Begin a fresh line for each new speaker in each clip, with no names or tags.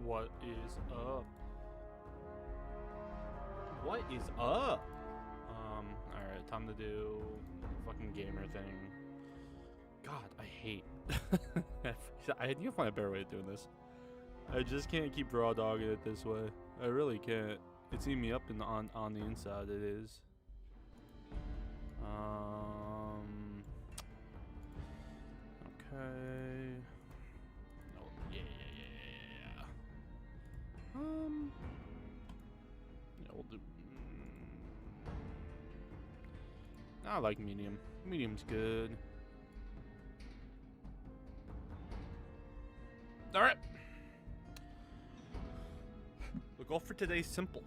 What is up? What is up? Alright, time to do the fucking gamer thing. God, I hate. I need to find a better way of doing this. I just can't keep raw dogging it this way. I really can't. It's eating me up on the inside. It is. Okay. Oh, yeah. Yeah, we'll do. I like medium. Medium's good. All right. The goal for today's simple.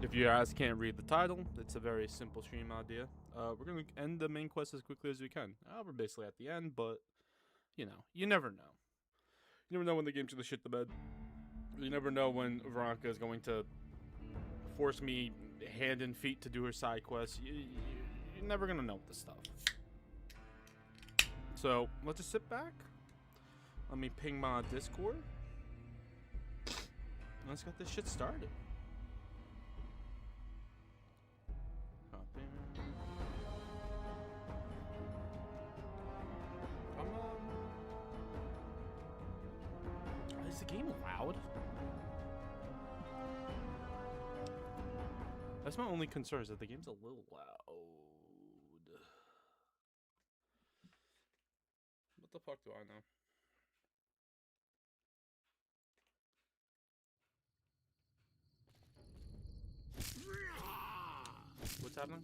If you guys can't read the title, it's a very simple stream idea. We're gonna end the main quest as quickly as we can. We're basically at the end, but you know, you never know. You never know when the game's gonna shit the bed. You never know when Veronica is going to force me hand and feet to do her side quests. You're never gonna know this stuff. So let's just sit back. Let me ping my Discord. Let's get this shit started. Is the game loud? That's my only concern, is that the game's a little loud. What the fuck do I know? What's happening?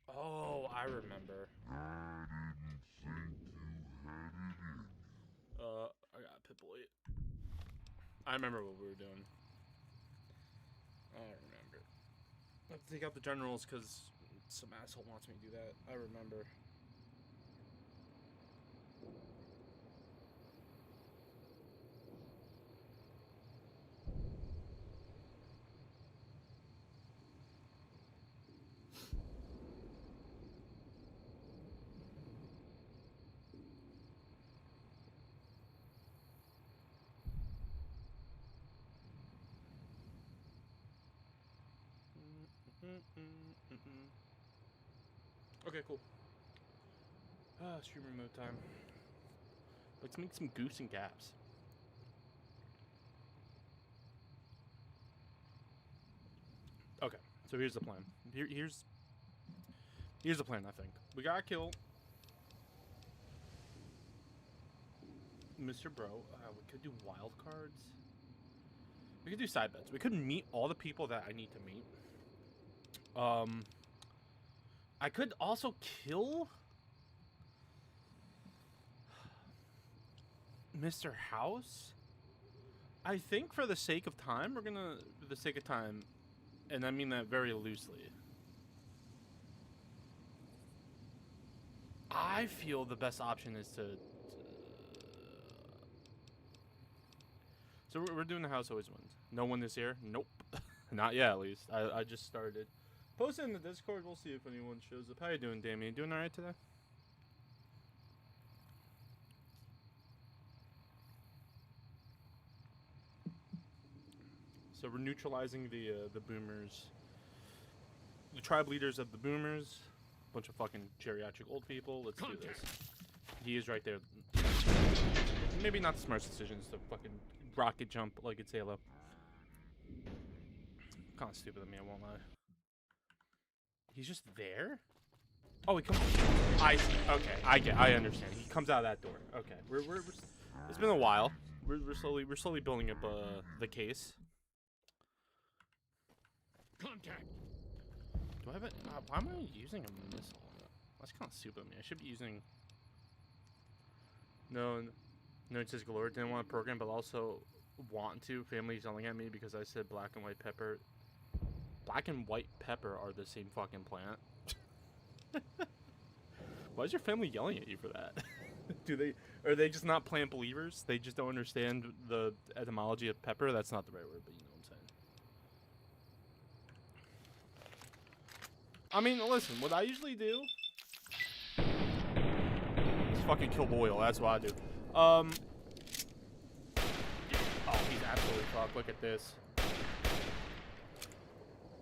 Oh, I remember. I got Pitbull 8. I remember what we were doing. I remember. I have to take out the generals because some asshole wants me to do that. I remember. Okay, cool. Streamer mode time. Let's make some goose and gaps. Okay, so here's the plan. Here's the plan, I think. We gotta kill Mr. Bro. We could do wild cards. We could do side bets. We could meet all the people that I need to meet. I could also kill Mr. House. I think for the sake of time, we're gonna, for the sake of time, and I mean that very loosely. I feel the best option is to so we're doing the house always wins. No one this year? Nope. Not yet, at least. I just started. Post it in the Discord. We'll see if anyone shows up. How you doing, Damien? Doing all right today? So we're neutralizing the boomers, the tribe leaders of the boomers. Bunch of fucking geriatric old people. Let's do this. He is right there. Maybe not the smartest decisions to fucking rocket jump like it's Halo. Kind of stupid of me, I won't lie. He's just there? Oh, he comes. I see. Okay, I understand. He comes out of that door. Okay, we're it's been a while. We're slowly building up the case.
Contact.
Do I have it? Why am I using a missile? That's kind of stupid of me. I should be using. No, it says galore. Didn't want to program, but also want to. Family's yelling at me because I said black and white pepper. Black and white pepper are the same fucking plant. Why is your family yelling at you for that? Are they just not plant believers? They just don't understand the etymology of pepper? That's not the right word, but you know what I'm saying. I mean, listen, what I usually do is fucking kill Boyle. That's what I do. fuck, look at this.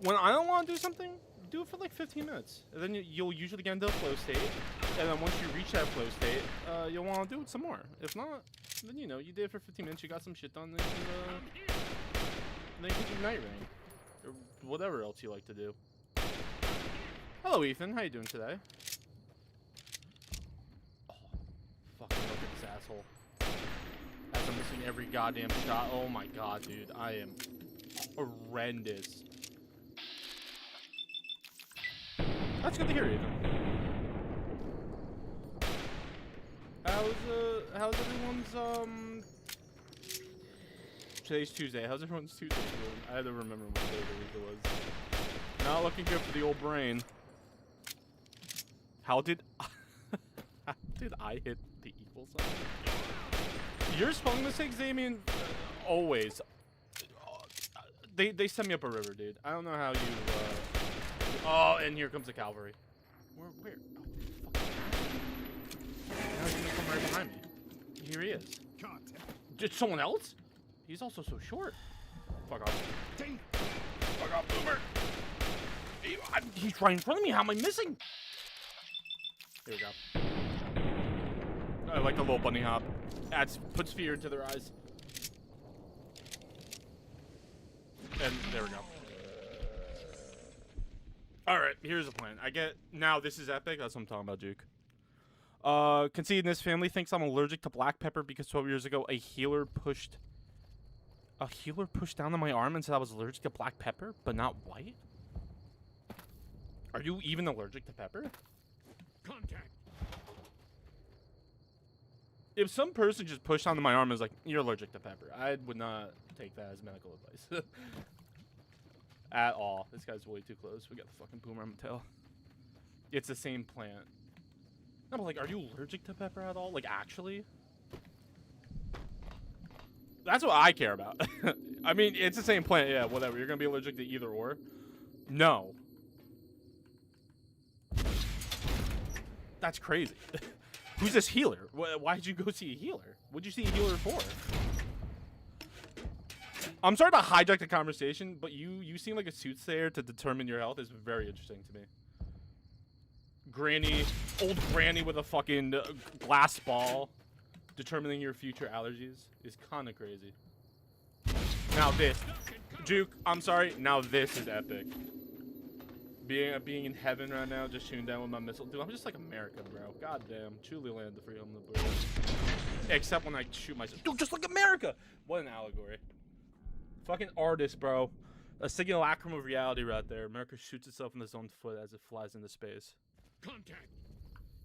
When I don't want to do something, do it for like 15 minutes. And then you'll usually get into a flow state. And then once you reach that flow state, you'll want to do it some more. If not, then you know, you did it for 15 minutes, you got some shit done, then you can do night rain. Or whatever else you like to do. Hello, Ethan. How you doing today? Oh, fucking look at this asshole. As I'm missing every goddamn shot. Oh my god, dude. I am horrendous. That's good to hear, Ethan. How's everyone's, today's Tuesday. How's everyone's Tuesday doing? I had to remember what day of the week it was. Not looking good for the old brain. How did I hit the equal sign? Your spelling mistakes, Damien, always. They send me up a river, dude. I don't know how you, oh, and here comes the cavalry. Where? Oh, fucking. Now he's gonna come right behind me. Here he is. Just someone else? He's also so short. Fuck off. Fuck off, Boomer. He's right in front of me. How am I missing? Here we go. I like the little bunny hop. Puts fear into their eyes. And there we go. Alright, here's the plan. Now this is epic. That's what I'm talking about, Juke. Conceding this family thinks I'm allergic to black pepper because 12 years ago a healer pushed down on my arm and said I was allergic to black pepper, but not white? Are you even allergic to pepper? Contact. If some person just pushed onto my arm and was like, you're allergic to pepper, I would not take that as medical advice. At all. This guy's way too close. We got the fucking boomer on the tail. It's the same plant. No, but like, are you allergic to pepper at all? Like, actually? That's what I care about. I mean, it's the same plant. Yeah, whatever. You're gonna be allergic to either or? No. That's crazy. Who's this healer? Why did you go see a healer? What'd you see a healer for? I'm sorry to hijack the conversation, but you seem like a soothsayer to determine your health is very interesting to me. Old granny with a fucking glass ball determining your future allergies is kind of crazy. Now this, Juke, I'm sorry. Now this is epic. Being in heaven right now, just shooting down with my missile. Dude, I'm just like America, bro. Goddamn, truly land the freedom of the bird. Except when I shoot myself. Dude, just like America. What an allegory. Fucking artist, bro. A simulacrum of reality right there. America shoots itself in its own foot as it flies into space. Contact.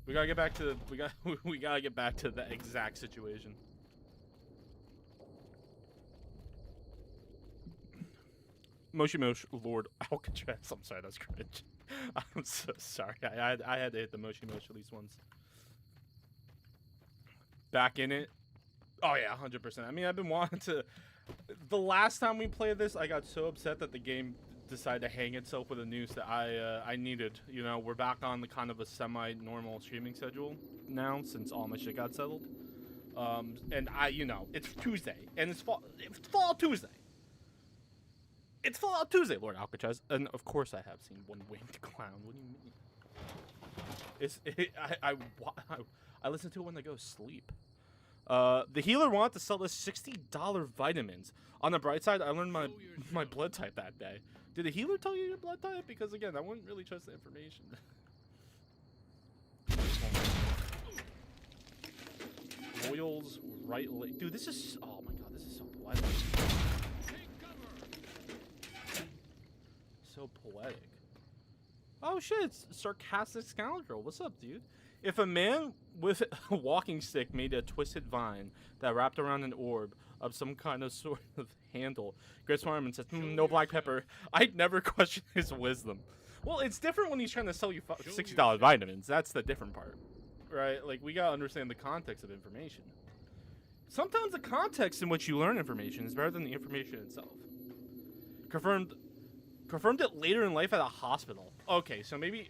We gotta get back to we gotta get back to that exact situation. Moshi Lord Alcatraz. I'm sorry, that's cringe. I'm so sorry. I had to hit the Moshi at least once. Back in it. Oh yeah, 100%. I mean, I've been wanting to. The last time we played this, I got so upset that the game decided to hang itself with a noose that I needed. You know, we're back on the kind of a semi-normal streaming schedule now since all my shit got settled. And you know, it's Tuesday and it's Fall Tuesday. It's Fallout Tuesday, Lord Alcatraz, and of course I have seen One Winged Clown. What do you mean? I listen to it when I go to sleep. The healer wanted to sell us $60 vitamins. On the bright side, I learned my blood type that day. Did the healer tell you your blood type? Because again, I wouldn't really trust the information. Royals, right leg. Dude, this is. Oh my god, this is so poetic. So poetic. Oh shit, it's sarcastic scoundrel. What's up, dude? If a man with a walking stick made a twisted vine that wrapped around an orb of some kind of sort of handle, grips my arm and says, no black pepper, I'd never question his wisdom. Well, it's different when he's trying to sell you $60 vitamins. That's the different part, right? Like, we gotta understand the context of information. Sometimes the context in which you learn information is better than the information itself. Confirmed it later in life at a hospital. Okay, so maybe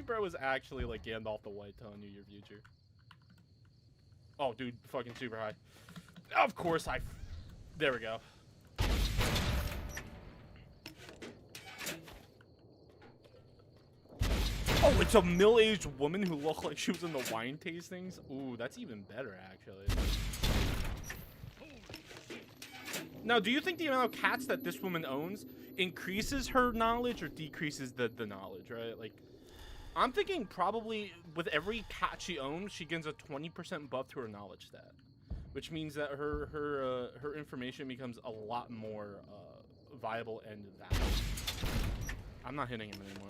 bro was actually like Gandalf the White telling you your future. Oh, dude, fucking super high. Of course I There we go. Oh, it's a middle-aged woman who looked like she was in the wine tastings. Ooh, that's even better, actually. Now, do you think the amount of cats that this woman owns increases her knowledge or decreases the knowledge, right? Like, I'm thinking probably with every cat she owns, she gains a 20% buff to her knowledge stat, which means that her information becomes a lot more viable and valuable. I'm not hitting him anymore.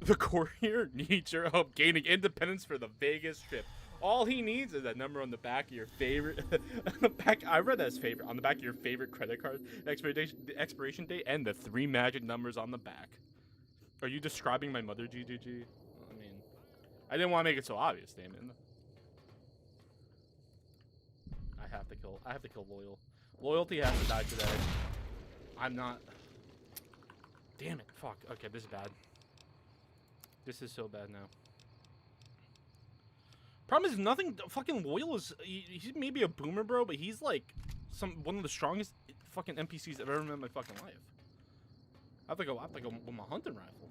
The courier needs your help gaining independence for the Vegas trip. All he needs is that number on the back of your favorite. On the back, I read that as favorite. On the back of your favorite credit card, the expiration date, and the 3 magic numbers on the back. Are you describing my mother, GGG? I mean, I didn't want to make it so obvious, Damon. I have to kill Loyal. Loyalty has to die today. I'm not. Damn it! Fuck. Okay, this is bad. This is so bad now. Problem is, nothing fucking Loyal is. He's maybe a boomer, bro, but he's like one of the strongest fucking NPCs I've ever met in my fucking life. I have to go with my hunting rifle.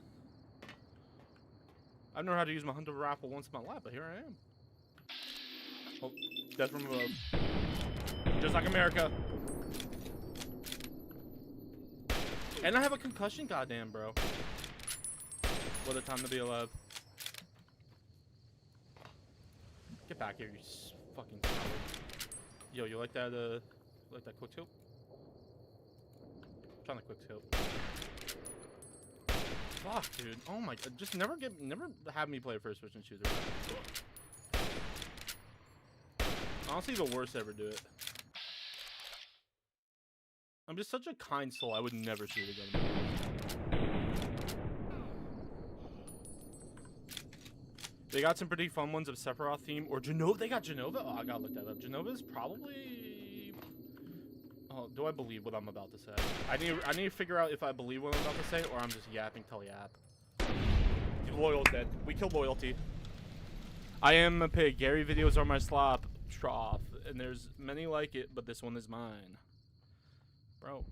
I've never had to use my hunting rifle once in my life, but here I am. Oh, death from above. Just like America. And I have a concussion, goddamn, bro. What a time to be alive. Get back here, you fucking coward. Yo, you like that quick scope? I'm trying to quick scope. Fuck, dude. Oh my god. Just never have me play a first person shooter. Honestly, the worst to ever do it. I'm just such a kind soul, I would never shoot a gun. They got some pretty fun ones of Sephiroth theme or Genova. They got Genova. Oh, I gotta look that up. Genova's probably. Oh, do I believe what I'm about to say? I need to figure out if I believe what I'm about to say or I'm just yapping till yap. Loyal's dead. We killed Loyalty. I am a pig. Gary videos are my slop trough, and there's many like it, but this one is mine. Bro,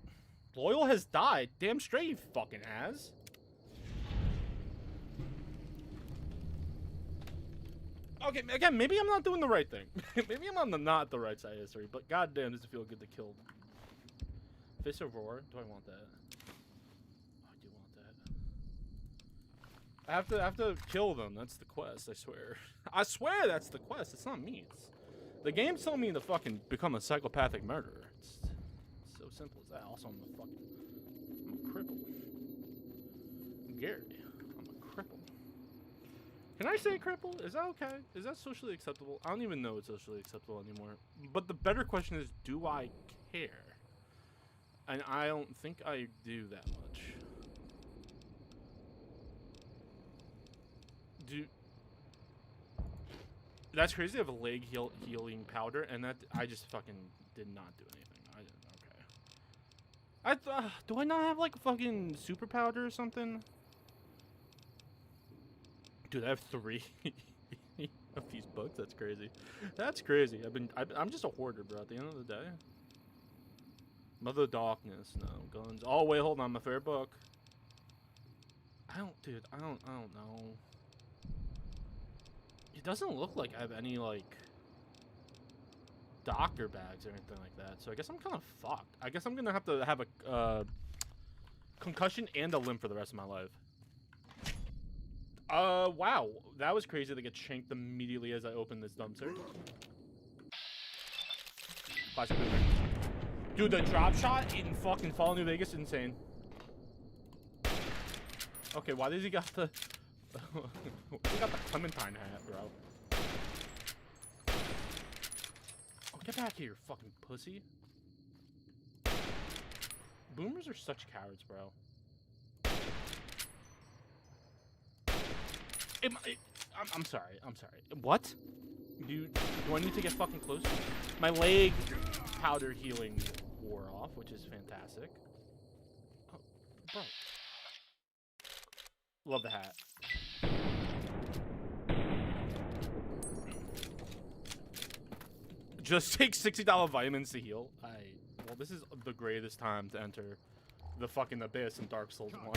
Loyal has died. Damn straight he fucking has. Okay, again, maybe I'm not doing the right thing. Maybe I'm on not the right side of history, but goddamn, does it feel good to kill. Fist of Roar? Do I want that? Oh, I do want that. I have to kill them. That's the quest, I swear. I swear that's the quest. It's not me. The game's telling me to fucking become a psychopathic murderer. It's so simple as that. Also, I'm a cripple. Gary. Can I say cripple? Is that okay? Is that socially acceptable? I don't even know it's socially acceptable anymore. But the better question is, do I care? And I don't think I do that much. That's crazy. I have a leg healing powder, and that I just fucking did not do anything. I didn't. Okay. Do I not have like fucking super powder or something? Dude, I have 3 of these books. That's crazy. That's crazy. I'm just a hoarder, bro. At the end of the day, Mother of Darkness. No guns. Oh wait, hold on. My favorite book. I don't know. It doesn't look like I have any like doctor bags or anything like that. So I guess I'm kind of fucked. I guess I'm gonna have to have a concussion and a limp for the rest of my life. Wow. That was crazy to get shanked immediately as I opened this dumpster. Dude, the drop shot in fucking Fallout New Vegas is insane. Okay, why does he got the... he got the Clementine hat, bro? Oh, get back here, you fucking pussy. Boomers are such cowards, bro. I'm sorry. What? Do I need to get fucking closer? My leg powder healing wore off, which is fantastic. Oh, bro. Love the hat. Just take $60 vitamins to heal. Well, this is the greatest time to enter the fucking abyss in Dark Souls 1.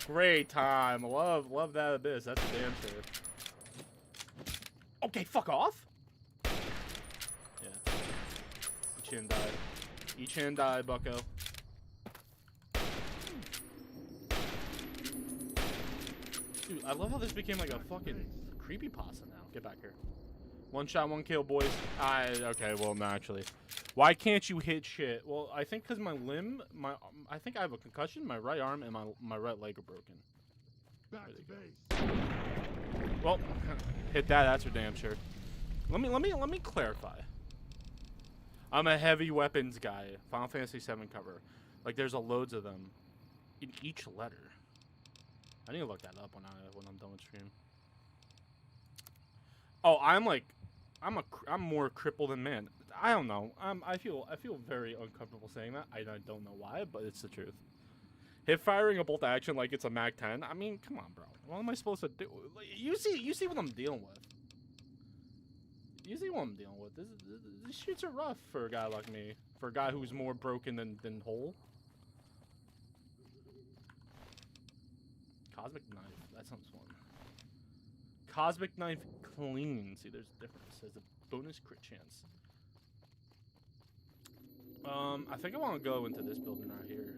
Great time. Love that abyss. That's damn sure. Okay, fuck off. Yeah. Each hand die. Each hand die, bucko. Dude, I love how this became like a fucking creepypasta now. Get back here. One shot, one kill, boys. Okay, well, no, actually. Why can't you hit shit? Well, I think because my limb, I think I have a concussion. My right arm and my right leg are broken. Well, hit that. That's for damn sure. Let me clarify. I'm a heavy weapons guy. Final Fantasy VII cover. Like, there's loads of them in each letter. I need to look that up when I'm done with stream. Oh, I'm more crippled than man. I don't know. I feel very uncomfortable saying that. I don't know why, but it's the truth. Hip firing a bolt action like it's a Mag 10. I mean, come on, bro. What am I supposed to do? Like, you see what I'm dealing with. You see what I'm dealing with. These shoots are rough for a guy like me. For a guy who's more broken than whole. Cosmic Knife. That sounds fun. Cosmic Knife clean. See, there's a difference. There's a bonus crit chance. I think I want to go into this building right here.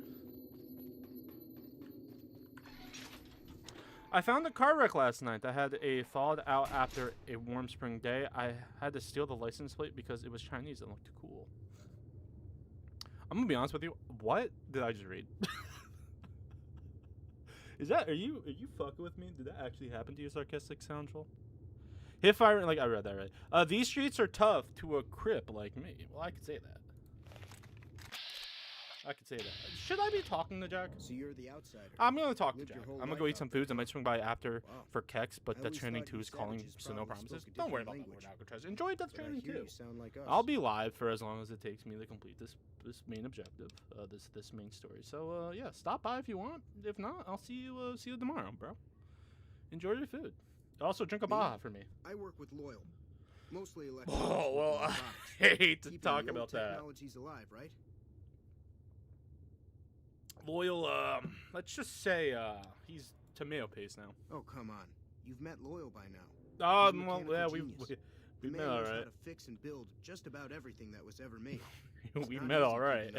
I found a car wreck last night that had a thawed out after a warm spring day. I had to steal the license plate because it was Chinese and looked cool. I'm gonna be honest with you. What did I just read? Are you fucking with me? Did that actually happen to you, Sarcastic Scoundrel? Hip fire, like, I read that right. These streets are tough to a crip like me. Well, I could say that. I could say that. Should I be talking to Jack?
So you're the outsider.
I'm gonna talk to Jack. I'm gonna go eat some foods. I might swing by after for Kex, but Death Stranding 2 is calling, so no promises. Don't worry about that, Lord Alcatraz. Enjoy Death Stranding 2. I'll be live for as long as it takes me to complete this main objective, this main story. So yeah, stop by if you want. If not, I'll see you tomorrow, bro. Enjoy your food. Also, drink a Baja for me.
I work with Loyal, mostly electric.
Oh well, I hate to talk about that.
Technology's alive, right?
Loyal, let's just say, he's tomato paste now.
Oh, come on. You've met Loyal by now.
Well, yeah, we met all right.
How to fix and build just about everything that was ever made.
We met all right.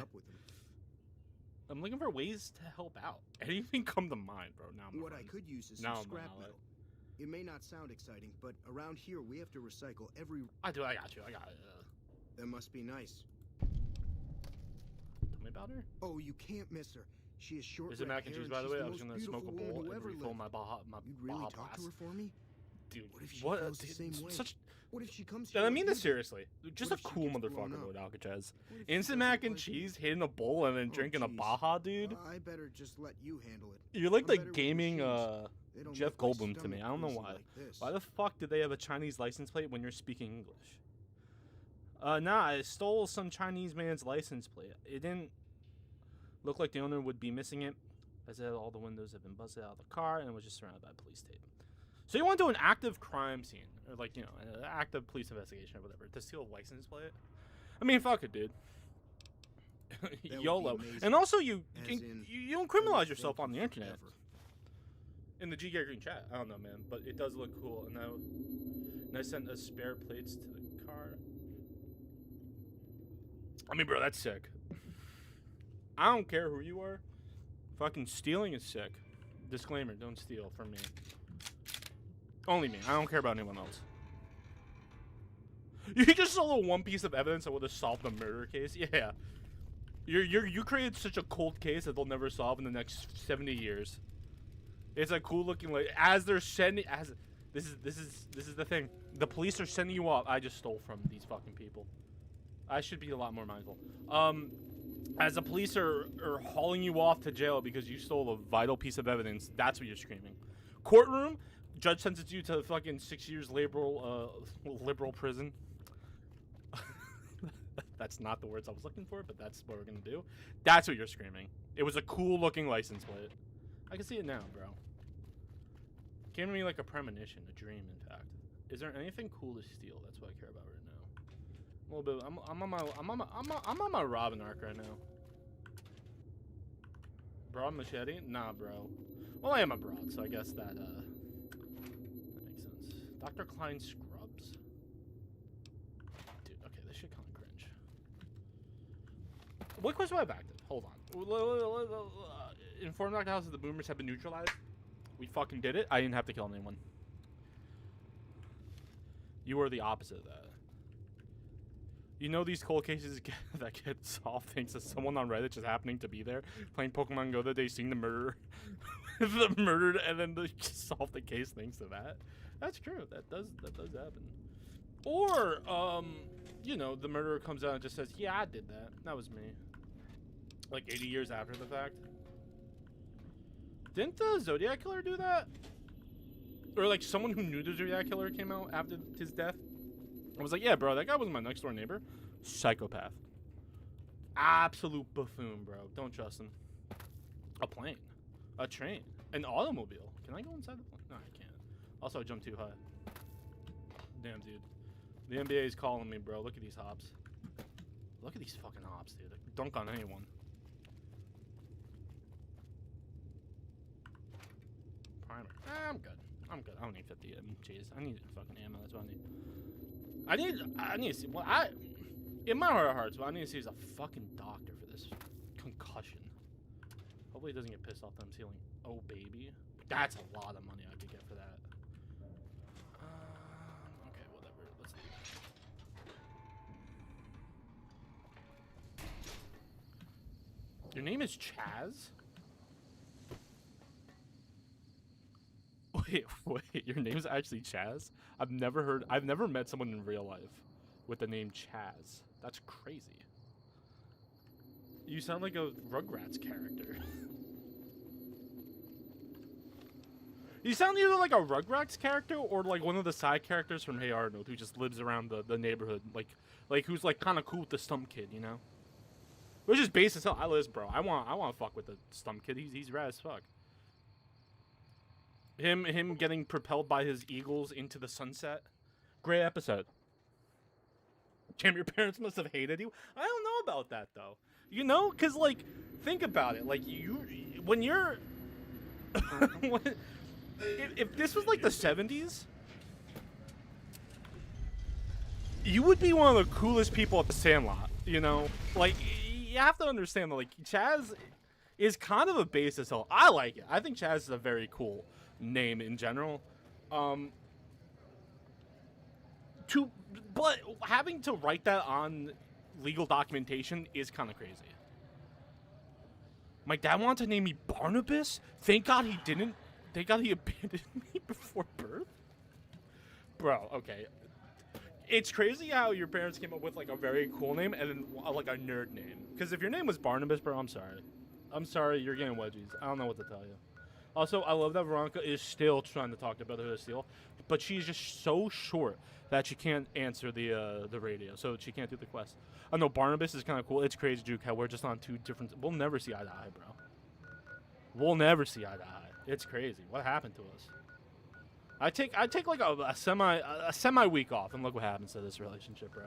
I'm looking for ways to help out. Anything come to mind, bro? Now
what I could use is some scrap metal. It may not sound exciting, but around here we have to recycle every...
I got you.
That must be nice.
Tell me about her.
Oh, you can't miss her. She is short.
Is it mac and cheese, by the way? I was gonna smoke a bowl and refill my Baja.
You'd really talk to her for me?
Dude,
what if she feels the same way? What if she comes here?
And I mean this seriously. Just a cool motherfucker, Lord Alcatraz. Instant mac and cheese, hitting a bowl, and then drinking a Baja, dude.
I better just let you handle it.
You're like the gaming Jeff Goldblum to me. I don't know why. Why the fuck did they have a Chinese license plate when you're speaking English? Nah, I stole some Chinese man's license plate. It didn't look like the owner would be missing it, as all the windows have been busted out of the car and was just surrounded by police tape. So you want to do an active crime scene, or like, you know, an active police investigation or whatever, to steal a license plate? I mean, fuck it, dude. YOLO. And also, you don't criminalize yourself on the internet. In the GK Green chat. I don't know, man, but it does look cool. And I sent us spare plates to the car. I mean, bro, that's sick. I don't care who you are. Fucking stealing is sick. Disclaimer, don't steal from me. Only me. I don't care about anyone else. You just stole one piece of evidence that would have solved the murder case? Yeah. You created such a cold case that they'll never solve in the next 70 years. It's a cool looking, like, as they're sending, this is the thing. The police are sending you off. I just stole from these fucking people. I should be a lot more mindful. As the police are hauling you off to jail because you stole a vital piece of evidence, that's what you're screaming. Courtroom, judge sentences you to fucking 6 years liberal prison. That's not the words I was looking for, but that's what we're gonna do. That's what you're screaming. It was a cool looking license plate. I can see it now, bro. Came to me like a premonition, a dream, in fact. Is there anything cool to steal? That's what I care about right now. A little bit. I'm on my Robin arc right now. Broad machete? Nah, bro. Well, I am a broad, so I guess that makes sense. Dr. Klein scrubs? Dude, okay, this shit kind of cringe. What quest do I have active? Hold on. Inform Dr. House that the boomers have been neutralized. We fucking did it. I didn't have to kill anyone. You were the opposite of that. You know these cold cases that get solved thanks to someone on Reddit just happening to be there playing Pokemon Go that they seen the murderer, the murdered, and then they just solve the case thanks to that. That's true. That does happen. Or you know, the murderer comes out and just says, "Yeah, I did that. That was me." Like 80 years after the fact. Didn't the Zodiac Killer do that? Or like someone who knew the Zodiac Killer came out after his death? I was like, yeah, bro, that guy was my next door neighbor. Psychopath. Absolute buffoon, bro. Don't trust him. A plane. A train. An automobile. Can I go inside the plane? No, I can't. Also, I jumped too high. Damn, dude. The NBA is calling me, bro. Look at these hops. Look at these fucking hops, dude. They dunk on anyone. Primer. I'm good. I'm good. I don't need 50 MGs. I need fucking ammo. That's what I need. I need to see. Well, in my heart of hearts, what I need to see is a fucking doctor for this concussion. Hopefully, he doesn't get pissed off that I'm stealing. Oh, baby. That's a lot of money I could get for that. Okay, whatever. Let's leave. Your name is Chaz? Wait, your name's actually Chaz? I've never met someone in real life with the name Chaz. That's crazy. You sound like a Rugrats character. You sound either like a Rugrats character or like one of the side characters from Hey Arnold who just lives around the neighborhood, like who's like kind of cool with the stump kid, you know? Which is base as hell. I listen, bro. I want to fuck with the stump kid. He's rad as fuck. Him getting propelled by his eagles into the sunset. Great episode. Damn, your parents must have hated you. I don't know about that though. You know, cause like, think about it. Like when you're, if this was like the 70s, you would be one of the coolest people at the Sandlot. You know, like you have to understand that like Chaz is kind of a base as hell. I like it. I think Chaz is a very cool name in general. But having to write that on legal documentation is kind of crazy. My dad wanted to name me Barnabas. Thank God he didn't. Thank God he abandoned me before birth. Bro, okay. It's crazy how your parents came up with like a very cool name and then like a nerd name. Because if your name was Barnabas, bro, I'm sorry. I'm sorry, you're getting wedgies. I don't know what to tell you. Also, I love that Veronica is still trying to talk to Brotherhood of Steel, but she's just so short that she can't answer the radio, so she can't do the quest. I know Barnabas is kind of cool. It's crazy, Juke, how we're just on two different. We'll never see eye to eye, bro. We'll never see eye to eye. It's crazy. What happened to us? I take like a semi week off, and look what happens to this relationship, bro.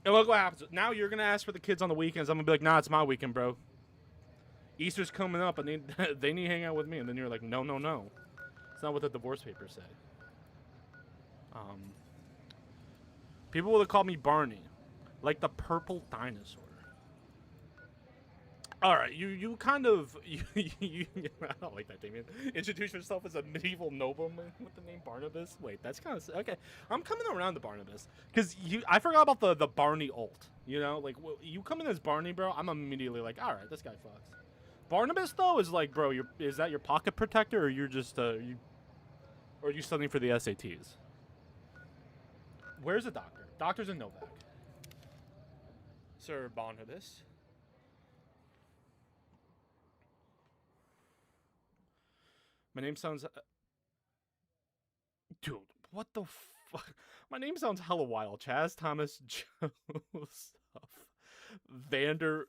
And look what happens. Now you're gonna ask for the kids on the weekends. I'm gonna be like, nah, it's my weekend, bro. Easter's coming up, and they need to hang out with me. And then you're like, no. It's not what the divorce papers say. People would have called me Barney, like the purple dinosaur. All right, you kind of I don't like that, Damien. Introduce yourself as a medieval nobleman with the name Barnabas. Wait, that's kind of okay. I'm coming around to Barnabas because I forgot about the Barney ult. You know, like you come in as Barney, bro. I'm immediately like, all right, this guy fucks. Barnabas though is like, bro, is that your pocket protector or you're just or are you studying for the SATs? Where's the doctor? Doctor's in Novak. Sir Barnabas. My name sounds... Dude, what the fuck? My name sounds hella wild. Chaz Thomas Joseph Vander...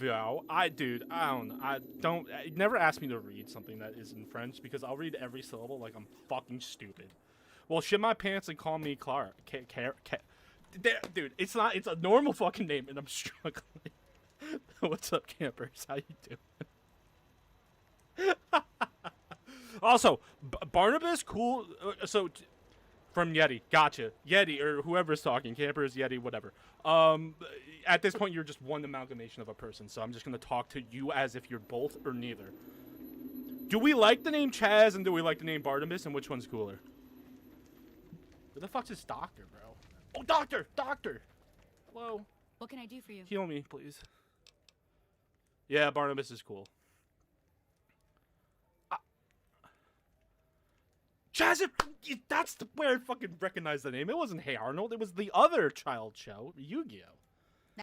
Yo, dude, I don't know. Never ask me to read something that is in French because I'll read every syllable like I'm fucking stupid. Well, shit my pants and call me Clara. Dude, it's a normal fucking name and I'm struggling. What's up, campers? How you doing? Also, Barnabas, cool. From Yeti, gotcha. Yeti or whoever's talking, campers, Yeti, whatever. At this point, you're just one amalgamation of a person, so I'm just gonna talk to you as if you're both or neither. Do we like the name Chaz and do we like the name Barnabas, and which one's cooler? Who the fuck's this doctor, bro? Oh, doctor! Hello.
What can I do for you?
Heal me, please. Yeah, Barnabas is cool. Chaz, that's where I fucking recognize the name. It wasn't Hey Arnold. It was the other child show, Yu-Gi-Oh.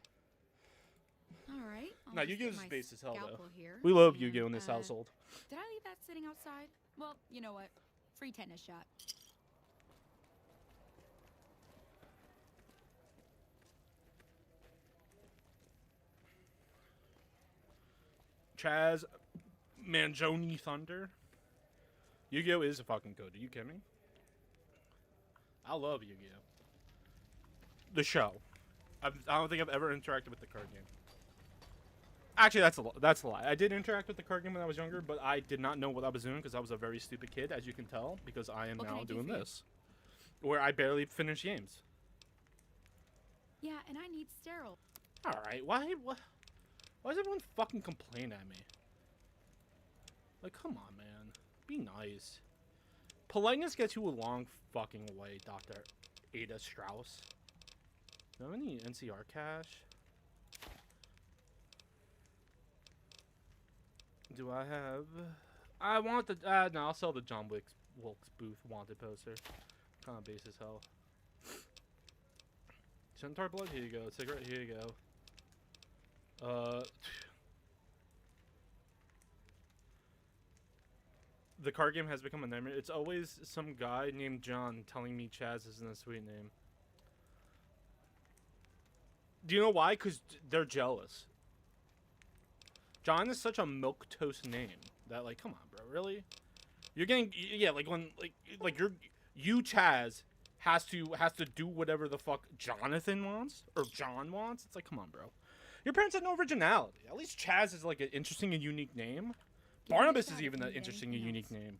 All right.
Now Yu-Gi-Oh's space as hell, though.
Here.
We love Yu-Gi-Oh in this household.
Did I leave that sitting outside? Well, you know what? Free tennis shot.
Chaz, Manjoni Thunder. Yu-Gi-Oh is a fucking code. Are you kidding me? I love Yu-Gi-Oh. The show. I don't think I've ever interacted with the card game. Actually, that's a lie. I did interact with the card game when I was younger, but I did not know what I was doing because I was a very stupid kid, as you can tell, because I am now doing this. Where I barely finish games.
Yeah, and I need sterile.
Alright, why does everyone fucking complain at me? Like, come on, man. Be nice. Politeness gets you a long fucking way, Dr. Ada Strauss. Do I have any NCR cash? Do I have... I want the... no, I'll sell the John Wilkes Booth wanted poster. Kind of base as hell. Centaur blood? Here you go. Cigarette? Here you go. The card game has become a nightmare. It's always some guy named John telling me Chaz isn't a sweet name. Do you know why? Because they're jealous. John is such a milquetoast name that, like, come on, bro, really? You're getting, yeah, like when, like you Chaz has to do whatever the fuck Jonathan wants or John wants. It's like, come on, bro. Your parents had no originality. At least Chaz is like an interesting and unique name. Barnabas is even an interesting and unique name.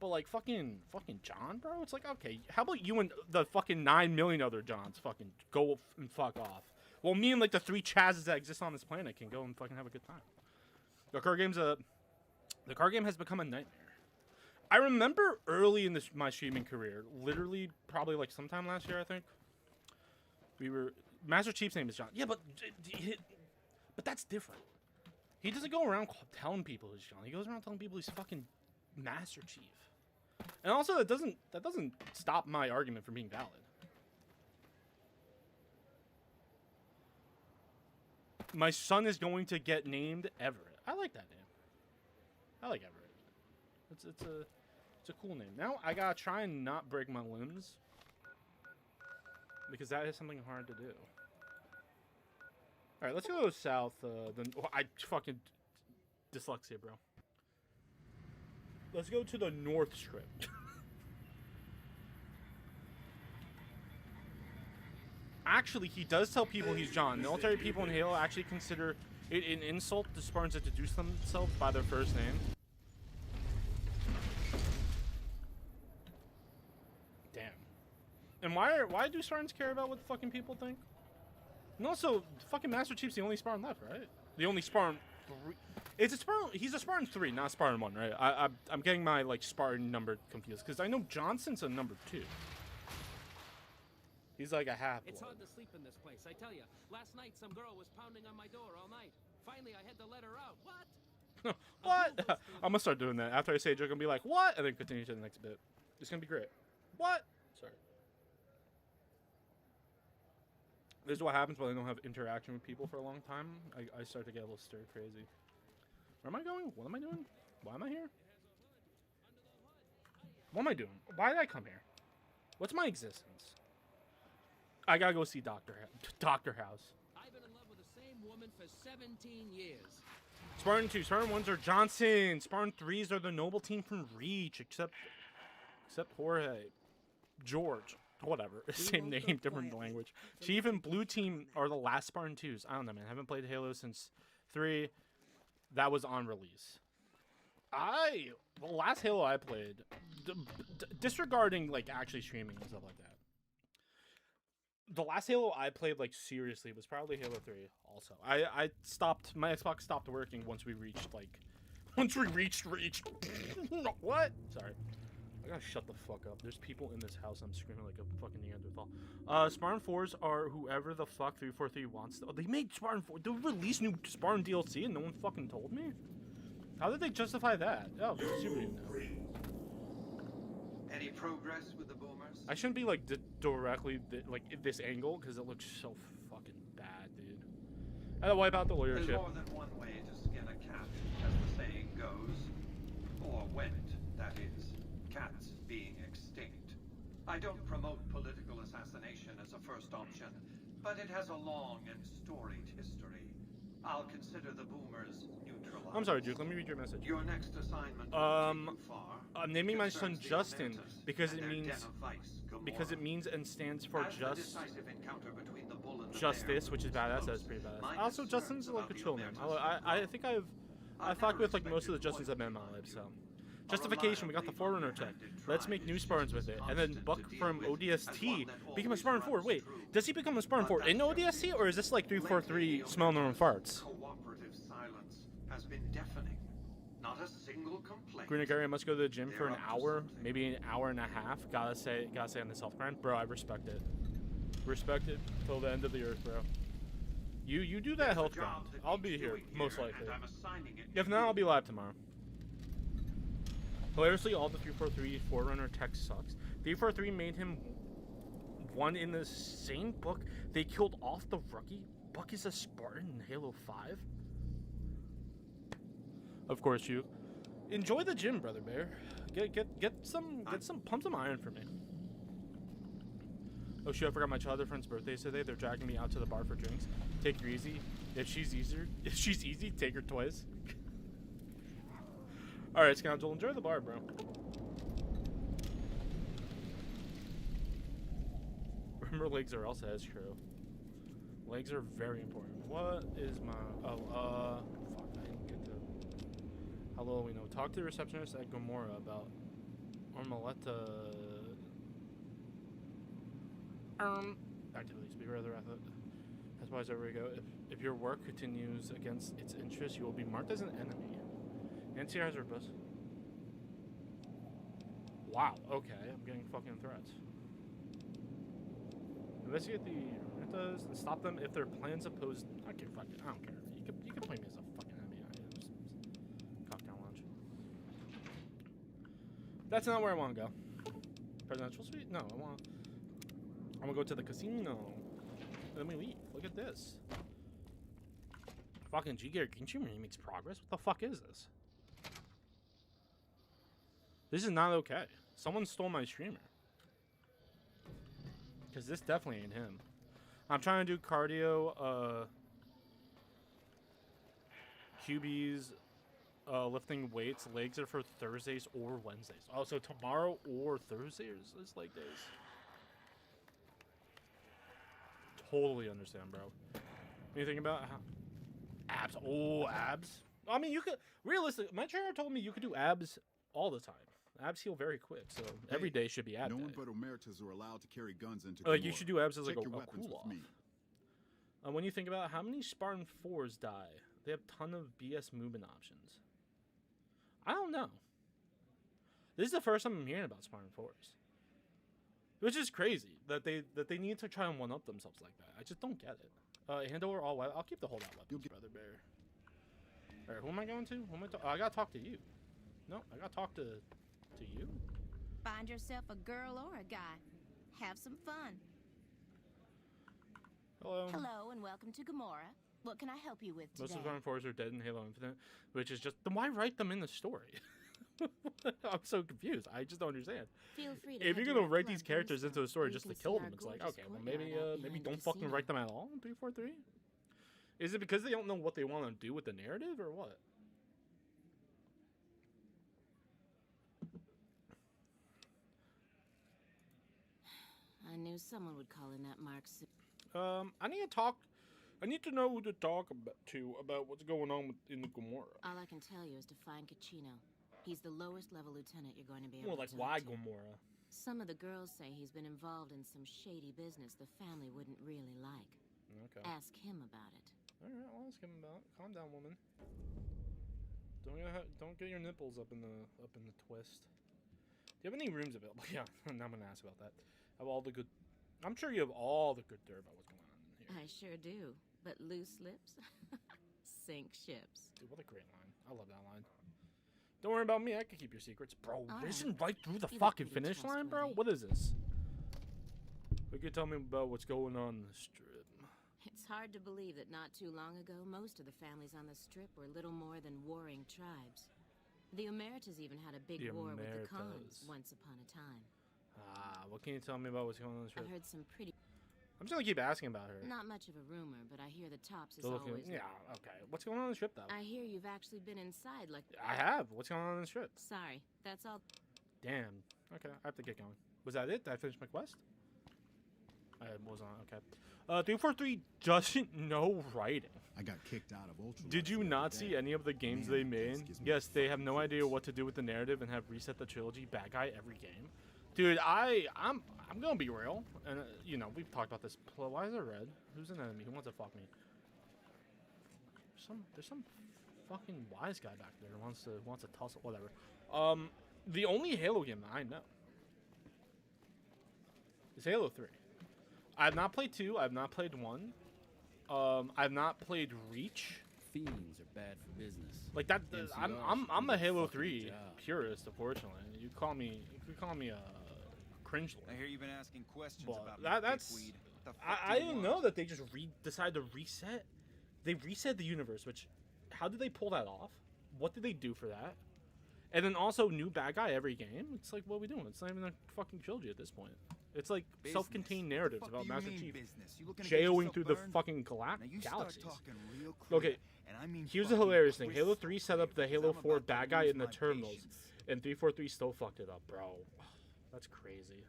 But like fucking John, bro? It's like, okay, how about you and the fucking 9 million other Johns fucking go and fuck off? Well, me and like the 3 Chazes that exist on this planet can go and fucking have a good time. The card game has become a nightmare. I remember early in my streaming career, literally probably like sometime last year, I think. Master Chief's name is John. Yeah, but that's different. He doesn't go around telling people he's John. He goes around telling people he's fucking Master Chief. And also, that doesn't stop my argument from being valid. My son is going to get named Everett. I like that name. I like Everett. It's a cool name. Now I gotta try and not break my limbs because that is something hard to do. All right, let's go south. I fucking dyslexia, bro. Let's go to the North Strip. Actually, he does tell people he's John. Military people in Halo actually consider it an insult to Spartans to introduce themselves by their first name. Damn. And why do Spartans care about what fucking people think? And also, fucking Master Chief's the only Spartan left, right? The only Spartan 3. It's a Spartan. He's a Spartan 3, not Spartan 1, right? I'm getting my like Spartan number confused because I know Johnson's a number 2. He's like a half.
It's hard to sleep in this place, I tell you. Last night, some girl was pounding on my door all night. Finally, I had to let her out. What?
What? I'm gonna start doing that. After I say a joke, I'm gonna be like, what? And then continue to the next bit. It's gonna be great. What? Sorry. This is what happens when I don't have interaction with people for a long time. I start to get a little stir crazy. Where am I going? What am I doing? Why am I here? What am I doing? Why did I come here? What's my existence? I gotta go see Doctor House.
I've been in love with the same woman assignment for 17 years.
Spartan 2, Spartan 1s are Johnson. Spartan 3s are the noble team from Reach, except Jorge. George. Whatever. Same name, different language. Chief and Blue Team are the last Spartan 2s. I don't know, man. I haven't played Halo since 3. That was on release. The last Halo I played, disregarding, like, actually streaming and stuff like that. The last Halo I played, like, seriously was probably Halo 3 also. I stopped, my Xbox stopped working once we reached Reach. What? Sorry. I gotta shut the fuck up. There's people in this house. I'm screaming like a fucking Neanderthal. Spartan 4s are whoever the fuck 343 wants. They made Spartan 4. They released new Spartan DLC and no one fucking told me? How did they justify that? Oh, super new now.
Any progress with the boomers?
I shouldn't be like directly like this angle because it looks so fucking bad, dude. I had to wipe out the lawyer
There's
ship.
more than one way to skin a cat, as the saying goes. Or when it, that is. Cats being extinct. I don't promote political assassination as a first option, but it has a long and storied history. I'll consider the boomers neutralized.
I'm sorry, Duke. Let me read your message.
Your next assignment won't take you far.
I'm naming my son
Concerns the
Justin
Elementus
because
and
it
their
means
den of vice,
because it
Gomorrah.
means and stands for
As the
just
decisive encounter between the bull and the
justice,
bear
which is
moves
badass.
close,
That's pretty badass.
my
Also,
concerns
Justin's like
about
a
the
chill man.
Elementus
I
grow.
think I've
I've
fucked
never
with like most of the
respected
Justins I've met in my
quite
life. So,
A
justification. We got the
reliably
Forerunner tech.
underhanded
Let's
tribe
make new
is
Spartans
just
with
as
it, and then
constant
Buck
to deal
from
with as
ODST
one that
become a
always
Spartan 4.
runs
Wait,
true.
does he become a Spartan
But
4 in
that's
ODST, or is this like 343
Lately,
smell no one farts?
Cooperative silence has been deafening. Not a single complaint.
Greenagarian must go to the gym for
They're
an
up to
hour,
something.
maybe an hour and a half. Gotta say on the self grind, bro. I respect it. Respect it till the end of the earth, bro. You do that
There's a
health
job
grind.
that
I'll
needs
be here
doing
most
here,
likely.
and I'm assigning it
If
to
not, I'll
you.
be live tomorrow. Hilariously, all the 343 Forerunner tech sucks. 343 made him one in the same book. They killed off the rookie. Buck is a Spartan in Halo 5. Of course, you enjoy the gym, brother bear. Get some pump some iron for me. Oh shoot, I forgot my childhood friend's birthday is today. They're dragging me out to the bar for drinks. Take her easy. If she's easy, take her twice. Alright, Scoundrel, enjoy the bar, bro. Remember, legs are also as true. Legs are very important. What is my... fuck, I didn't get to... Hello, we know. Talk to the receptionist at Gomorrah about Ormaletta... Activities. Be rather rapid. That's why everywhere we go. If your work continues against its interests, you will be marked as an enemy. NCR has bus. Wow, okay. I'm getting fucking threats. Investigate the Rentas and stop them if their plans oppose. I don't care. Fuck it. I don't care. You can play me as a fucking enemy. Cocktail lounge. That's not where I want to go. Presidential suite? No, I'm gonna go to the casino. And then we leave. Look at this. Fucking G-Gear Genshin makes progress. What the fuck is this? This is not okay. Someone stole my streamer. Because this definitely ain't him. I'm trying to do cardio, QBs, lifting weights. Legs are for Thursdays or Wednesdays. Oh, so tomorrow or Thursday is leg days. Totally understand, bro. Anything about how... Abs. Oh, abs. I mean, you could... Realistically, my trainer told me you could do abs all the time. Abs heal very quick, so every day should be ab
No
day.
one but Omertas are allowed to carry guns into
Like, you
Gomorrah.
should do abs as like
Check
a
your weapons
cool
with
off.
me.
When you think about how many Spartan 4s die, they have a ton of BS movement options. I don't know. This is the first time I'm hearing about Spartan 4s. Which is crazy that they need to try and one-up themselves like that. I just don't get it. Hand over all weapons. I'll keep the holdout weapons, brother bear. Alright, who am I going to? Who am I I gotta talk to you. No, I gotta talk to you.
Find yourself a girl or a guy. Have some fun.
Hello.
Hello and welcome to Gomorrah. What can I help you with
Most
today?
of Spartan 4s are dead in Halo Infinite, which is just... Then why write them in the story? I'm so confused. I just don't understand.
Feel free to
If
head
you're
to
gonna
our
write
club
these characters
booth,
into a story
or
just
you
to
can
kill
see
them,
our
it's like,
gorgeous
okay, well
courtyard
maybe
out behind
maybe
the
don't fucking
casino.
write them at all in 343. Is it because they don't know what they want to do with the narrative, or what?
I knew someone would call in that mark soon.
I need to know who to talk about what's going on in the Gomorrah.
All I can tell you is to find Caccino. He's the lowest level lieutenant you're going to be able
Well,
to
like,
talk
why
to.
Gomorrah?
Some of the girls say he's been involved in some shady business the family wouldn't really like.
Okay.
Ask him about it.
All right, I'll ask him about it. Calm down, woman. Don't get your nipples up in the twist. Do you have any rooms available? Yeah, now I'm gonna ask about that. Have all the good. I'm sure you have all the good dirt about what's going on in here.
I sure do. But loose lips sink ships.
Dude, what a great line. I love that line. Don't worry about me. I can keep your secrets, bro. This isn't right through the
You look
fucking
pretty
finish line, bro.
trustworthy.
What is this? Who can tell me about what's going on in the strip?
It's hard to believe that not too long ago, most of the families on the Strip were little more than warring tribes. The Emeritas even had a big
The
war with the Khans
Emeritas.
once upon a time.
What can you tell me about what's going on in the strip?
I've heard some pretty...
I'm just gonna keep asking about her.
Not much of a rumor, but I hear the Tops is
Still looking-
always...
yeah, okay. What's going on in the strip, though?
I hear you've actually been inside, like...
I have. What's going on in the strip?
Sorry, that's all...
Damn. Okay, I have to get going. Was that it? Did I finish my quest? I was on. Okay. 343 doesn't know writing.
I got kicked out of Ultra.
Did you not see any of the games they made? Yes, they have no idea what to do with the narrative and have reset the trilogy bad guy every game. Dude, I'm gonna be real, and you know we've talked about this. Why is it red? Who's an enemy? Who wants to fuck me? There's some fucking wise guy back there who wants to tussle. Whatever. The only Halo game that I know is Halo 3. I have not played 2. I have not played 1. I have not played Reach.
Fiends are bad for business.
Like that. I'm a
do
Halo
their
3
fucking job.
purist, unfortunately. You call me a cringe lord.
I hear you've been asking questions
But
about
that's.
me, dickweed. The fuck
I
do you
didn't
want?
know that they just decided to reset. They reset the universe, which, how did they pull that off? What did they do for that? And then also new bad guy every game. It's like, what are we doing? It's not even a fucking trilogy at this point. It's like
Business.
self-contained
What the
narratives
fuck
about
do you
Master
mean
Chief
business? You looking to get
jaoing
yourself
through the
burned?
fucking
Now you start
galaxies.
talking real clear,
Okay,
and I mean
here's the
fucking
hilarious thing.
crystal
Halo 3 set up the
clear,
Halo
'cause I'm
4
about to
bad guy
lose
in the
my
terminals,
patience.
and 343 still fucked it up, bro. That's crazy.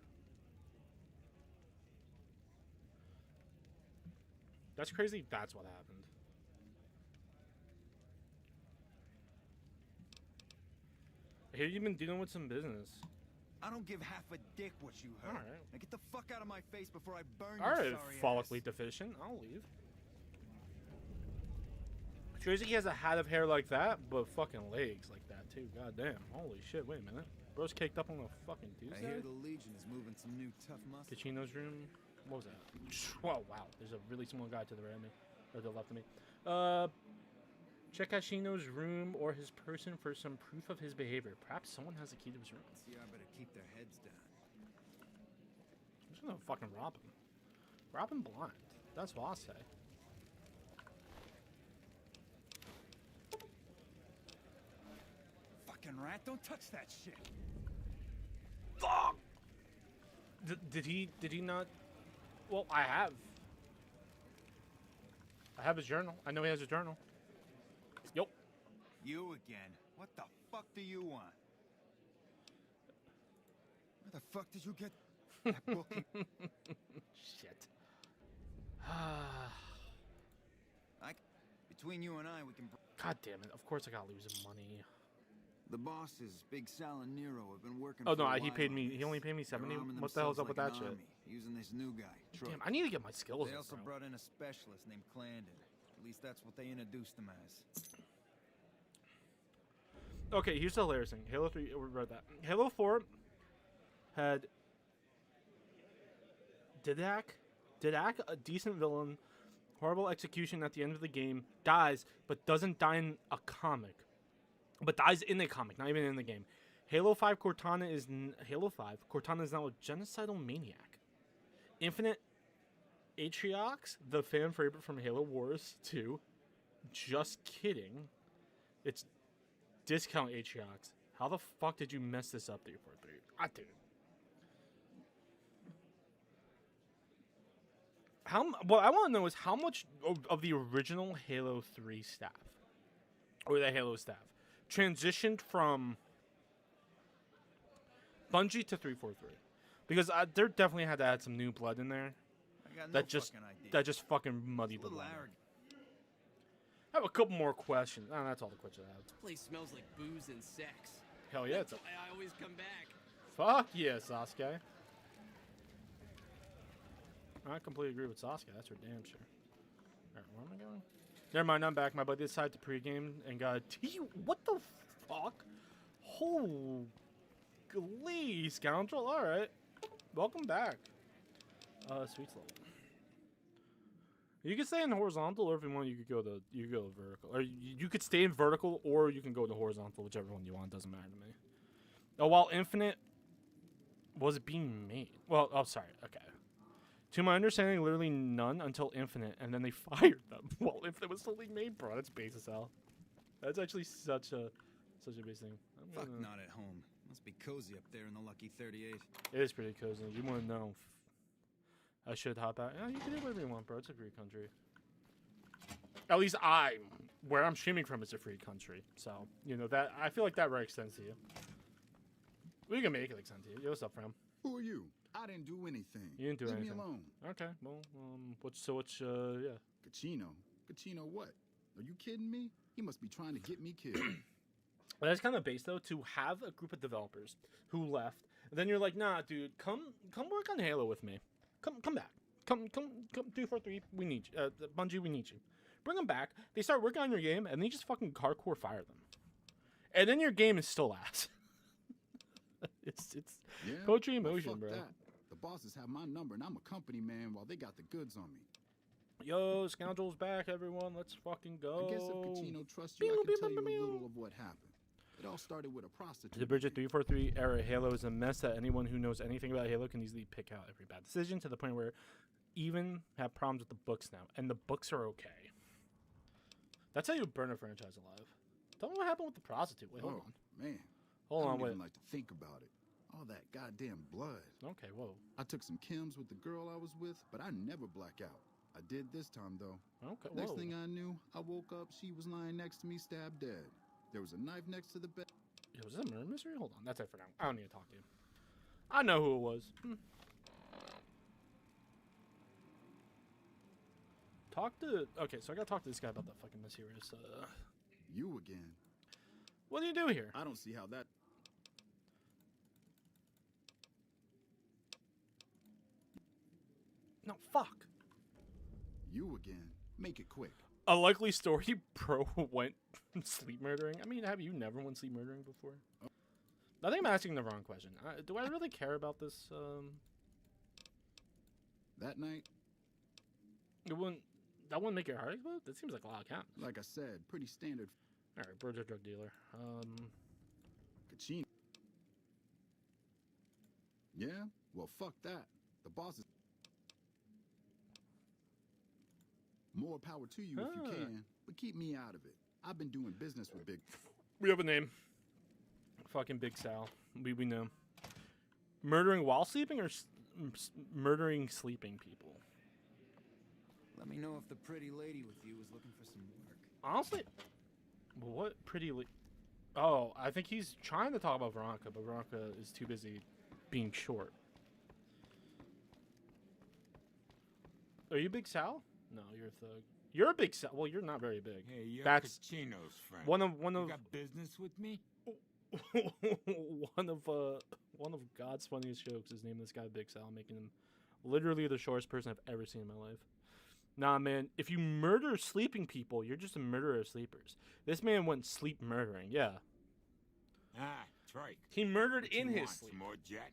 That's crazy. That's what happened. I hear you've been dealing with some business.
I don't give half a dick what you heard.
Alright.
Now get the fuck out of my face before I burn
Alright,
your sorry
follically
ass.
deficient. I'll leave. Crazy he has a hat of hair like that, but fucking legs like that too. God damn. Holy shit, wait a minute. Bro's caked up on a fucking
I
Tuesday?
hear the Legion is moving some new tough muscle.
Caccino's room. What was that? Whoa, wow. There's a really small guy to the right of me. Or to the left of me. Check Caccino's room or his person for some proof of his behavior. Perhaps someone has a key to his room.
See, I better keep their heads down.
I'm just gonna fucking rob him. Rob him blind. That's what I'll say.
Fucking rat, don't touch that shit.
Fuck! Did he not? Well, I have his journal. I know he has a journal. Yup.
You again. What the fuck do you want? Where the fuck did you get that book?
Shit.
Between you and I, we can...
God damn it. Of course I gotta lose him money.
The bosses, Big Sal and Nero, have been working
Oh
for
no,
a
he
while
paid
on
me.
this.
He only paid me
They're
70.
arming
What the hell's up
themselves
with
like
that
an
shit?
army, using this new guy, Troy.
Damn, I need to get my skills
They
up,
also
bro.
brought in a specialist named Clandon. At least that's what they introduced him as.
Okay, here's the hilarious thing. Halo 3, we read that. Halo 4 had Didac, a decent villain, horrible execution at the end of the game, dies, but doesn't die in a comic. But dies in a comic, not even in the game. Halo 5 Cortana is Cortana is now a genocidal maniac. Infinite Atriox, the fan favorite from Halo Wars 2. Just kidding. It's discount Atriox. How the fuck did you mess this up, 343? I did. What I want to know is how much of the original Halo 3 staff, or the Halo staff, transitioned from Bungie to 343, because there definitely had to add some new blood in there.
I got no
That just fucking muddied the water. I have a couple more questions. Oh, that's all the questions I have.
This place smells like booze and sex.
Hell yeah,
That's why I always come back.
Fuck yeah, Sasuke. I completely agree with Sasuke. That's for damn sure. Alright, where am I going? Never mind, I'm back. My buddy decided to pregame and got a What the fuck? Holy scoundrel. Alright. Welcome back. Sweets level. You can stay in horizontal, or if you want, you could go vertical. Or you could stay in vertical, or you can go to horizontal, whichever one you want. Doesn't matter to me. Oh, while Infinite was being made. Well, oh, sorry. Okay. To my understanding, literally none until Infinite, and then they fired them while Infinite was still being made, bro. That's base as hell. That's actually such a base thing.
Fuck, not at home. Must be cozy up there in the Lucky 38.
It is pretty cozy. You want to know? I should hop out. Yeah, you can do whatever you want, bro. It's a free country. At least where I'm streaming from is a free country. So, you know, that I feel like that right extends to you. We can make it extend to you. Yo, what's up, fam?
Who are you? I didn't do anything.
You didn't do anything.
Leave me alone.
Okay, well, yeah.
Cachino what? Are you kidding me? He must be trying to get me killed.
That's kind of base, though, to have a group of developers who left. And then you're like, nah, dude, come work on Halo with me. Come back. Come 243, we need you. Bungie, we need you. Bring them back. They start working on your game, and they just fucking hardcore fire them. And then your game is still ass. it's poetry in motion, bro.
That. The bosses have my number, and I'm a company man while they got the goods on me.
Yo, Scoundrel's back, everyone. Let's fucking go.
I guess if Cachino trusts you, I can tell you a little of what happened. It all started with a prostitute.
The Bridget 343 era Halo is a mess that anyone who knows anything about Halo can easily pick out every bad decision, to the point where even have problems with the books now, and the books are okay. That's how you burn a franchise alive. Tell me what happened with the prostitute. Wait, hold on.
Man.
Hold on,
I don't
wait.
even like to think about it. All that goddamn blood.
Okay, whoa.
I took some chems with the girl I was with, but I never black out. I did this time, though.
Okay,
Next thing I knew, I woke up, she was lying next to me, stabbed dead. There was a knife next to the bed.
Yo, was that a murder mystery? Hold on, that's it for now. I don't need to talk to you. I know who it was. Okay, so I gotta talk to this guy about that fucking mysterious,
You again.
What do you do here?
I don't see how that...
No, fuck.
You again. Make it quick.
A likely story pro went sleep murdering. I mean, have you never went sleep murdering before? Oh. I think I'm asking the wrong question. Do I really care about this?
That night?
That wouldn't make your heart explode? That seems like a lot of counts.
Like I said, pretty standard.
Alright, bird's a drug dealer.
Cachino. Yeah? Well, fuck that. The boss is... More power to you if you can, but keep me out of it. I've been doing business with Big...
We have a name. Fucking Big Sal. We know. Murdering while sleeping, or murdering sleeping people?
Let me know if the pretty lady with you is looking for some work.
Honestly, what pretty Oh, I think he's trying to talk about Veronica, but Veronica is too busy being short. Are you Big Sal? No, you're a thug. You're a Big Sal. Well, you're not very big.
Hey, you're
That's
Cachino's friend.
One of
you got business with me?
one of God's funniest jokes is naming this guy Big Sal, making him literally the shortest person I've ever seen in my life. Nah, man, if you murder sleeping people, you're just a murderer of sleepers. This man went sleep murdering, yeah.
Ah, Troy.
He murdered in his sleep.
More jet?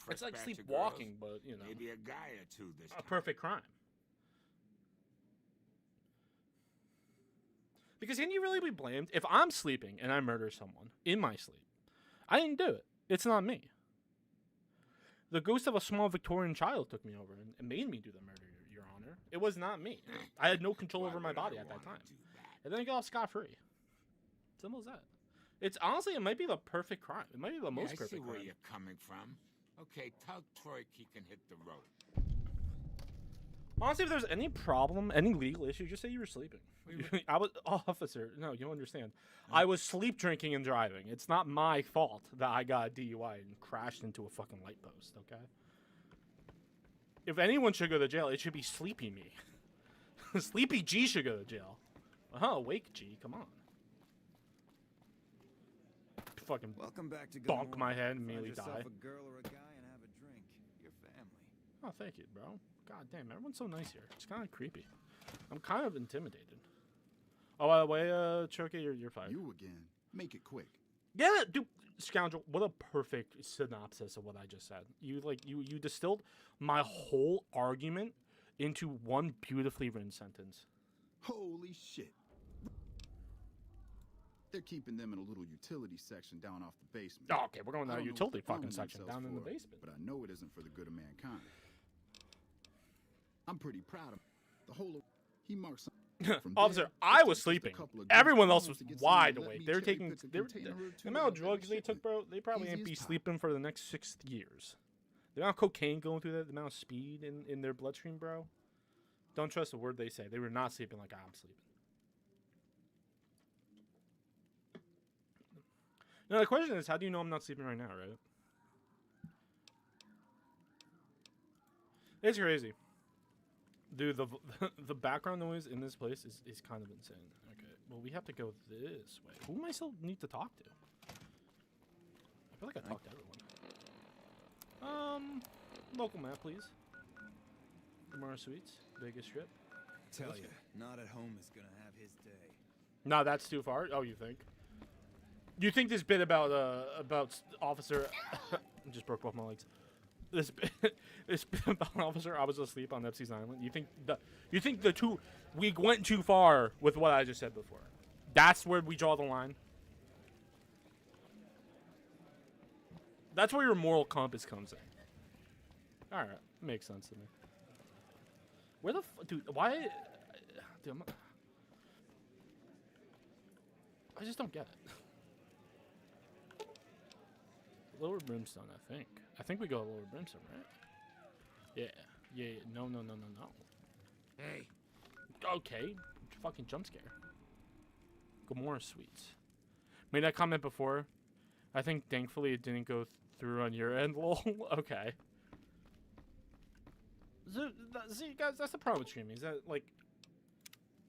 It's like sleepwalking, but, you know.
Maybe a guy or two this time.
A perfect crime. Because can you really be blamed if I'm sleeping and I murder someone in my sleep? I didn't do it. It's not me. The ghost of a small Victorian child took me over and made me do the murder, Your Honor. It was not me. I had no control over my body at that time. And then I got off scot-free. Simple as that. It's honestly, it might be the perfect crime. It might be the most perfect crime.
I see where you're coming from. Okay, tell Troy he can hit the road.
Honestly, if there's any problem, any legal issue, just say you were sleeping. I was officer. No, you don't understand. I was sleep drinking and driving. It's not my fault that I got a DUI and crashed into a fucking light post. Okay. If anyone should go to jail, it should be Sleepy Me. Sleepy G should go to jail. Wake G, come on. Fucking
Welcome back to
bonk my head and immediately die.
Find yourself a girl or a guy and have a drink. Your family.
Oh, thank you, bro. God damn, everyone's so nice here. It's kind of creepy. I'm kind of intimidated. Oh, by the way, Choki, you're fired.
You again. Make it quick.
Yeah, dude, scoundrel. What a perfect synopsis of what I just said. You distilled my whole argument into one beautifully written sentence.
Holy shit. They're keeping them in a little utility section down off the basement.
Oh, okay, we're going to
I
the
don't know
utility
what they're
fucking
filming
section
themselves
down in the
for,
basement.
But I know it isn't for the good of mankind. I'm pretty proud of the whole. He marks.
Officer, I was sleeping. Everyone else was wide awake. They're taking the amount of drugs they took, bro. They probably ain't be sleeping for the next 6 years. The amount of cocaine going through that, the amount of speed in their bloodstream, bro. Don't trust a word they say. They were not sleeping like I'm sleeping. Now the question is, how do you know I'm not sleeping right now, right? It's crazy. Dude, the background noise in this place is kind of insane. Okay, well, we have to go this way. Who am I still need to talk to? I feel like I talked to everyone. Local map, please. Gamora Suites, Vegas Strip.
Tell you, not at home is gonna have his day.
No, that's too far. Oh, you think? You think this bit about Officer? I just broke both my legs. This bit about Officer, I was asleep on Epstein's Island. You think the two, we went too far with what I just said before. That's where we draw the line. That's where your moral compass comes in. All right, makes sense to me. Where the dude? Why? Dude, I just don't get it. Lower Brimstone, I think. I think we go Lower Brimstone, right? Yeah. No.
Hey.
Okay. Fucking jump scare. Gamora Suites. Made that comment before. I think thankfully it didn't go through on your end, lol. Okay. See, guys, that's the problem with streaming. Is that, like,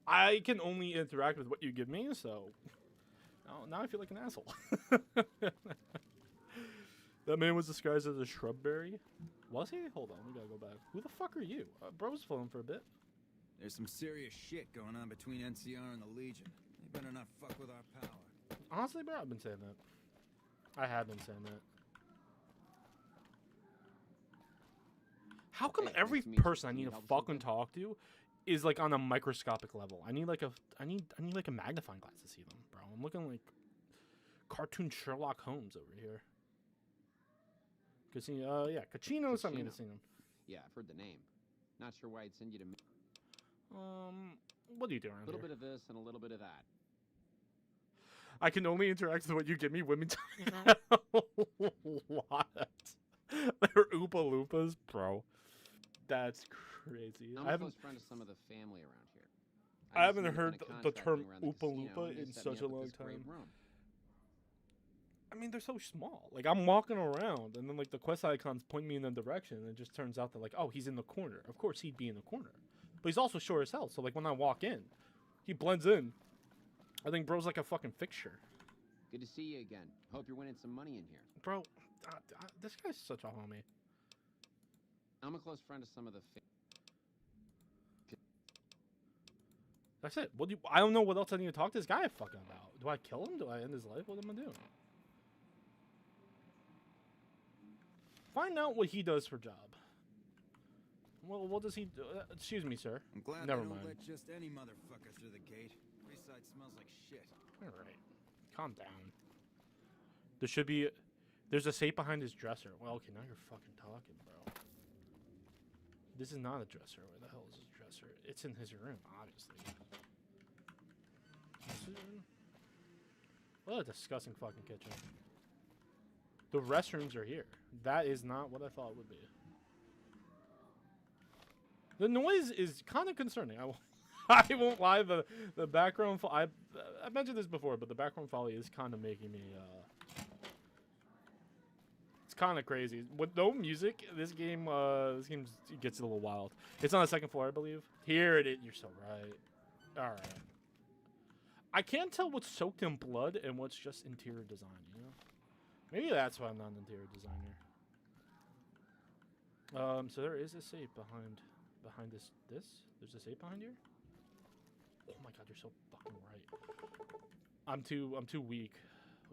I can only interact with what you give me, so... now I feel like an asshole. That man was disguised as a shrubberry. Was he? Hold on, we gotta go back. Who the fuck are you? Bro's flown for a bit.
There's some serious shit going on between NCR and the Legion. They better not fuck with our power.
Honestly, bro, I've been saying that. I have been saying that. How come every person I need to fucking talk to is like on a microscopic level? I need like a magnifying glass to see them, bro. I'm looking like cartoon Sherlock Holmes over here. Casino, yeah, Cachino sent me to see him.
Yeah, I've heard the name. Not sure why I'd send you to.
What do you do around here?
A little bit of this and a little bit of that.
I can only interact with what you give me, women. What? They're Oopa Loompas, bro. That's crazy.
I'm a close friend of some of the family around here.
I haven't heard the term Oopa Loompa in such a long time. I mean, they're so small. Like, I'm walking around, and then, like, the quest icons point me in a direction, and it just turns out that, like, oh, he's in the corner. Of course, he'd be in the corner. But he's also short as hell, so, like, when I walk in, he blends in. I think bro's like a fucking fixture.
Good to see you again. Hope you're winning some money in here.
Bro, this guy's such a homie.
I'm a close friend of some of the
That's it. What do you, I don't know what else I need to talk to this guy fucking about. Do I kill him? Do I end his life? What am I doing? Find out what he does for job. Well, what does he do? Excuse me, sir.
I'm glad
Never
they don't
mind.
let just any motherfucker through the gate. Wayside smells like shit.
All right. Calm down. There should be... There's a safe behind his dresser. Well, okay, now you're fucking talking, bro. This is not a dresser. Where the hell is his dresser? It's in his room, obviously. What a disgusting fucking kitchen. The restrooms are here. That is not what I thought it would be. The noise is kind of concerning. I won't lie. The background. I mentioned this before, but the background folly is kind of making me. It's kind of crazy. With no music, this game gets a little wild. It's on the second floor, I believe. Here it is. You're so right. All right. I can't tell what's soaked in blood and what's just interior design. You know, maybe that's why I'm not an interior designer. So there is a safe behind this. There's a safe behind here. Oh my god, you're so fucking right. I'm too weak.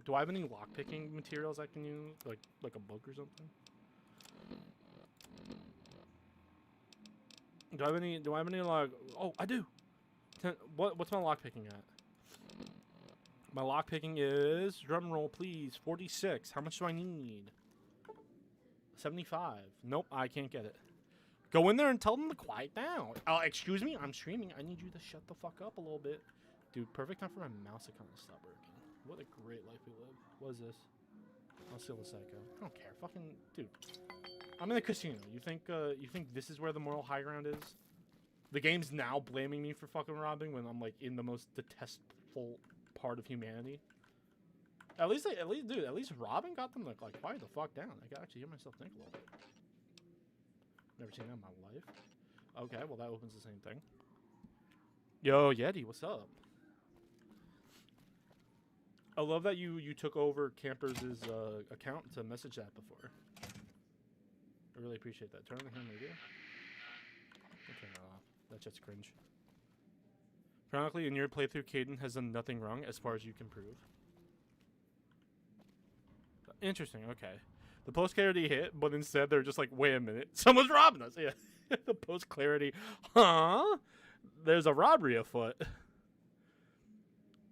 Do I have any lockpicking materials I can use, like a book or something? Do I have any like? Oh, I do. What's my lockpicking at? My lockpicking is, drum roll please, 46. How much do I need? 75. Nope, I can't get it. Go in there and tell them to quiet down. Excuse me, I'm streaming. I need you to shut the fuck up a little bit. Dude, perfect time for my mouse to kind of stop working. What a great life we live. What is this? I'll steal the psycho. I don't care. Fucking dude. I'm in a casino. You think this is where the moral high ground is? The game's now blaming me for fucking robbing when I'm like in the most detestful part of humanity. At least robbing got them to like quiet the fuck down. I can actually hear myself think a little bit. Never seen that in my life. Okay, well that opens the same thing. Yo, Yeti, what's up? I love that you took over Campers' account to message that before. I really appreciate that. Turn on the hand radio. Okay, that's just cringe. Chronically, in your playthrough, Caden has done nothing wrong as far as you can prove. Interesting, okay. The post clarity hit, but instead they're just like, wait a minute, someone's robbing us. Yeah, the post clarity, huh? There's a robbery afoot.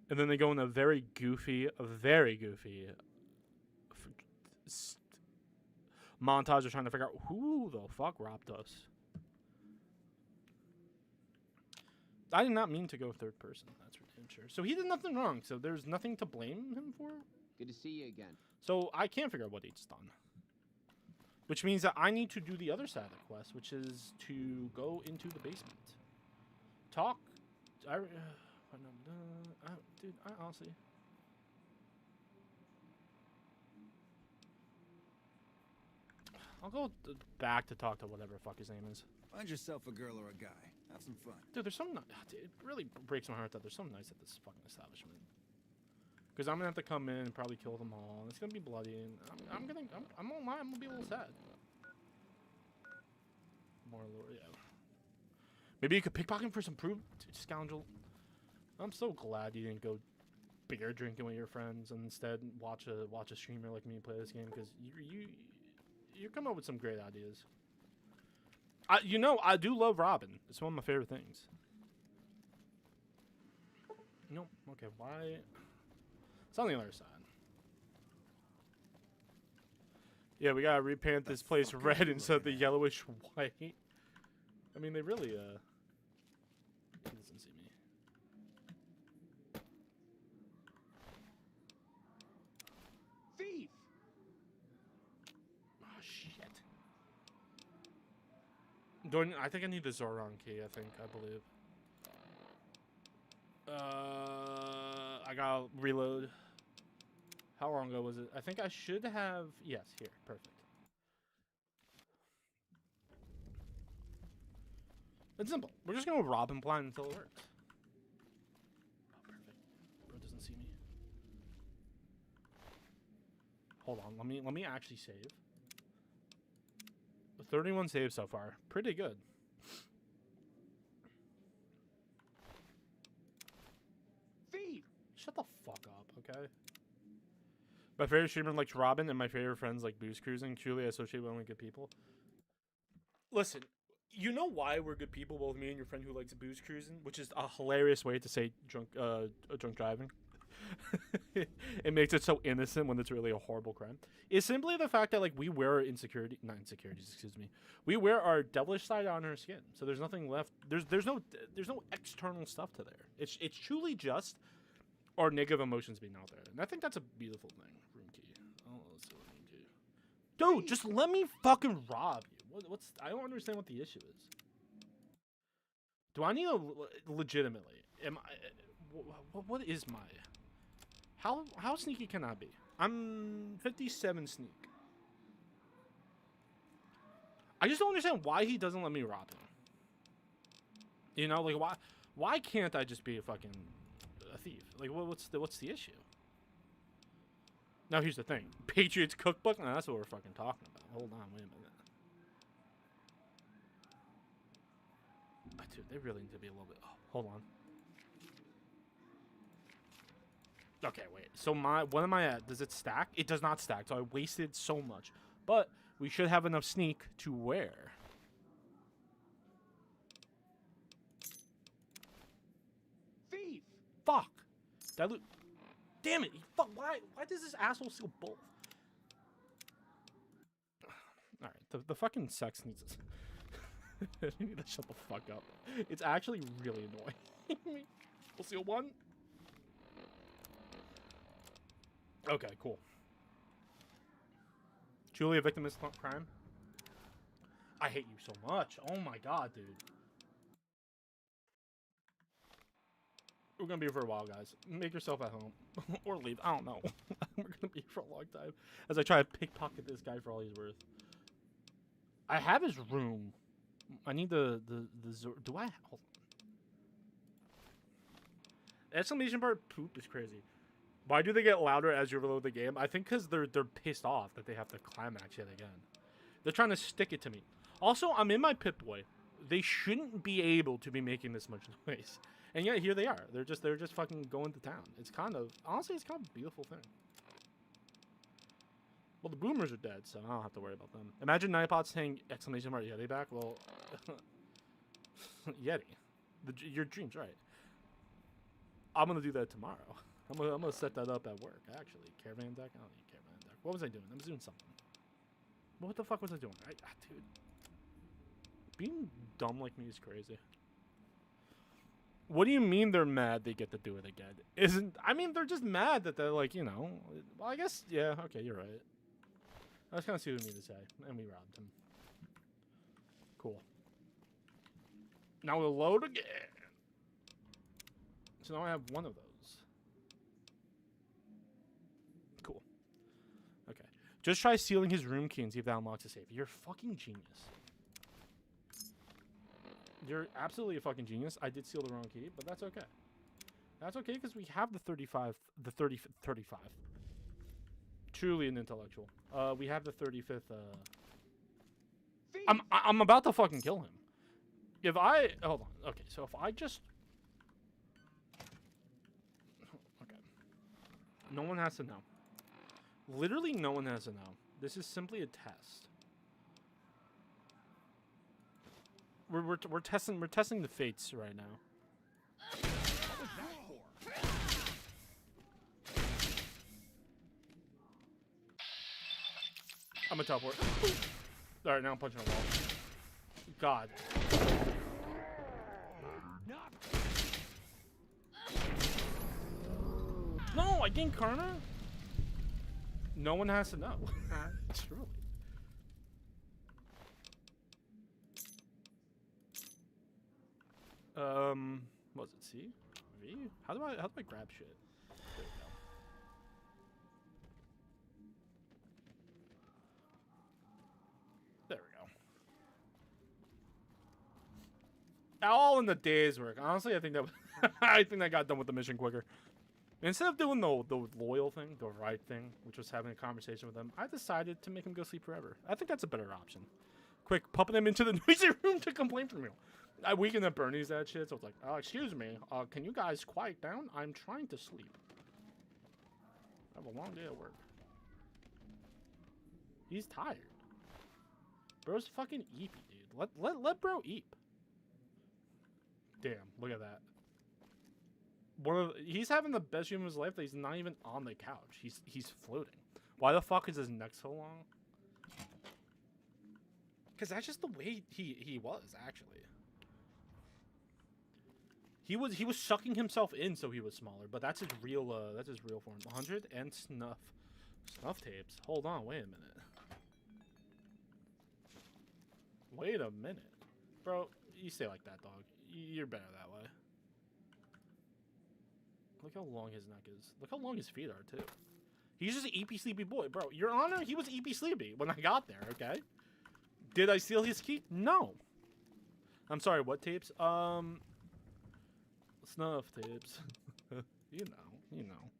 And then they go in a very goofy montage of trying to figure out who the fuck robbed us. I did not mean to go third person, that's for damn sure. So he did nothing wrong, so there's nothing to blame him for?
Good to see you again.
So I can't figure out what he's done. Which means that I need to do the other side of the quest, which is to go into the basement. Talk. Dude, I honestly... I'll go back to talk to whatever the fuck his name is.
Find yourself a girl or a guy. Have some fun.
Dude, there's some... Dude, it really breaks my heart that there's some nice at this fucking establishment. Because I'm gonna have to come in and probably kill them all. And it's gonna be bloody. And I'm gonna be a little sad. More lore, yeah. Maybe you could pickpocket him for some proof, scoundrel. I'm so glad you didn't go beer drinking with your friends and instead watch a streamer like me play this game, because you come up with some great ideas. I do love Robin. It's one of my favorite things. Nope. Okay, why? It's on the other side. Yeah, we gotta repaint this place red instead of the yellowish white. I mean, they really, He doesn't see me.
Thief!
Oh, shit. I think I need the Zoran key, I believe. I gotta reload. How long ago was it? I think I should have... Yes, here. Perfect. It's simple. We're just gonna rob him blind until it works. Oh, perfect. Bro doesn't see me. Hold on. Let me actually save. 31 saves so far. Pretty good.
Thief!
Shut the fuck up, okay? My favorite streamer likes Robin, and my favorite friends like booze cruising. Truly, I associate with only good people. Listen, you know why we're good people, both me and your friend who likes booze cruising, which is a hilarious way to say drunk driving. It makes it so innocent when it's really a horrible crime. Is simply the fact that like we wear our insecurities, excuse me. We wear our devilish side on our skin, so there's nothing left. There's no external stuff to there. It's truly just our negative emotions being out there, and I think that's a beautiful thing. Room key. Oh, let's see what room key. Dude, just let me fucking rob you. What's? I don't understand what the issue is. Do I need a legitimately? Am I? What is my? How sneaky can I be? I'm 57 sneak. I just don't understand why he doesn't let me rob him. You know, like why can't I just be a fucking thief? Like what's the issue? Now here's the thing. Patriots cookbook? Now that's what we're fucking talking about. Hold on, wait a minute. Oh, dude, they really need to be a little bit. Oh, hold on. Okay, wait. So what am I at? Does it stack? It does not stack. So I wasted so much. But we should have enough sneak to wear.
Thief!
Fuck. Dilute. Damn it. Fuck. Why does this asshole steal both? Alright, the fucking sex needs to... You need to shut the fuck up. It's actually really annoying. We'll steal one. Okay, cool. Julie, a victim of crime? I hate you so much. Oh my god, dude. We're gonna be here for a while, guys. Make yourself at home. Or leave. I don't know. We're gonna be here for a long time. As I try to pickpocket this guy for all he's worth. I have his room. I need the do I? Hold on. Exclamation part poop is crazy. Why do they get louder as you reload the game? I think because they're pissed off that they have to climax yet again. They're trying to stick it to me. Also, I'm in my Pip-Boy. They shouldn't be able to be making this much noise. And yet here they are. They're just fucking going to town. It's kind of honestly it's kind of a beautiful thing. Well, the boomers are dead, so I don't have to worry about them. Imagine Nightbot saying exclamation mark Yeti back. Well, Yeti, your dream's right. I'm gonna do that tomorrow. I'm gonna set that up at work. Actually, caravan deck. I don't need caravan deck. What was I doing? I was doing something. What the fuck was I doing? Dude, being dumb like me is crazy. What do you mean they're mad they get to do it again? I mean, they're just mad that they're like, you know. Well, I guess, yeah, okay, you're right. That's kind of suited me to say. And we robbed him. Cool. Now we'll load again. So now I have one of those. Cool. Okay. Just try stealing his room key and see if that unlocks a safe. You're a fucking genius. You're absolutely a fucking genius. I did steal the wrong key, but that's okay. That's okay because we have the 35. Truly an intellectual. We have the 35th. I'm about to fucking kill him. If I hold on. Okay, so if I just okay, no one has to know. Literally, no one has to know. This is simply a test. We're testing the fates right now.
What was that for?
I'm a teleport. All right, now I'm punching a wall. God. No, I gained Karna. No one has to know. Truly. Was it C? V? How do I grab shit? There we go. There we go. All in the day's work. Honestly, I think that I think that got done with the mission quicker. Instead of doing the loyal thing, the right thing, which was having a conversation with him, I decided to make him go sleep forever. I think that's a better option. Quick, pumping him into the noisy room to complain from you. I weakened at Bernie's that shit, so it's like, excuse me, can you guys quiet down? I'm trying to sleep. I have a long day at work. He's tired. Bro's fucking eepy, dude. Let bro eep. Damn, look at that. He's having the best dream of his life that he's not even on the couch. He's floating. Why the fuck is his neck so long? Because that's just the way he was, actually. He was sucking himself in so he was smaller, but that's his real form. 100 and snuff tapes. Hold on, wait a minute. Wait a minute. Bro, you stay like that, dog. You're better that way. Look how long his neck is. Look how long his feet are, too. He's just an EP Sleepy boy. Bro, Your Honor, he was EP Sleepy when I got there, okay? Did I steal his key? No. I'm sorry, what tapes? Snuff tapes. You know.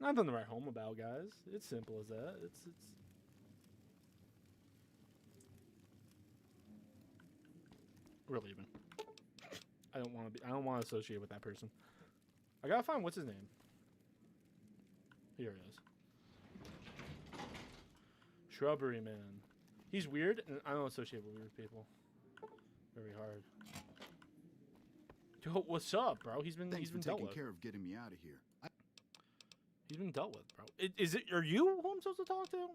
Nothing to write home about, guys. It's simple as that. It's... We're leaving. I don't want to associate with that person. I gotta find what's his name. Here it is. Shrubbery Man. He's weird, and I don't associate with weird people. Very hard. Yo, what's up, bro? He's been dealt with.
Thanks for taking care of getting me out of here.
He's been dealt with, bro. Are you who I'm supposed to talk to?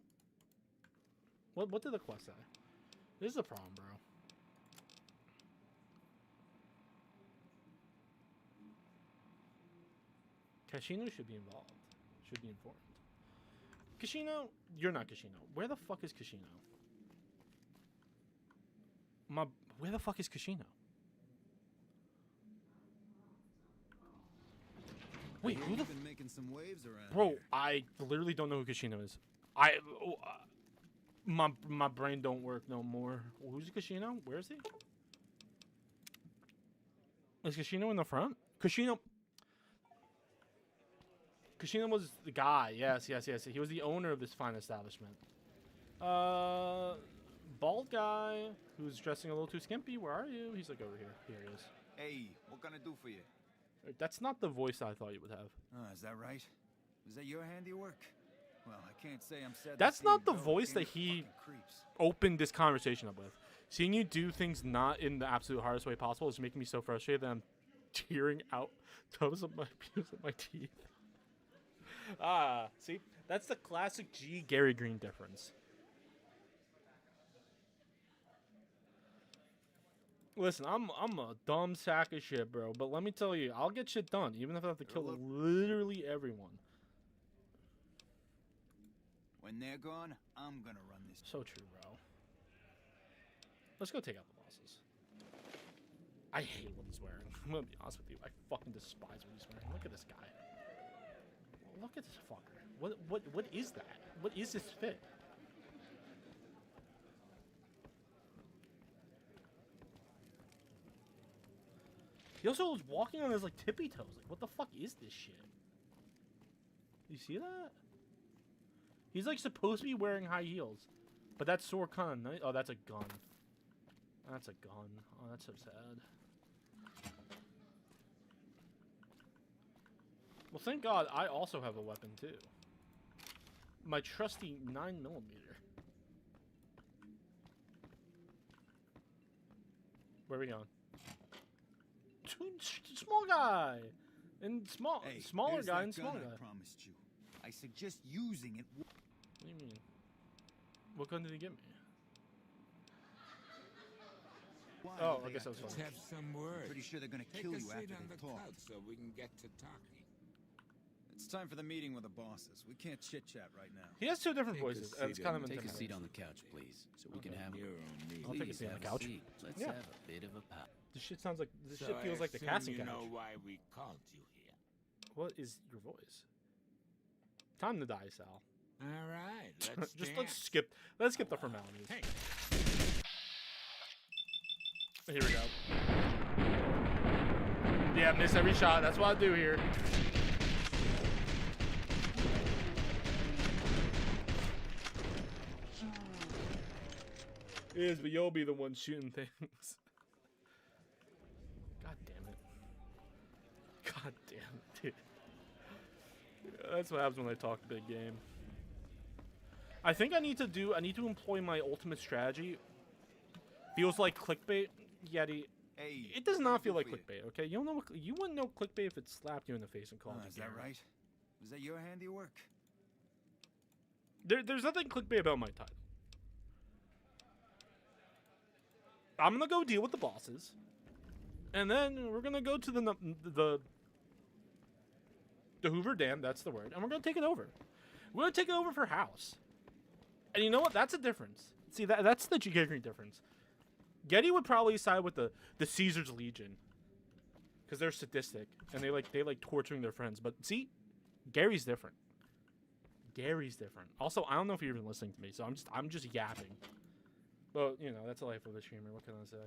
What did the quest say? This is a problem, bro. Kashino should be involved. Should be informed. Kashino? You're not Kashino. Where the fuck is Kashino? Where the fuck is Kashino? Wait, who the
been making some waves around
Bro,
here.
I literally don't know who Kashino is. My brain don't work no more. Who's Kashino? Where is he? Is Kashino in the front? Kashino was the guy. Yes. He was the owner of this fine establishment. Bald guy who's dressing a little too skimpy. Where are you? He's like over here. Here he is.
Hey, what can I do for you?
That's not the voice I thought you would have.
Oh, is that right? Was that your handiwork? Well, I can't say I'm sad.
That's not the voice that he opened this conversation up with. Seeing you do things not in the absolute hardest way possible is making me so frustrated that I'm tearing out tubs of my pupils of my teeth. See? That's the classic G Gary Green difference. Listen, I'm a dumb sack of shit, bro. But let me tell you, I'll get shit done, even if I have to kill literally everyone.
When they're gone, I'm gonna run this.
So true, bro. Let's go take out the bosses. I hate what he's wearing. I'm gonna be honest with you. I fucking despise what he's wearing. Look at this guy. Look at this fucker. What is that? What is this fit? He also was walking on his like tippy toes. Like, what the fuck is this shit? You see that? He's like supposed to be wearing high heels, but that sword kind of nice. Oh, that's a gun. That's a gun. Oh, that's so sad. Well, thank God I also have a weapon too. My trusty 9mm. Where are we going? Small guy and smaller guy and small guy.
I promised you. I suggest using it.
What do you mean? What gun did he give me? Oh, I guess that was fun.
Let's have some words.
Pretty sure they're gonna
Take
kill
a
you
seat
after
on
they
the
talk.
couch so we can get to talking.
It's time for the meeting with the bosses. We can't chit chat right now.
He has two different
Take a
voices. And it's
seat
kind of
on-
Take a
intimidating.
seat on the couch, please, so we can have
Your own meeting.
I'll take a seat on the couch.
Let's
Yeah.
have a bit of a pop.
This shit sounds like this
So
shit
I
feels like the
assume
casting
you
couch.
know why we called you here.
What is your voice? Time to die, Sal.
All right, let's
Just
dance.
skip the formalities.
Hey,
Here we go. Yeah, miss every shot. That's what I do here. Is, but you'll be the one shooting things. God damn it. God damn it, dude. Yeah, that's what happens when I talk big game. I think I need to employ my ultimate strategy. Feels like clickbait, Yeti.
Hey,
It does not feel
good
like
for you.
clickbait, okay? You don't know. You wouldn't know clickbait if it slapped you in the face and called you.
Is that
Gary.
right? Was that your handiwork?
There's nothing clickbait about my title. I'm gonna go deal with the bosses, and then we're gonna go to the Hoover Dam. That's the word, and we're gonna take it over. We're gonna take it over for House. And you know what? That's a difference. See, that's the GK Green difference. Getty would probably side with the Caesar's Legion. Because they're sadistic. And they like torturing their friends. But see, Gary's different. Gary's different. Also, I don't know if you're even listening to me, so I'm just yapping. But, you know, that's the life of a streamer. What can I say?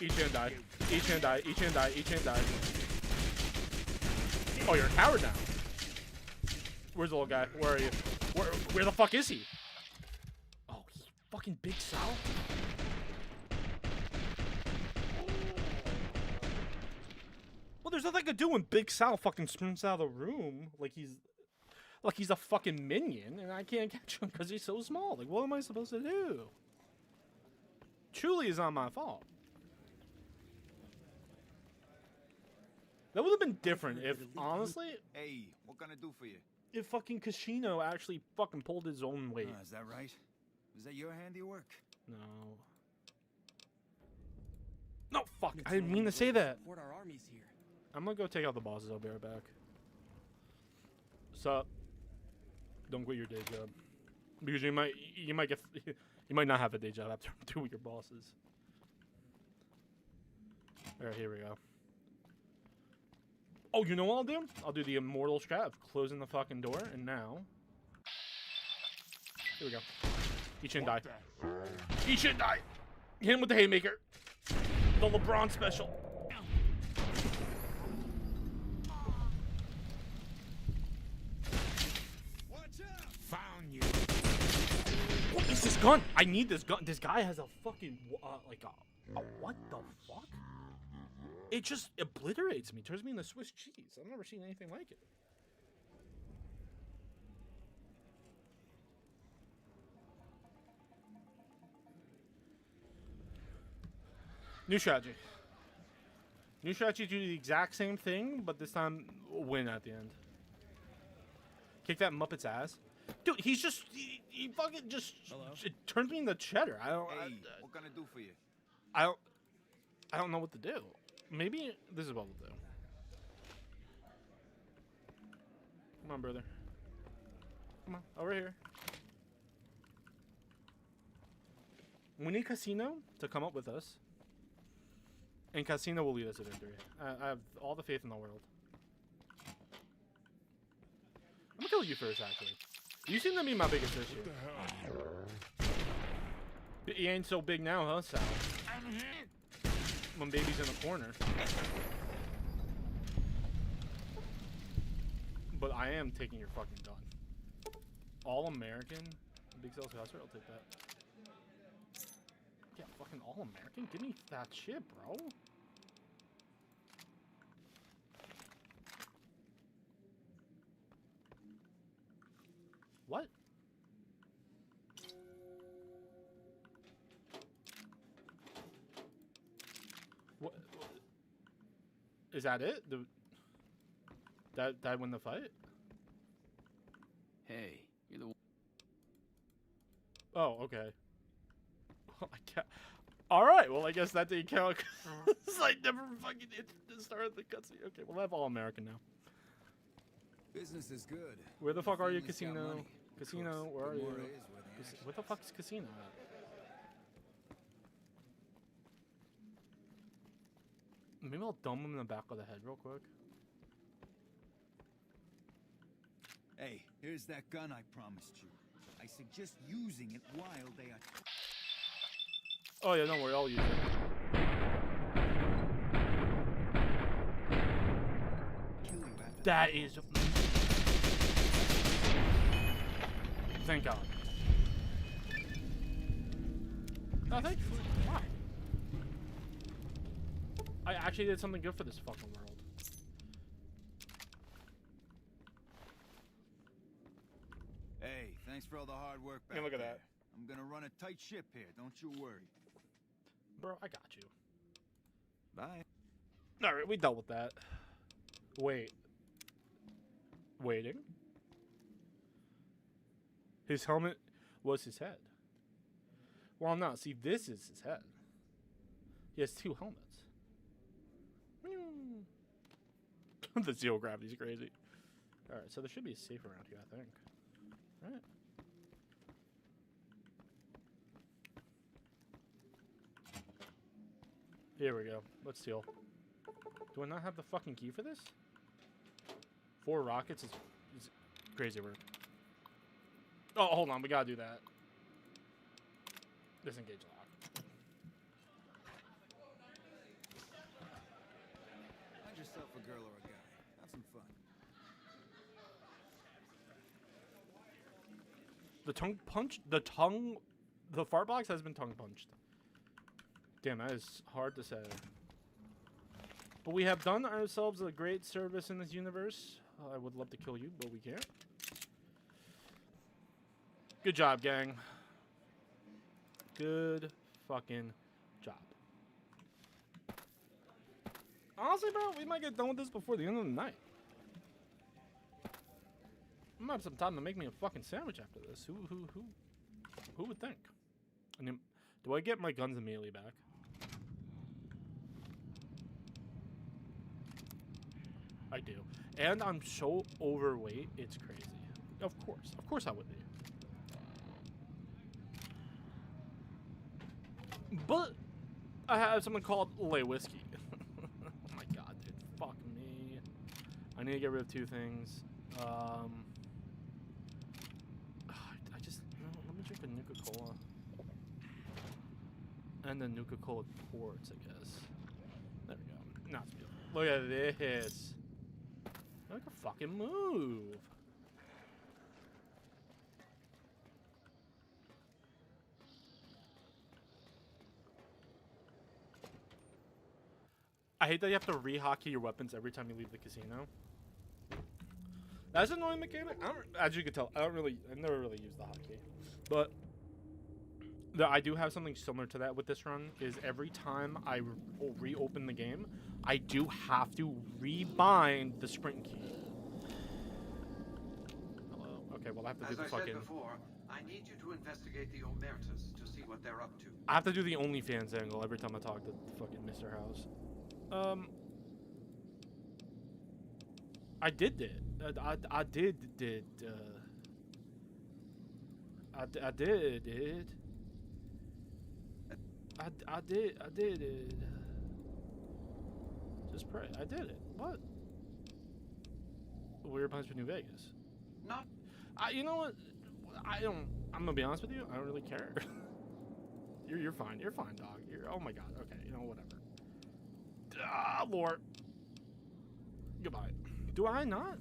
Each hand die. Each hand die. Each hand die. Each hand die. Oh, you're a coward now. Where's the little guy? Where are you? Where the fuck is he? Oh, he's fucking Big Sal? Well, there's nothing I can do when Big Sal fucking sprints out of the room like he's a fucking minion, and I can't catch him because he's so small. Like, what am I supposed to do? Truly is not my fault. That would have been different if, honestly...
Hey, what can I do for you?
If fucking Casino actually fucking pulled his own weight.
Is that right? Is that your handiwork?
No. No, fuck. I didn't mean to say that.
Support our armies here.
I'm gonna go take out the bosses. I'll be right back. Sup? Don't quit your day job, because you might not have a day job after 2 of your bosses. All right, here we go. Oh, you know what I'll do? I'll do the immortal strat of closing the fucking door, and now... Here we go. Each and die. Each and die! Hit him with the haymaker. The LeBron special.
Found you.
What is this gun? I need this gun. This guy has a fucking, like a what the fuck? It just obliterates me, turns me into Swiss cheese. I've never seen anything like it. New strategy. New strategy, do the exact same thing, but this time win at the end. Kick that Muppet's ass. Dude, he's just, he fucking just, it turns me into cheddar. I don't,
Hey, what can I do for you?
I don't know what to do. Maybe this is what we'll do. Come on, brother. Come on, over here. We need Casino to come up with us. And Casino will lead us to victory. I have all the faith in the world. I'm gonna kill you first, actually. You seem to be my biggest issue. He ain't so big now, huh, Sal? When baby's in the corner. But I am taking your fucking gun. All American? Big Sal's House, I'll take that. Yeah, fucking all American? Give me that shit, bro. What? What? Is that it? That win the fight?
Hey, you're the one.
Oh, okay. I can't. All right. Well, I guess that didn't count. It's like never fucking started the cutscene. Okay, we'll have all American now.
Business is good.
Where the fuck are you,
Family's got
Casino?
money.
Casino,
Cooks.
where are
The
you?
more it is, where the action
Where the fuck's Casino at? Maybe I'll dump him in the back of the head real quick.
Hey, here's that gun I promised you. I suggest using it while they are...
Oh yeah, don't worry, I'll use it. That is... Thank God. Oh, thank you. Wow. I actually did something good for this fucking world.
Hey, thanks for all the hard work back
Hey, look at
there.
that.
I'm gonna run a tight ship here, don't you worry.
Bro, I got you.
Bye.
Alright, we dealt with that. Wait. Waiting? His helmet was his head. Well, no, see, this is his head. He has two helmets. The zero gravity's crazy. Alright, so there should be a safe around here, I think. Right? Here we go. Let's steal. Do I not have the fucking key for this? 4 rockets is crazy work. Oh, hold on. We gotta do that. Disengage lock.
Find yourself a girl or a guy. Have some fun.
The fart box has been tongue punched. Damn, that is hard to say. But we have done ourselves a great service in this universe. I would love to kill you, but we can't. Good job, gang. Good fucking job. Honestly, bro, we might get done with this before the end of the night. I'm gonna have some time to make me a fucking sandwich after this. Who would think? And then, do I get my guns immediately back? I do. And I'm so overweight, it's crazy. Of course I would be. But I have something called lay whiskey. Oh my god, dude. Fuck me. I need to get rid of 2 things. I just, you know, let me drink a Nuka-Cola. And then Nuka-Cola quartz, I guess. There we go. Now it's beautiful. Look at this. Like a fucking move. I hate that you have to re-hockey your weapons every time you leave the casino. That's an annoying mechanic. As you can tell, I've never really used the hotkey. But I do have something similar to that with this run, is every time I reopen the game, I do have to rebind the sprint key. Hello. Okay, well I have to do the fucking...
As I said before, I need you to investigate the Omertas to see what they're up to.
I have to do the OnlyFans angle every time I talk to fucking Mr. House. I did it. I did it. I did it. I did it. Just pray. I did it. What? Weird Punch for New Vegas.
No.
You know what? I'm gonna be honest with you. I don't really care. You're fine. You're fine, dog. Oh my god. Okay. You know, whatever. Ah, Lord. Goodbye. Do I not?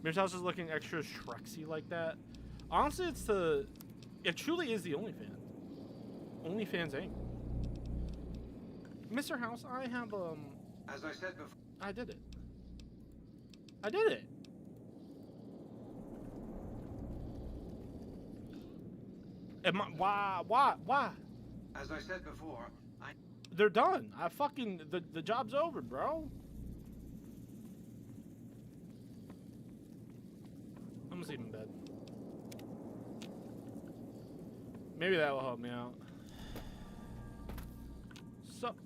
Mir's House is looking extra Shrexy like that. Honestly, it truly is the OnlyFans angle. Mr. House, I have,
As I said before...
I did it. I did it. Why?
As I said before,
They're done. The job's over, bro. I'm gonna sleep in bed. Maybe that will help me out. Sup?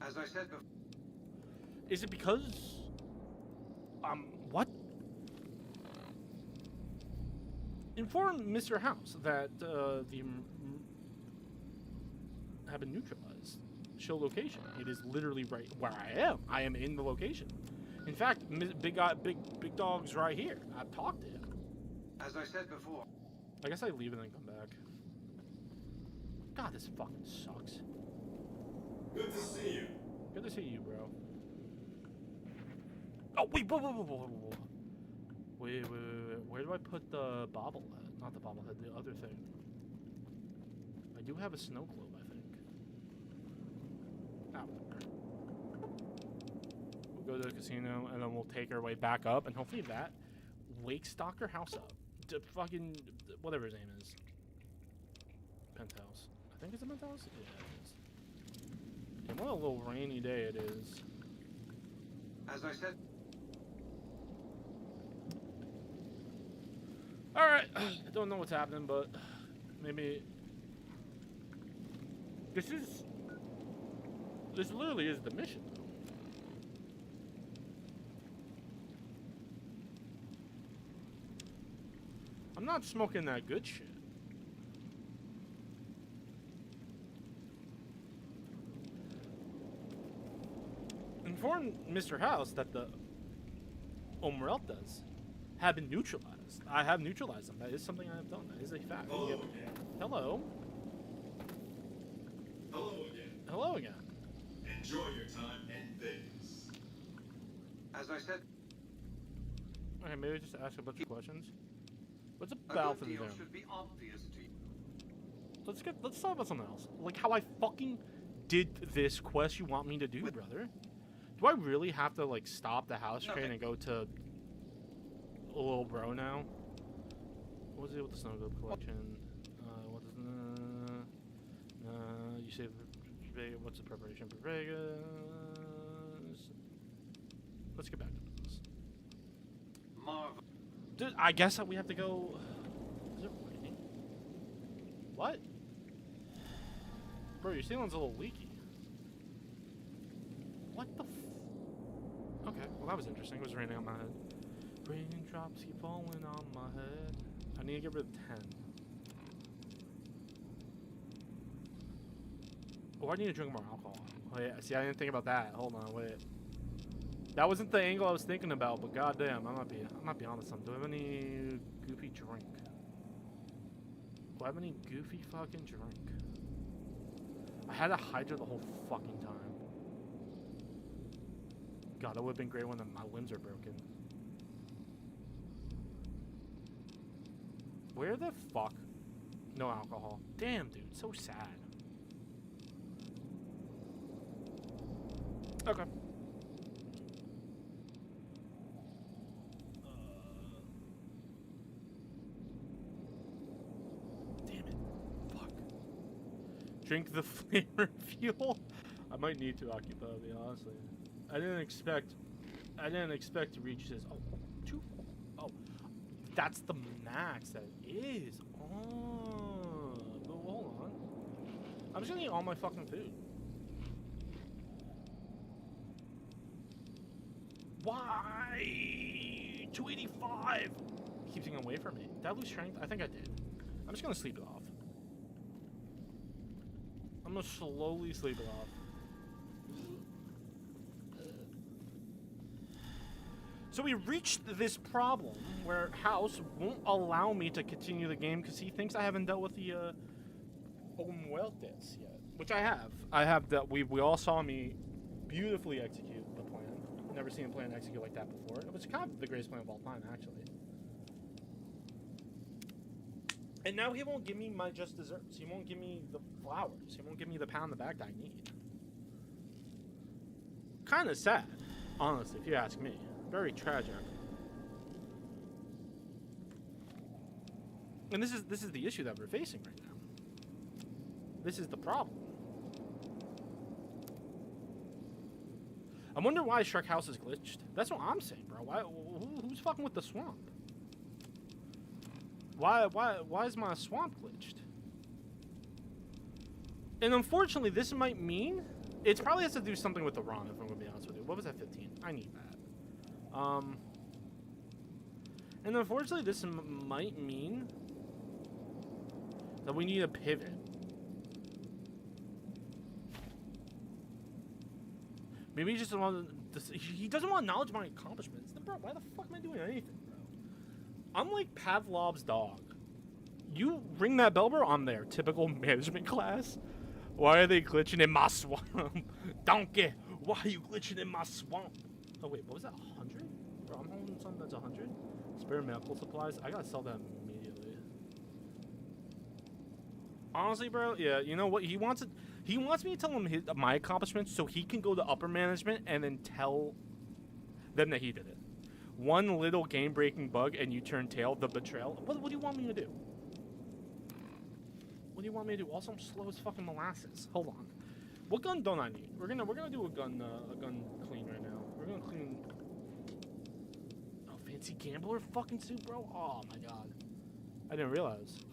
As I said before...
Is it because... what? Inform Mr. House that, have been neutralized. Show location. It is literally right where I am. I am in the location. In fact, big dog's right here. I've talked to him.
As I said before...
I guess I leave and then come back. God, this fucking sucks.
Good to see you.
Good to see you, bro. Oh, wait, whoa. Wait. Where do I put the bobblehead? Not the bobblehead, the other thing. I do have a snow globe, I think. Ah, whatever. We'll go to the casino, and then we'll take our way back up, and hopefully that wakes Dr. House up. To fucking... whatever his name is. Penthouse. I think it's a penthouse? Yeah, it is. And what a little rainy day it is.
As I said...
Alright, I don't know what's happening, but maybe... This literally is the mission, though. I'm not smoking that good shit. informed Mr. House that the Omereltas have been neutralized. I have neutralized them. That is something I have done. That is a fact.
Hello
Yep.
again.
Hello.
Hello again.
Hello again.
Enjoy your time in Vegas.
As I said,
Okay, maybe just ask a bunch of questions. What's a
a
battle for
good
the
deal
Zoom?
should be obvious to you.
Let's talk about something else. Like how I fucking did this quest you want me to do, brother. Do I really have to like stop the house train and go to a little bro now? What was it with the snow globe collection? What is you say Vegas? What's the preparation for Vegas? Let's get back to this.
Marvel.
Dude, I guess that we have to go. Is it raining? What? Bro, your ceiling's a little leaky. What the f... Okay, well that was interesting. It was raining on my head. Raindrops keep falling on my head. I need to get rid of 10. Oh, I need to drink more alcohol. Oh yeah, see, I didn't think about that. Hold on, wait. That wasn't the angle I was thinking about, but goddamn, I might be onto something. Do I have any goofy drink? Do I have any goofy fucking drink? I had a Hydra the whole fucking time. God, that would have been great when my limbs are broken. Where the fuck? No alcohol. Damn, dude, so sad. Okay. Damn it. Fuck. Drink the flavor fuel? I might need to occupy, to be honestly. I didn't expect to reach this. Oh, two. Oh, that's the max that it is. Oh, but hold on. I'm just gonna eat all my fucking food. Why? 285. Keeps getting away from me. Did I lose strength? I think I did. I'm just gonna sleep it off. I'm gonna slowly sleep it off. So we reached this problem where House won't allow me to continue the game because he thinks I haven't dealt with the Muertes yet, which I have. I have that. We all saw me beautifully execute the plan. Never seen a plan execute like that before. It was kind of the greatest plan of all time, actually. And now he won't give me my just desserts. He won't give me the flowers. He won't give me the pound of the bag that I need. Kind of sad, honestly, if you ask me. Very tragic. And this is the issue that we're facing right now. This is the problem. I wonder why Shrek House is glitched. That's what I'm saying, bro. Why? Who's fucking with the swamp? Why is my swamp glitched? And unfortunately, this might mean it probably has to do something with the ROM. If I'm gonna be honest with you, what was that 15? I need that. And unfortunately, this might mean that we need a pivot. Maybe he just doesn't want he doesn't want to acknowledge my accomplishments. Then, bro, why the fuck am I doing anything, bro? I'm like Pavlov's dog. You ring that bell, bro, I'm there. Typical management class. Why are they glitching in my swamp? Donkey, why are you glitching in my swamp? Oh wait, what was that? 100? Bro, I'm holding something that's 100. Spare medical supplies. I gotta sell that immediately. Honestly, bro, yeah. You know what? He wants it. He wants me to tell him my accomplishments so he can go to upper management and then tell them that he did it. One little game-breaking bug and you turn tail. The betrayal. What do you want me to do? What do you want me to do? Also, I'm slow as fucking molasses. Hold on. What gun don't I need? We're gonna do a gun clean right now. We're gonna clean. Oh, fancy gambler fucking suit, bro. Oh my god, I didn't realize.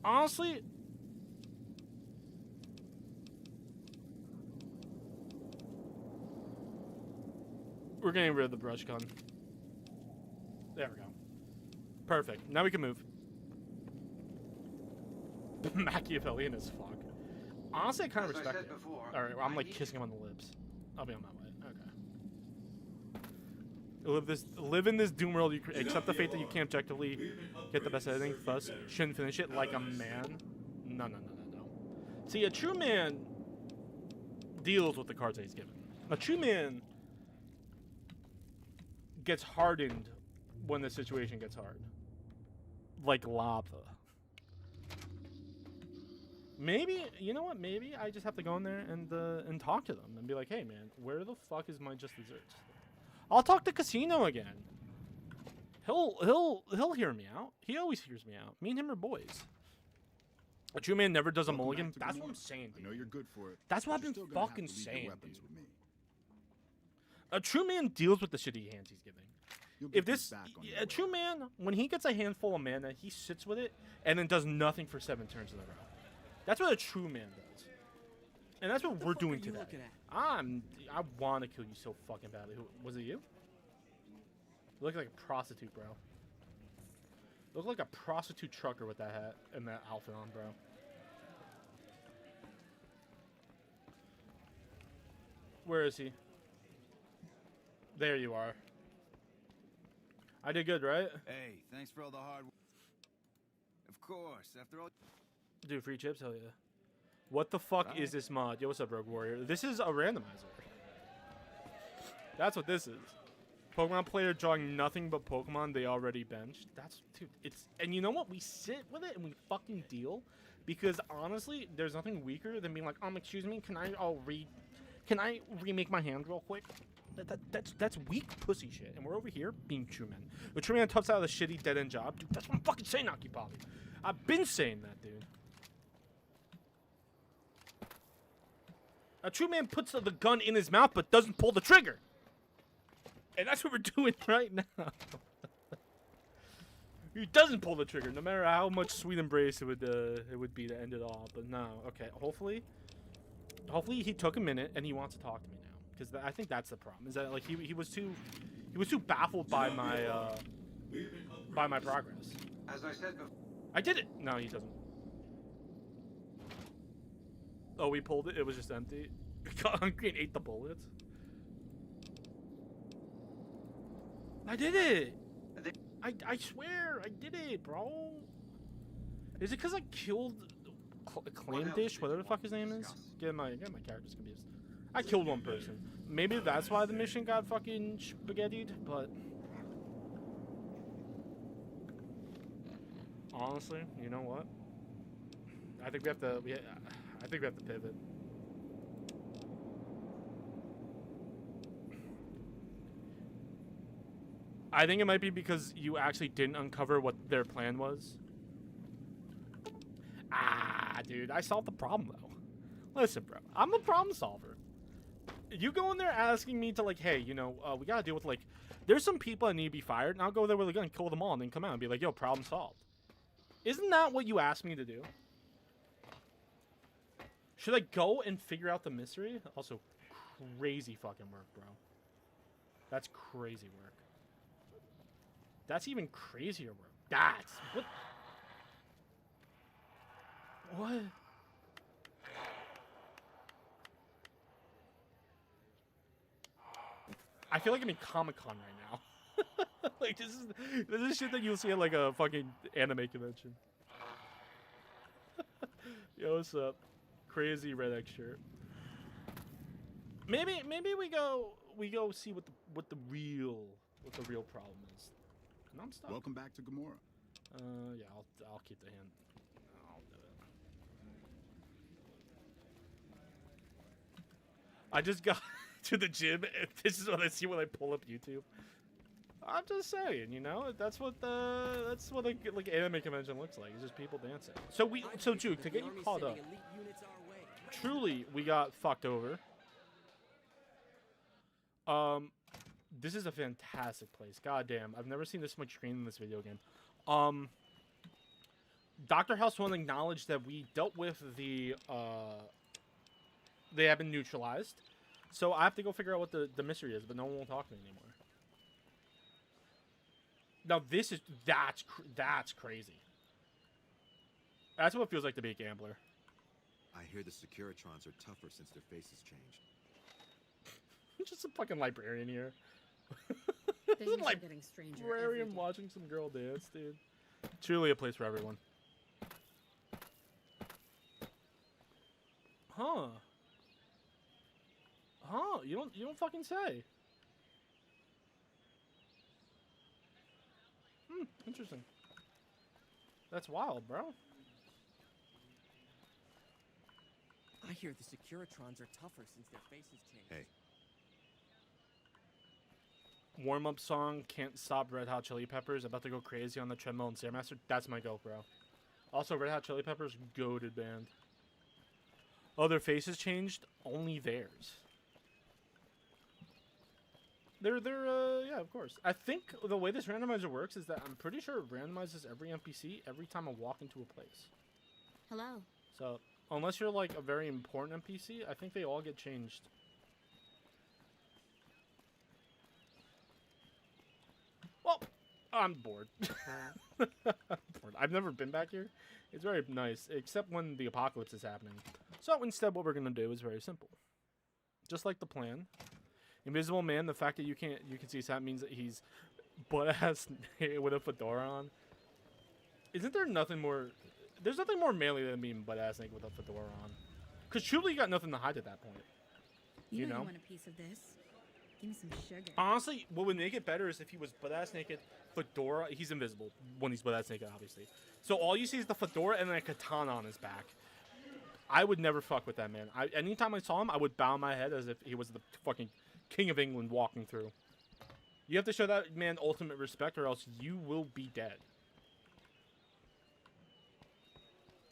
Honestly, we're getting rid of the brush gun. There we go. Perfect. Now we can move. Machiavellian as fuck. Honestly, I kind of
As I
respect
said
it.
before,
All right, I'm
I
like
need
kissing him on the lips. I'll be on my way. Okay. Live in this doom world. You accept the fate that you can't objectively get the best editing. Thus, shouldn't finish it like a man. No. See, a true man deals with the cards that he's given. A true man gets hardened when the situation gets hard, like lava. Maybe, you know what? Maybe I just have to go in there and talk to them and be like, "Hey, man, where the fuck is my just desserts?" I'll talk to Casino again. He'll hear me out. He always hears me out. Me and him are boys. A true man never does a mulligan. That's what I'm saying, dude.
I know you're good for it.
That's what I've
You're
been
still gonna have
fucking
to leave your
saying,
weapons
dude.
with me.
A true man deals with the shitty hands he's giving.
You'll
If
get
this,
back on your
a
way.
true man, when he gets a handful of mana, he sits with it and then does nothing for 7 turns in a row. That's what a true man does. And that's what we're doing today. I want to kill you so fucking badly. Was it you? You look like a prostitute, bro. You look like a prostitute trucker with that hat and that outfit on, bro. Where is he? There you are. I did good, right?
Hey, thanks for all the hard work. Of course, after all...
Dude, free chips? Hell yeah. What the fuck is this mod? Yo, what's up, Rogue Warrior? This is a randomizer. That's what this is. Pokemon player drawing nothing but Pokemon they already benched. That's, dude, it's... And you know what? We sit with it and we fucking deal. Because, honestly, there's nothing weaker than being like, excuse me, can I remake my hand real quick? That's weak pussy shit. And we're over here being true men. The true man toughs out of the shitty dead-end job. Dude, that's what I'm fucking saying, Aki Poppy. I've been saying that, dude. A true man puts the gun in his mouth but doesn't pull the trigger. And that's what we're doing right now. He doesn't pull the trigger, no matter how much sweet embrace it would be to end it all. But no, okay. Hopefully he took a minute and he wants to talk to me now, because I think that's the problem. Is that like he was too baffled by my progress.
As I said before,
I did it. No, he doesn't. Oh, we pulled it. It was just empty. Got hungry and ate the bullets. I did it. I swear I did it, bro. Is it because I killed Claim Dish, whatever the fuck his name is? Get my characters confused. I killed one person. Maybe that's why the mission got fucking spaghettied, but honestly, you know what? I think we have to pivot. I think it might be because you actually didn't uncover what their plan was. Dude, I solved the problem, though. Listen, bro, I'm a problem solver. You go in there asking me to, like, hey, you know, we gotta deal with, like, there's some people that need to be fired, and I'll go there with a gun, kill them all, and then come out and be like, yo, problem solved. Isn't that what you asked me to do? Should I go and figure out the mystery? Also, crazy fucking work, bro. That's crazy work. That's even crazier work. That's... What? I feel like I'm in Comic-Con right now. Like, this is shit that you'll see at, like, a fucking anime convention. Yo, what's up? Crazy red X shirt. Maybe we go see what the real problem is. And I'm stuck.
Welcome back to Gamora.
Yeah, I'll keep the hand. I'll do it. I just got to the gym, and this is what I see when I pull up YouTube. I'm just saying, you know, that's what a like anime convention looks like. It's just people dancing. So Juke, to get you caught up, truly we got fucked over. This is a fantastic place. God damn, I've never seen this much green in this video game. Dr. House won't acknowledge that we dealt with the they have been neutralized. So I have to go figure out what the mystery is, but no one will talk to me anymore. Now that's crazy. That's what it feels like to be a gambler.
I hear the Securitrons are tougher since their faces changed.
Just a fucking librarian here.
Things are getting stranger every
Librarian
day.
watching some girl dance, dude. Truly a place for everyone. Huh. Huh, you don't fucking say. Interesting. That's wild, bro.
I hear the Securitrons are tougher since their faces changed.
Hey.
Warm-up song, Can't Stop Red Hot Chili Peppers, about to go crazy on the treadmill and Stairmaster. That's my go, bro. Also, Red Hot Chili Peppers, goated band. Oh, their faces changed? Only theirs. Yeah, of course. I think the way this randomizer works is that I'm pretty sure it randomizes every NPC every time I walk into a place.
Hello.
So, unless you're like a very important NPC, I think they all get changed. Well, I'm bored. I'm bored. I've never been back here. It's very nice, except when the apocalypse is happening. So instead, what we're gonna do is very simple. Just like the plan. Invisible Man, the fact that you can see his hat means that he's butt-ass with a fedora on. Isn't there nothing more... There's nothing more manly than being butt-ass naked with a fedora on. Because truly, you got nothing to hide at that point. You know?
You want a piece of this? Give me some sugar.
Honestly, what would make it better is if he was butt-ass naked, fedora... He's invisible when he's butt-ass naked, obviously. So all you see is the fedora and then a katana on his back. I would never fuck with that man. Anytime I saw him, I would bow my head as if he was the fucking King of England walking through. You have to show that man ultimate respect or else you will be dead.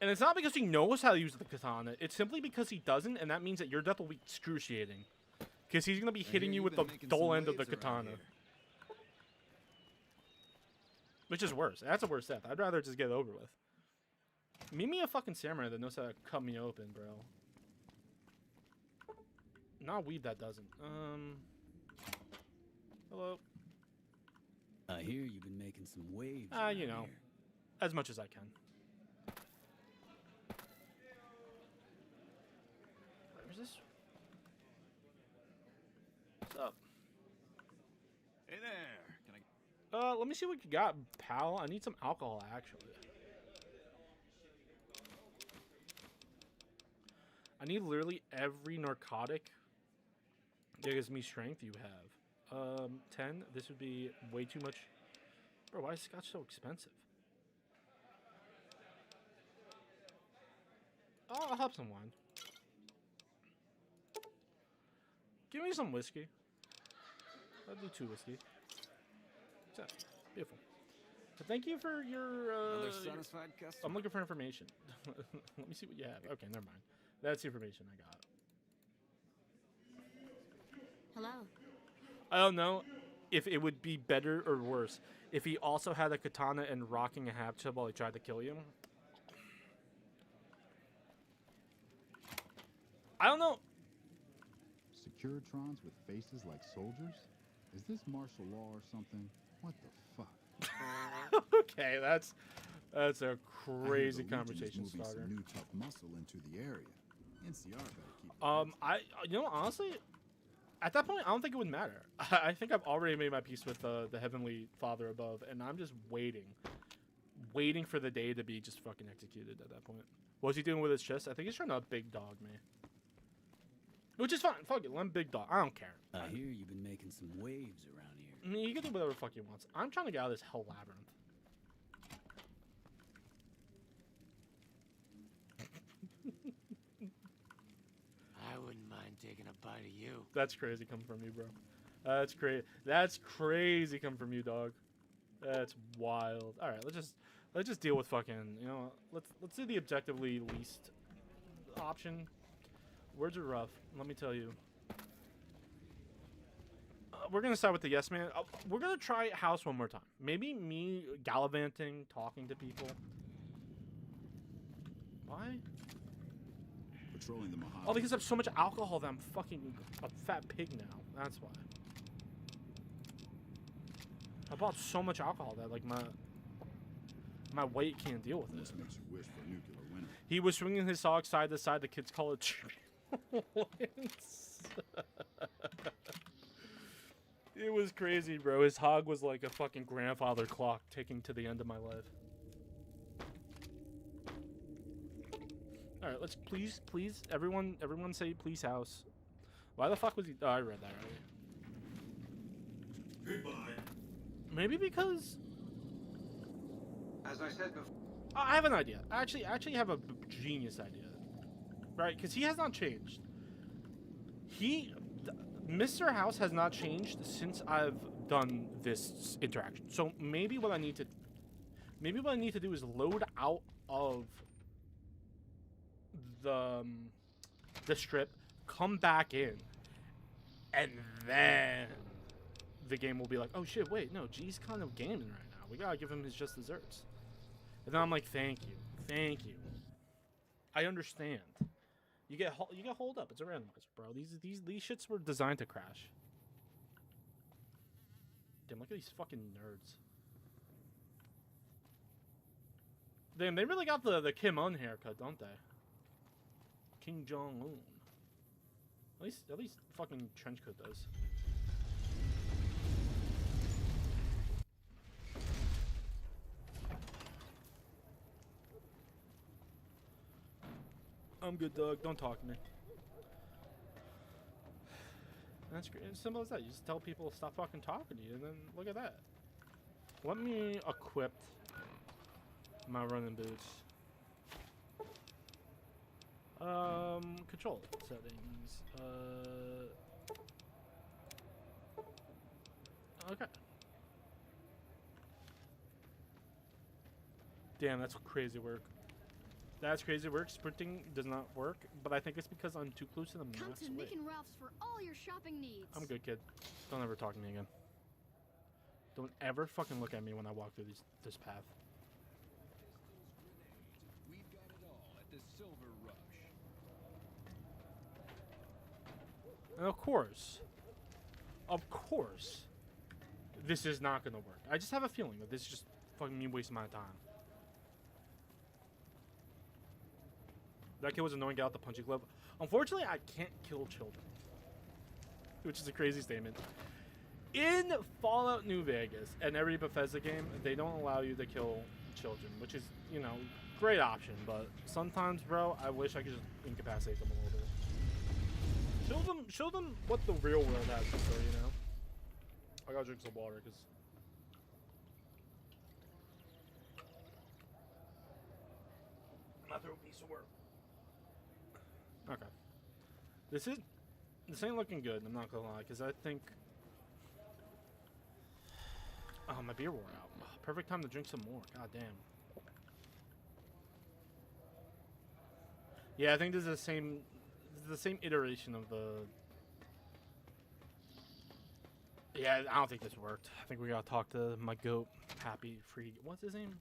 And it's not because he knows how to use the katana. It's simply because he doesn't, and that means that your death will be excruciating. Because he's going to be hitting you with the dull end of the katana. Which is worse. That's a worse death. I'd rather just get it over with. Meet me a fucking samurai that knows how to cut me open, bro. Not weed that doesn't. Hello.
I hear you've been making some waves.
You know, as much as I can. Where's this? What's up?
Hey there. Can I...
Let me see what you got, pal. I need some alcohol, actually. I need literally every narcotic that gives me strength you have. 10. This would be way too much. Bro, why is scotch so expensive? Oh, I'll have some wine. Give me some whiskey. I'll do 2 whiskey. Exactly. Beautiful. But thank you for your,
Another satisfied customer.
I'm looking for information. Let me see what you have. Okay, never mind. That's the information I got.
Hello.
I don't know if it would be better or worse if he also had a katana and rocking a half chub while he tried to kill you. I don't know.
Securitrons with faces like soldiers? Is this martial law or something? What the fuck?
Okay, that's a crazy conversation
moving
starter.
Some new tough muscle into the area. NCR better keep.
You know, honestly, at that point, I don't think it would matter. I think I've already made my peace with the Heavenly Father above, and I'm just waiting for the day to be just fucking executed at that point. What's he doing with his chest? I think he's trying to big dog me. Which is fine. Fuck it, let him big dog. I don't care.
I hear you've been making some waves around here.
I mean, he can do whatever the fuck he wants. I'm trying to get out of this hell labyrinth.
I wouldn't mind taking a bite of you.
That's crazy coming from you, bro. That's crazy. That's crazy coming from you, dog. That's wild. All right, let's just deal with fucking. You know, let's do the objectively least option. Words are rough. Let me tell you. We're gonna start with the yes man. We're gonna try house one more time. Maybe me gallivanting, talking to people. Why?
Patrolling the Mojave.
Oh, because I have so much alcohol that I'm fucking a fat pig now. That's why. I bought so much alcohol that like my My weight can't deal with
This
it.
makes you wish for a nuclear winter.
He was swinging his sock side to side. The kids call it. It was crazy, bro. His hog was like a fucking grandfather clock ticking to the end of my life. All right, let's please, everyone say please house. Why the fuck was he? Oh, I read that already.
Goodbye.
Maybe because
As I said before.
I have an idea. I actually have a genius idea. Right? Because he has not changed. Mr. House has not changed since I've done this interaction. So maybe what I need to do is load out of the strip, come back in, and then the game will be like, oh shit, wait, no, G's kind of gaming right now. We gotta give him his just desserts. And then I'm like, thank you. I understand. You get hold up. It's a randomizer, bro. These shits were designed to crash. Damn, look at these fucking nerds. Damn, they really got the Kim Un haircut, don't they? Kim Jong Un. At least fucking Trenchcoat does. I'm good, Doug. Don't talk to me. That's great. As simple as that. You just tell people to stop fucking talking to you, and then look at that. Let me equip my running boots. Control settings. Okay. Damn, that's crazy work. That's crazy work. Sprinting does not work, but I think it's because I'm too close to the
Come
max
to
weight.
Mick and Ralph's for all your shopping needs.
I'm good, kid. Don't ever talk to me again. Don't ever fucking look at me when I walk through this path.
We've got it all at the Silver Rush.
And of course, this is not gonna work. I just have a feeling that this is just fucking me wasting my time. That kid was annoying. Get out the punching glove. Unfortunately, I can't kill children, which is a crazy statement. In Fallout New Vegas and every Bethesda game, they don't allow you to kill children, which is, you know, great option. But sometimes, bro, I wish I could just incapacitate them a little bit. Show them what the real world has to say, you know. I gotta drink some water because. My throat be sore. Okay. This ain't looking good, I'm not gonna lie, because I think... Oh, my beer wore out. Perfect time to drink some more, god damn. Yeah, I think this is the same iteration of the... Yeah, I don't think this worked. I think we gotta talk to my goat, Happy Free... What's his name?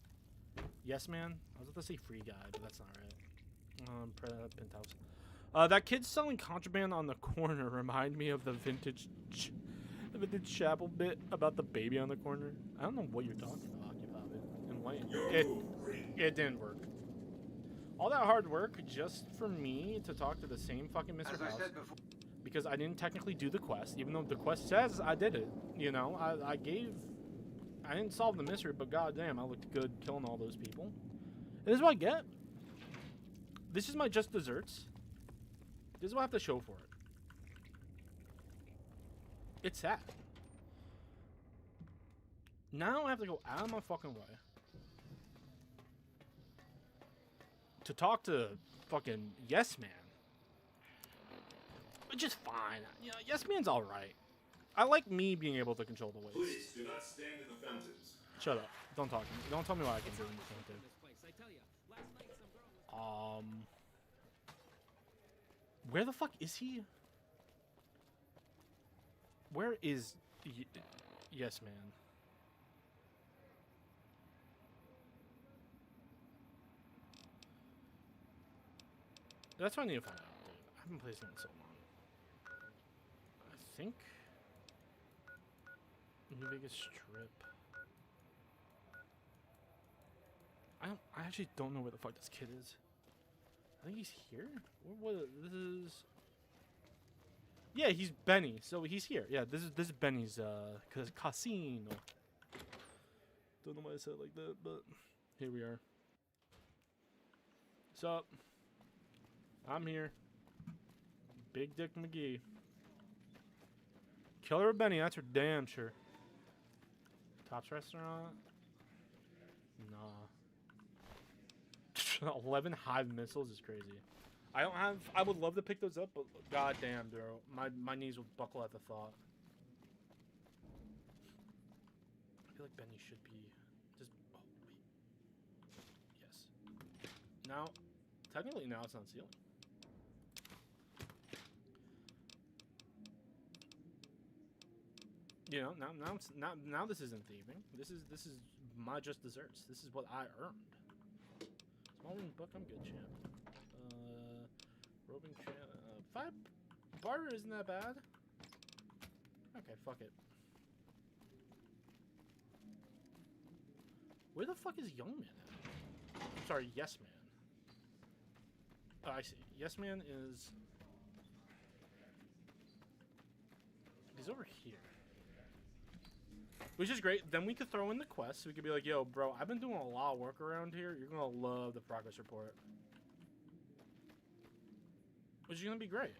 Yes Man? I was about to say Free Guy, but that's not right. Penthouse. That kid selling contraband on the corner remind me of the vintage chapel bit about the baby on the corner. I don't know what you're talking about, and why it didn't work. All that hard work just for me to talk to the same fucking Mr. House because I didn't technically do the quest, even though the quest says I did it. You know, I didn't solve the mystery, but goddamn, I looked good killing all those people. And this is what I get. This is my just desserts. This is what I have to show for it. It's sad. Now I have to go out of my fucking way to talk to fucking Yes Man. Which is fine. You know, Yes Man's alright. I like me being able to control the waves.
Please do not stand in the fountains.
Shut up. Don't talk to me. Don't tell me what I can do in the fountain. Where the fuck is he? Where is Yes Man? That's what I need to find out, dude. I haven't played this in so long. I think New Vegas Strip. I actually don't know where the fuck this kid is. I think he's here. This is. Yeah, he's Benny. So he's here. Yeah, this is Benny's casino. Don't know why I said it like that, but here we are. What's up? I'm here. Big Dick McGee. Killer Benny, that's for damn sure. Tops Restaurant? Nah. 11 hive missiles is crazy. I don't have. I would love to pick those up, but goddamn, bro, my knees would buckle at the thought. I feel like Benny should be just. Oh wait. Yes. Now, technically, now it's on ceiling. You know, now this isn't thieving. This is my just desserts. This is what I earned. Small room book, I'm good, champ. Roving champ. 5 barter isn't that bad. Okay, fuck it. Where the fuck is Young Man at? I'm sorry, Yes Man. Oh, I see. Yes Man is. He's over here. Which is great. Then we could throw in the quest. We could be like, yo, bro, I've been doing a lot of work around here. You're going to love the progress report. Which is going to be great.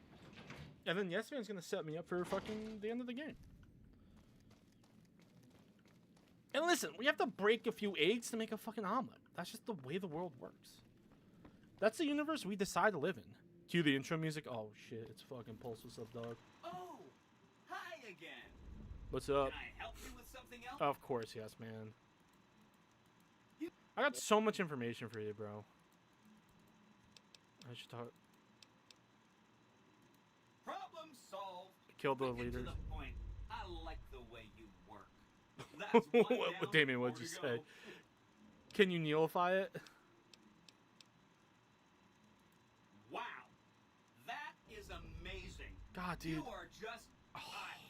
And then Yes Man's going to set me up for fucking the end of the game. And listen, we have to break a few eggs to make a fucking omelet. That's just the way the world works. That's the universe we decide to live in. Cue the intro music. Oh, shit. It's fucking Pulse. What's up, dog?
Oh, hi again.
What's up?
Can I help you with something else?
Of course, Yes Man. I got so much information for you, bro. I should talk.
Problem solved.
Kill the
Quick and
leaders.
to the point. I like the way you work. That's one down,
Damien, what'd
more
you
to
say?
go.
Can you neilify it?
Wow, that is amazing.
God, dude.
You are just a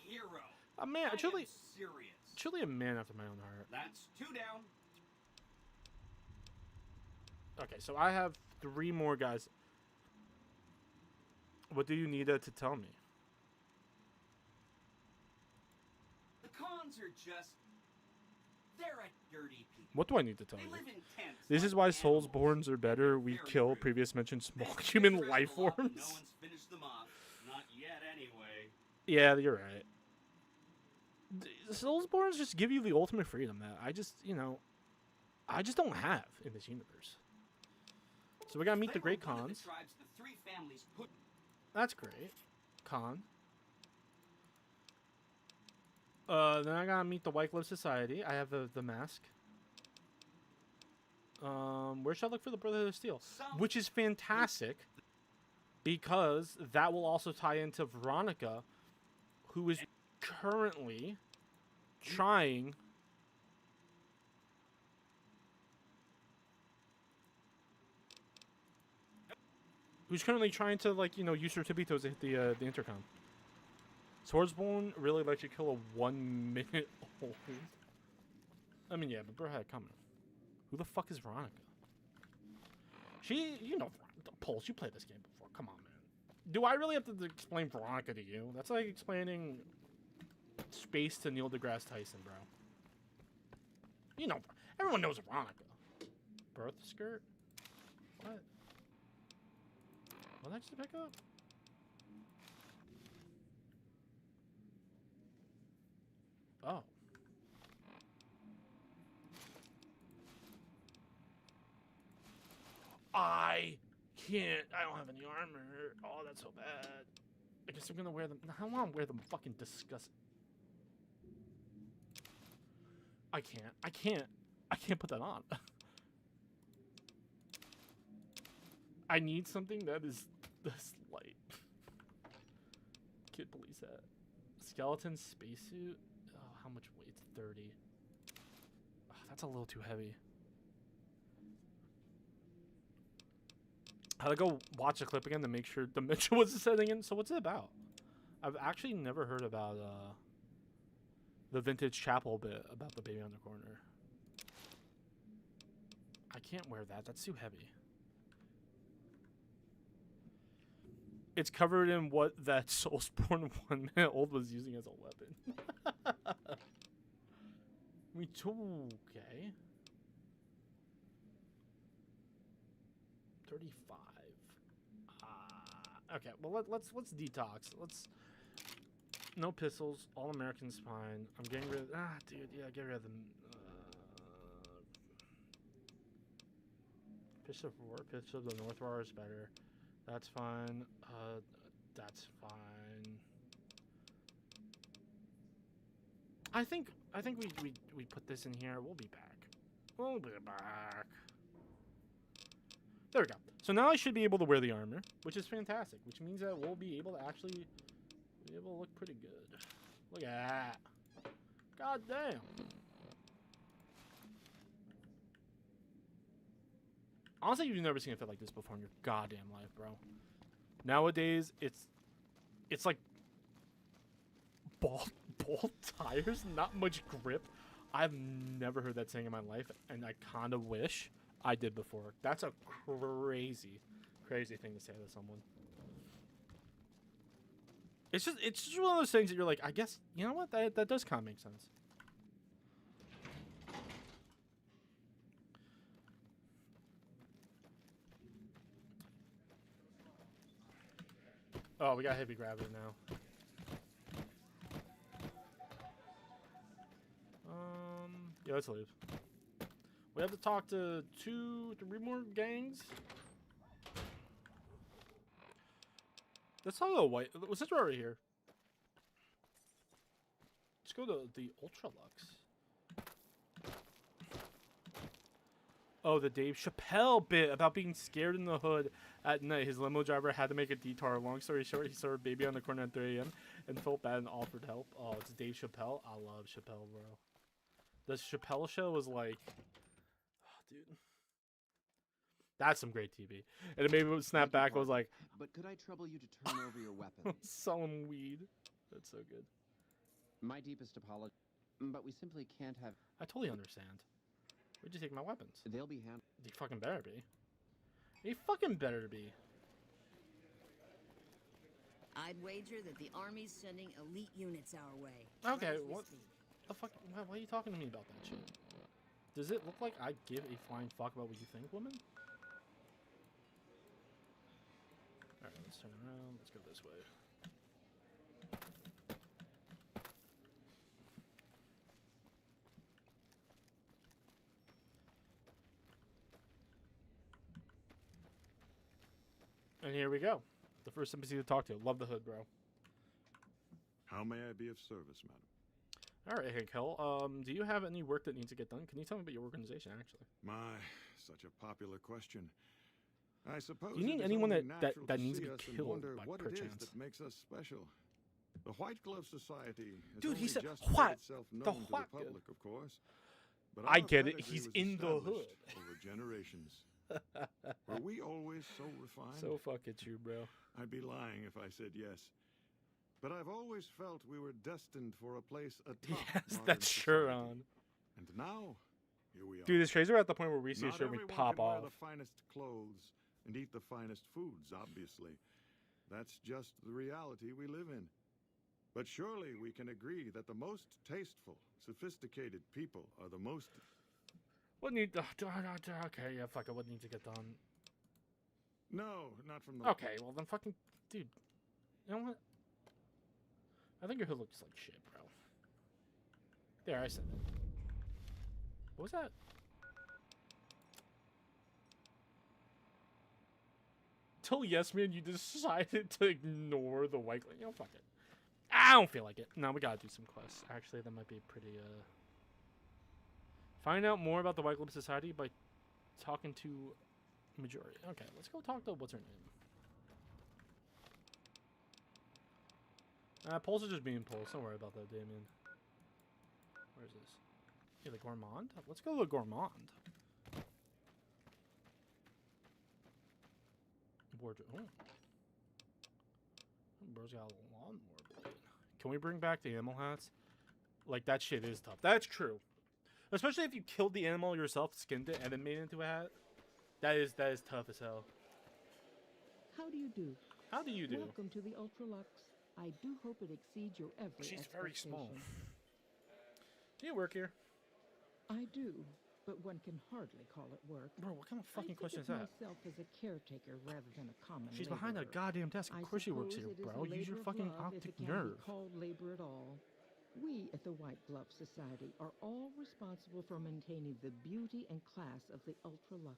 hero.
A man,
I
truly,
am serious.
truly a man after my own heart.
That's 2 down.
Okay, so I have 3 more guys. What do you need to tell me?
The cons are just, they're a dirty people.
What do I need to tell
They
you?
live in tents
This is
like
why
animals.
Soulsborns are better. We kill previous mentioned small human life
No
forms.
one's finished them off. Not yet, anyway.
Yeah, you're right. Soulsborns just give you the ultimate freedom that I just, I just don't have in this universe. So we gotta meet the great
They were one of
cons.
the tribes the 3 families put.
That's great. Con. Then I gotta meet the White Glove Society. I have the mask. Where should I look for the Brotherhood of Steel? Which is fantastic, because that will also tie into Veronica, who is currently trying to, like, use her tibitos to hit the intercom. Swordsbone really lets you kill a 1-minute old. I mean, yeah, but bro had it coming. Who the fuck is Veronica? She, Pulse, you played this game before. Come on, man. Do I really have to explain Veronica to you? That's like explaining space to Neil deGrasse Tyson, bro. Everyone knows Veronica. Birth skirt? What? What did I just pick up? Oh. I don't have any armor. Oh, that's so bad. I guess I'm gonna wear them. I want to wear them fucking disgusting. I can't put that on. I need something that is this light. Kid police hat. Skeleton spacesuit. Oh, how much weight? 30. Oh, that's a little too heavy. I had to go watch the clip again to make sure Dementia was setting in. So what's it about? I've actually never heard about the vintage chapel bit about the baby on the corner. I can't wear that. That's too heavy. It's covered in what that Soulsborne 1 minute old was using as a weapon. Okay. 35. Okay, well let's detox. No pistols. All American's fine. I'm getting rid of dude, yeah, get rid of the Pistol of War. Pistol of the North War is better. That's fine. That's fine. I think we put this in here. We'll be back. We'll be back. There we go. So now I should be able to wear the armor, which is fantastic. Which means that we'll be able to actually be able to look pretty good. Look at that. God damn. Honestly, you've never seen a fit like this before in your goddamn life, bro. Nowadays, it's like ball tires, not much grip. I've never heard that saying in my life, and I kind of wish I did before. That's a crazy thing to say to someone. It's just one of those things that you're like, I guess, you know what? That does kind of make sense. Oh, we got heavy gravity now. Yeah, let's leave. We have to talk to 2, 3 more gangs. Let's talk to the white. What's this right here? Let's go to the Ultralux. Oh, the Dave Chappelle bit about being scared in the hood at night. His limo driver had to make a detour. Long story short, he saw a baby on the corner at 3 a.m. and felt bad and offered help. Oh, it's Dave Chappelle. I love Chappelle, bro. The Chappelle show was like, oh, dude, that's some great TV. And it maybe would snap back. I was like,
but could I trouble you to turn over your weapon?
Selling weed. That's so good.
My deepest apology, but we simply can't have.
I totally understand. Where'd you take my weapons?
They'll be handled.
They fucking better be. They fucking better be.
I'd wager that the Army's sending elite units our way.
Okay, what the fuck? Why are you talking to me about that shit? Does it look like I give a flying fuck about what you think, woman? Alright, let's turn around. Let's go this way. And here we go. The first embassy to talk to. Love the hood, bro.
How may I be of service, madam?
Alright, hey, Kel. Do you have any work that needs to get done? Can you tell me about your organization, actually?
My, such a popular question. I suppose
do you need anyone that needs to be killed by
what
perchance?
it is that makes us special. The White Glove Society has
Dude,
only
he said
just
what?
made itself known to the public, of course. But
I
our
get it.
pedigree
He's
was
in the hood.
established over generations. Were we always so refined?
So fucking true, bro.
I'd be lying if I said yes. But I've always felt we were destined for a place atop
Yes, that shirt on.
And now, here we are.
Dude, this Tracer at the point where we see a
Not
shirt, we
everyone
pop
can
off.
wear the finest clothes and eat the finest foods, obviously. That's just the reality we live in. But surely we can agree that the most tasteful, sophisticated people are the most...
What need... okay, yeah, fuck it. What needs to get done?
No, not from the...
Okay, well then fucking... Dude, you know what? I think your hood looks like shit, bro. There, I said it. What was that? Till yes, man, you decided to ignore the white... You know, fuck it. I don't feel like it. No, we gotta do some quests. Actually, that might be pretty, Find out more about the White Glove Society by talking to Majority. Okay, let's go talk to... What's her name? Pulse are just being pulse. Don't worry about that, Damien. Where is this? Yeah, the Gourmand? Let's go to the Gourmand. Wardrobe. Oh. Bro's got a lawnmower blade. Can we bring back the animal hats? Like, that shit is tough. That's true. Especially if you killed the animal yourself, skinned it, and then made it into a hat. That is tough as hell.
How do you do?
How do you do?
Welcome to the Ultralux. I do hope it exceeds your every
She's
expectation.
very small. Do you work here?
I do, but one can hardly call it work.
Bro, what kind of fucking question is
I
that?
myself as a caretaker rather than a common
She's behind a
laborer.
goddamn desk. Of course she works here,
suppose it is
bro.
a
Use your
labor of
fucking
love if
optic
it can
nerve.
be called labor at all. We at the White Glove Society are all responsible for maintaining the beauty and class of the Ultralux.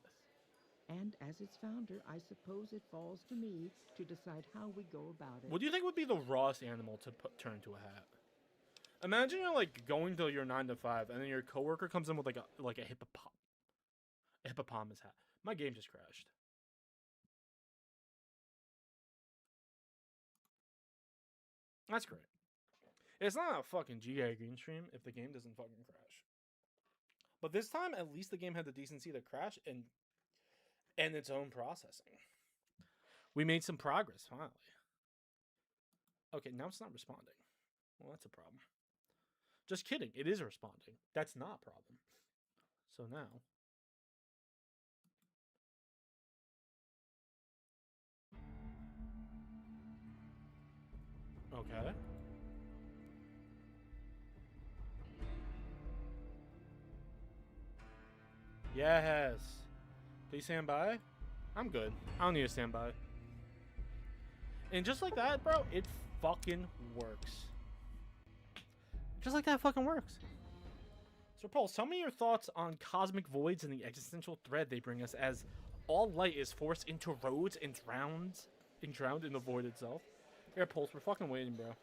And as its founder, I suppose it falls to me to decide how we go about it.
What do you think would be the rawest animal to turn into a hat? Imagine you're like going to your 9 to 5, and then your coworker comes in with like a hippopotamus hat. My game just crashed. That's great. It's not a fucking GA green stream if the game doesn't fucking crash. But this time, at least the game had the decency to crash and its own processing. We made some progress, finally. Okay, now it's not responding. Well, that's a problem. Just kidding. It is responding. That's not a problem. So now... Okay. Yes. Please stand by. I'm good. I don't need to stand by. And just like that, bro, it fucking works. Just like that fucking works. So, Paul, tell me your thoughts on cosmic voids and the existential threat they bring us as all light is forced into roads and drowned in the void itself. Here, Pulse, we're fucking waiting, bro.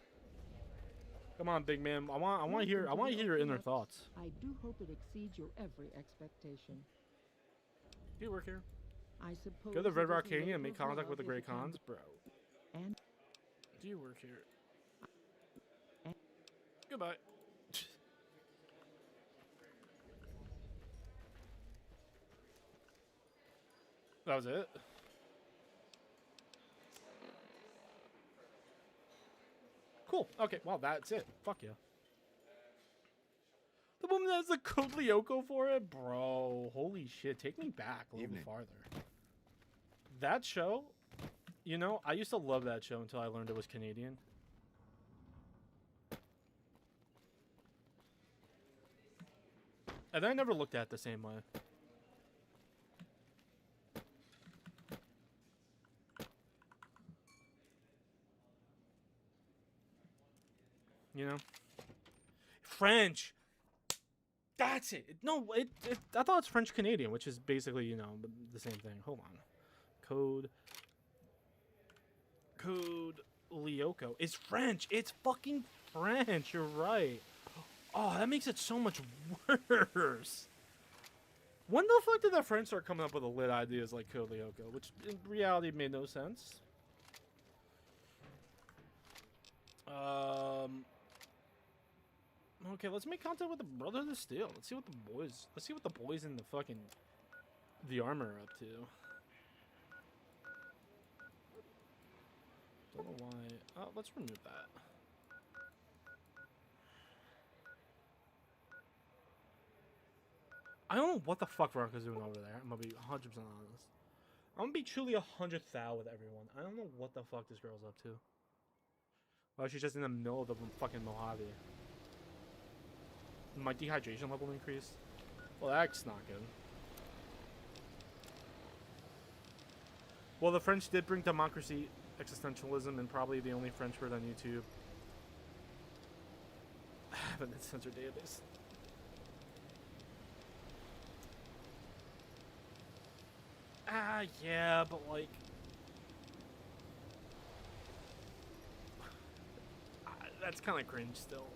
Come on, big man. I want to hear your inner thoughts.
I do hope it exceeds your every expectation.
Do you work here?
I suppose
Go to the Red
it is
Rock
a
Canyon and
labor
make
of
contact
love
with the
if
Grey
it can
Khans,
be-
bro.
And
Do you work here? Goodbye. That was it? Cool. Okay, well, that's it. Fuck yeah. The woman that has the code Lyoko for it? Bro, holy shit. Take me back a little bit farther. That show, you know, I used to love that show until I learned it was Canadian. And then I never looked at it the same way. You know? French! That's it! No, I thought it's French-Canadian, which is basically, you know, the same thing. Hold on. Code Lyoko is French! It's fucking French! You're right. Oh, that makes it so much worse. When the fuck did the French start coming up with the lit ideas like Code Lyoko, which in reality made no sense? Okay, let's make contact with the Brotherhood of Steel. Let's see what the boys in the armor are up to. Don't know why. Oh, let's remove that. I don't know what the fuck Veronica's doing over there. I'm gonna be 100% honest. I'm gonna be truly 100,000 with everyone. I don't know what the fuck this girl's up to. Well, she's just in the middle of the fucking Mojave. My dehydration level increased. Well, that's not good. Well, the French did bring democracy, existentialism, and probably the only French word on YouTube. I have a censor database. Ah, yeah, but like... that's kind of cringe still.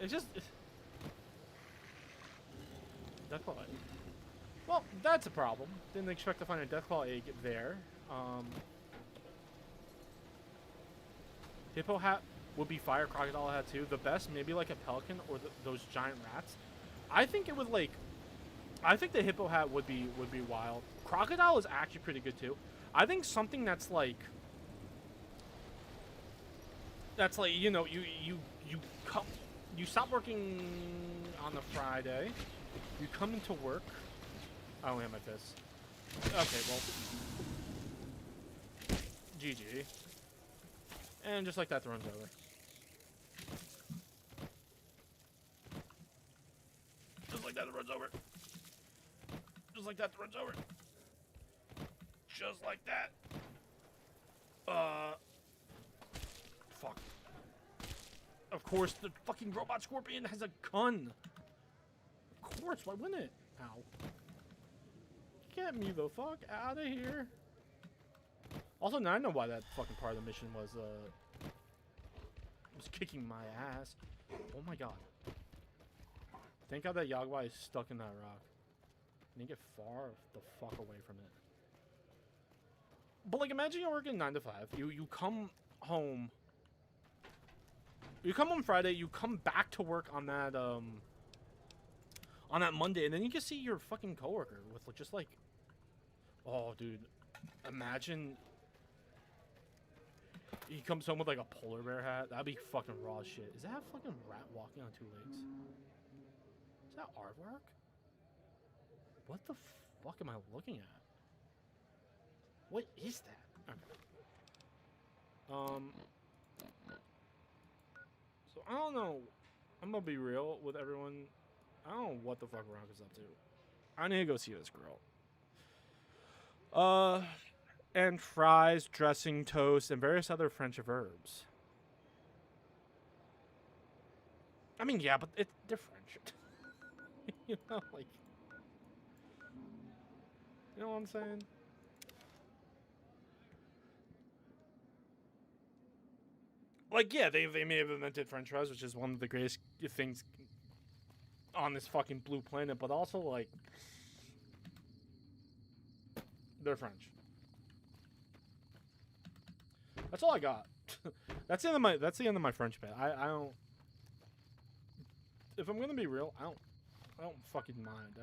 It's just... Deathclaw egg. Well, that's a problem. Didn't expect to find a Deathclaw egg there. Hippo hat would be fire. Crocodile hat too. The best, maybe like a pelican or those giant rats. I think it would like... I think the hippo hat would be wild. Crocodile is actually pretty good too. I think something that's like, you know, you come. you stop working on the Friday. You come into work. I only have my fists. Okay, well. GG. And just like that, the run's over. Just like that, the run's over. Just like that, the run's over. Just like that. Fuck. Of course, the fucking robot scorpion has a gun. Of course, why wouldn't it? Ow. Get me the fuck out of here. Also, now I know why that fucking part of the mission was kicking my ass. Oh my god. Thank god that Yagua is stuck in that rock. I need to get far the fuck away from it. But like, imagine you're working 9 to 5. You come home. You come home Friday. You come back to work on that Monday, and then you can see your fucking coworker with just like, oh dude, imagine he comes home with like a polar bear hat. That'd be fucking raw as shit. Is that a fucking rat walking on 2 legs? Is that artwork? What the fuck am I looking at? What is that? Okay. So I don't know. I'm gonna be real with everyone. I don't know what the fuck Veronica's up to. I need to go see this girl. And fries, dressing, toast, and various other French verbs. I mean, yeah, but they're French. You know, like, you know what I'm saying? Like, yeah, they may have invented French fries, which is one of the greatest things on this fucking blue planet, but also, like, they're French. That's all I got. That's the end of my French bit. I don't. If I'm gonna be real, I don't fucking mind.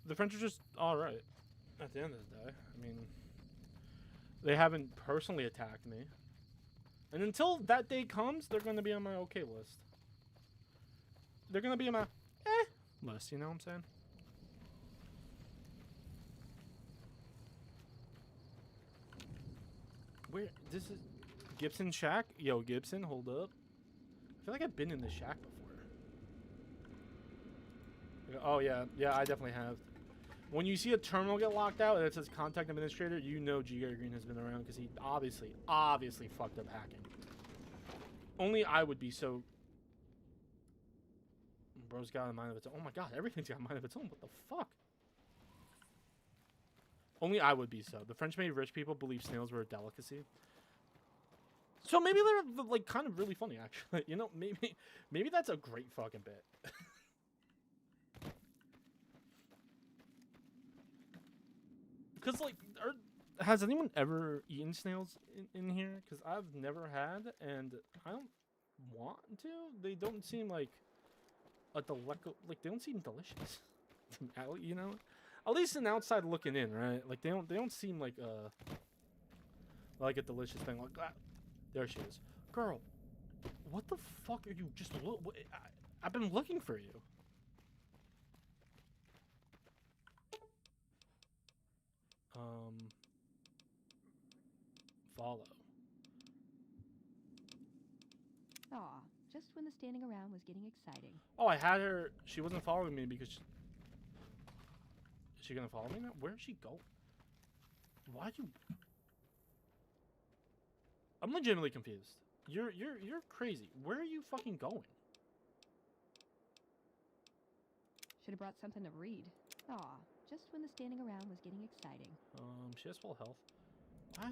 The French are just all right. At the end of the day, I mean, they haven't personally attacked me, and until that day comes, they're gonna be on my okay list. They're gonna be on my list. You know what I'm saying? Where this is Gibson shack? Yo, Gibson, hold up. I feel like I've been in this shack before. Oh yeah, I definitely have. When you see a terminal get locked out and it says contact administrator, you know G. Gary Green has been around because he obviously fucked up hacking. Only I would be so. Bro's got a mind of its own. Oh my god, everything's got a mind of its own. What the fuck? Only I would be so. The French-made rich people believe snails were a delicacy. So maybe they're like kind of really funny, actually. You know, maybe that's a great fucking bit. Because like, has anyone ever eaten snails in here? Because I've never had, and I don't want to. They don't seem like a like they don't seem delicious. You know. At least an outside looking in, right? Like they don't seem like a delicious thing. Like there she is, girl. What the fuck are you just? I've been looking for you. Follow.
Aw, just when the standing around was getting exciting.
Oh, I had her. She wasn't following me because. Is she gonna follow me now? Where did she go? Why'd you? I'm legitimately confused. You're crazy. Where are you fucking going?
Should have brought something to read. Aw, just when the standing around was getting exciting.
She has full health.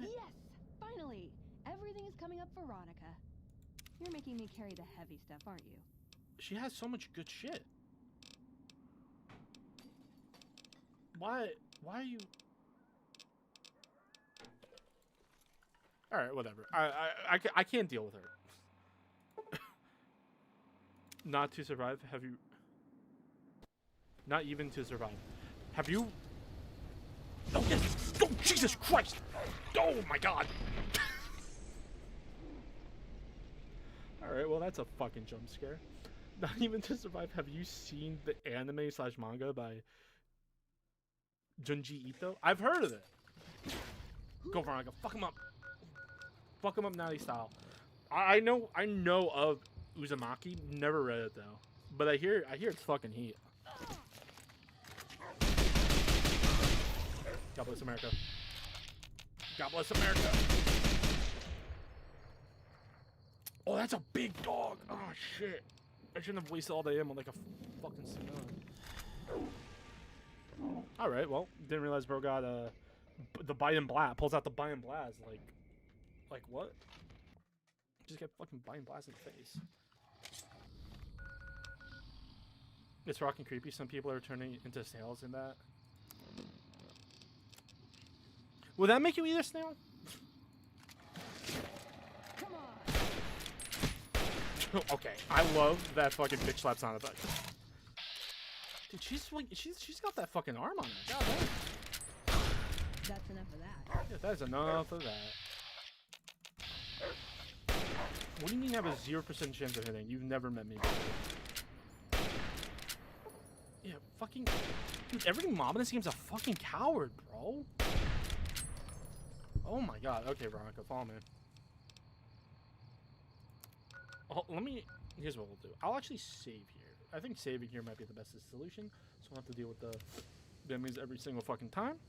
Yes! Finally! Everything is coming up, Veronica. You're making me carry the heavy stuff, aren't you?
She has so much good shit. Why are you? All right, whatever. I can't deal with her. Not to survive. Have you? Not even to survive. Have you? Oh yes! Oh Jesus Christ! Oh my God! Alright, well that's a fucking jump scare. Not even to survive. Have you seen the anime / manga by Junji Ito? I've heard of it. Go Veronica, fuck him up. Fuck him up Natty style. I know of Uzumaki, never read it though. But I hear it's fucking heat. God bless America. God bless America. Oh, that's a big dog. Oh shit. I shouldn't have wasted all the ammo like a fucking civilian. Alright, well, didn't realize bro got the bite and blast. Pulls out the bite and blast. Like what? Just get fucking bite and blast in the face. It's rocking creepy. Some people are turning into snails in that. Would that make you eat a snail?
Come on.
Okay, I love that fucking bitch slap sound effect. Dude, she's got that fucking arm on her. God damn.
That's enough of that.
Yeah, that is enough of that. What do you mean you have a 0% chance of hitting? You've never met me before. Yeah, fucking... Dude, every mob in this game's a fucking coward, bro. Oh my god. Okay, Veronica, follow me. Oh, here's what we'll do. I'll actually save here. I think saving here might be the best solution, so we'll have to deal with the enemies every single fucking time.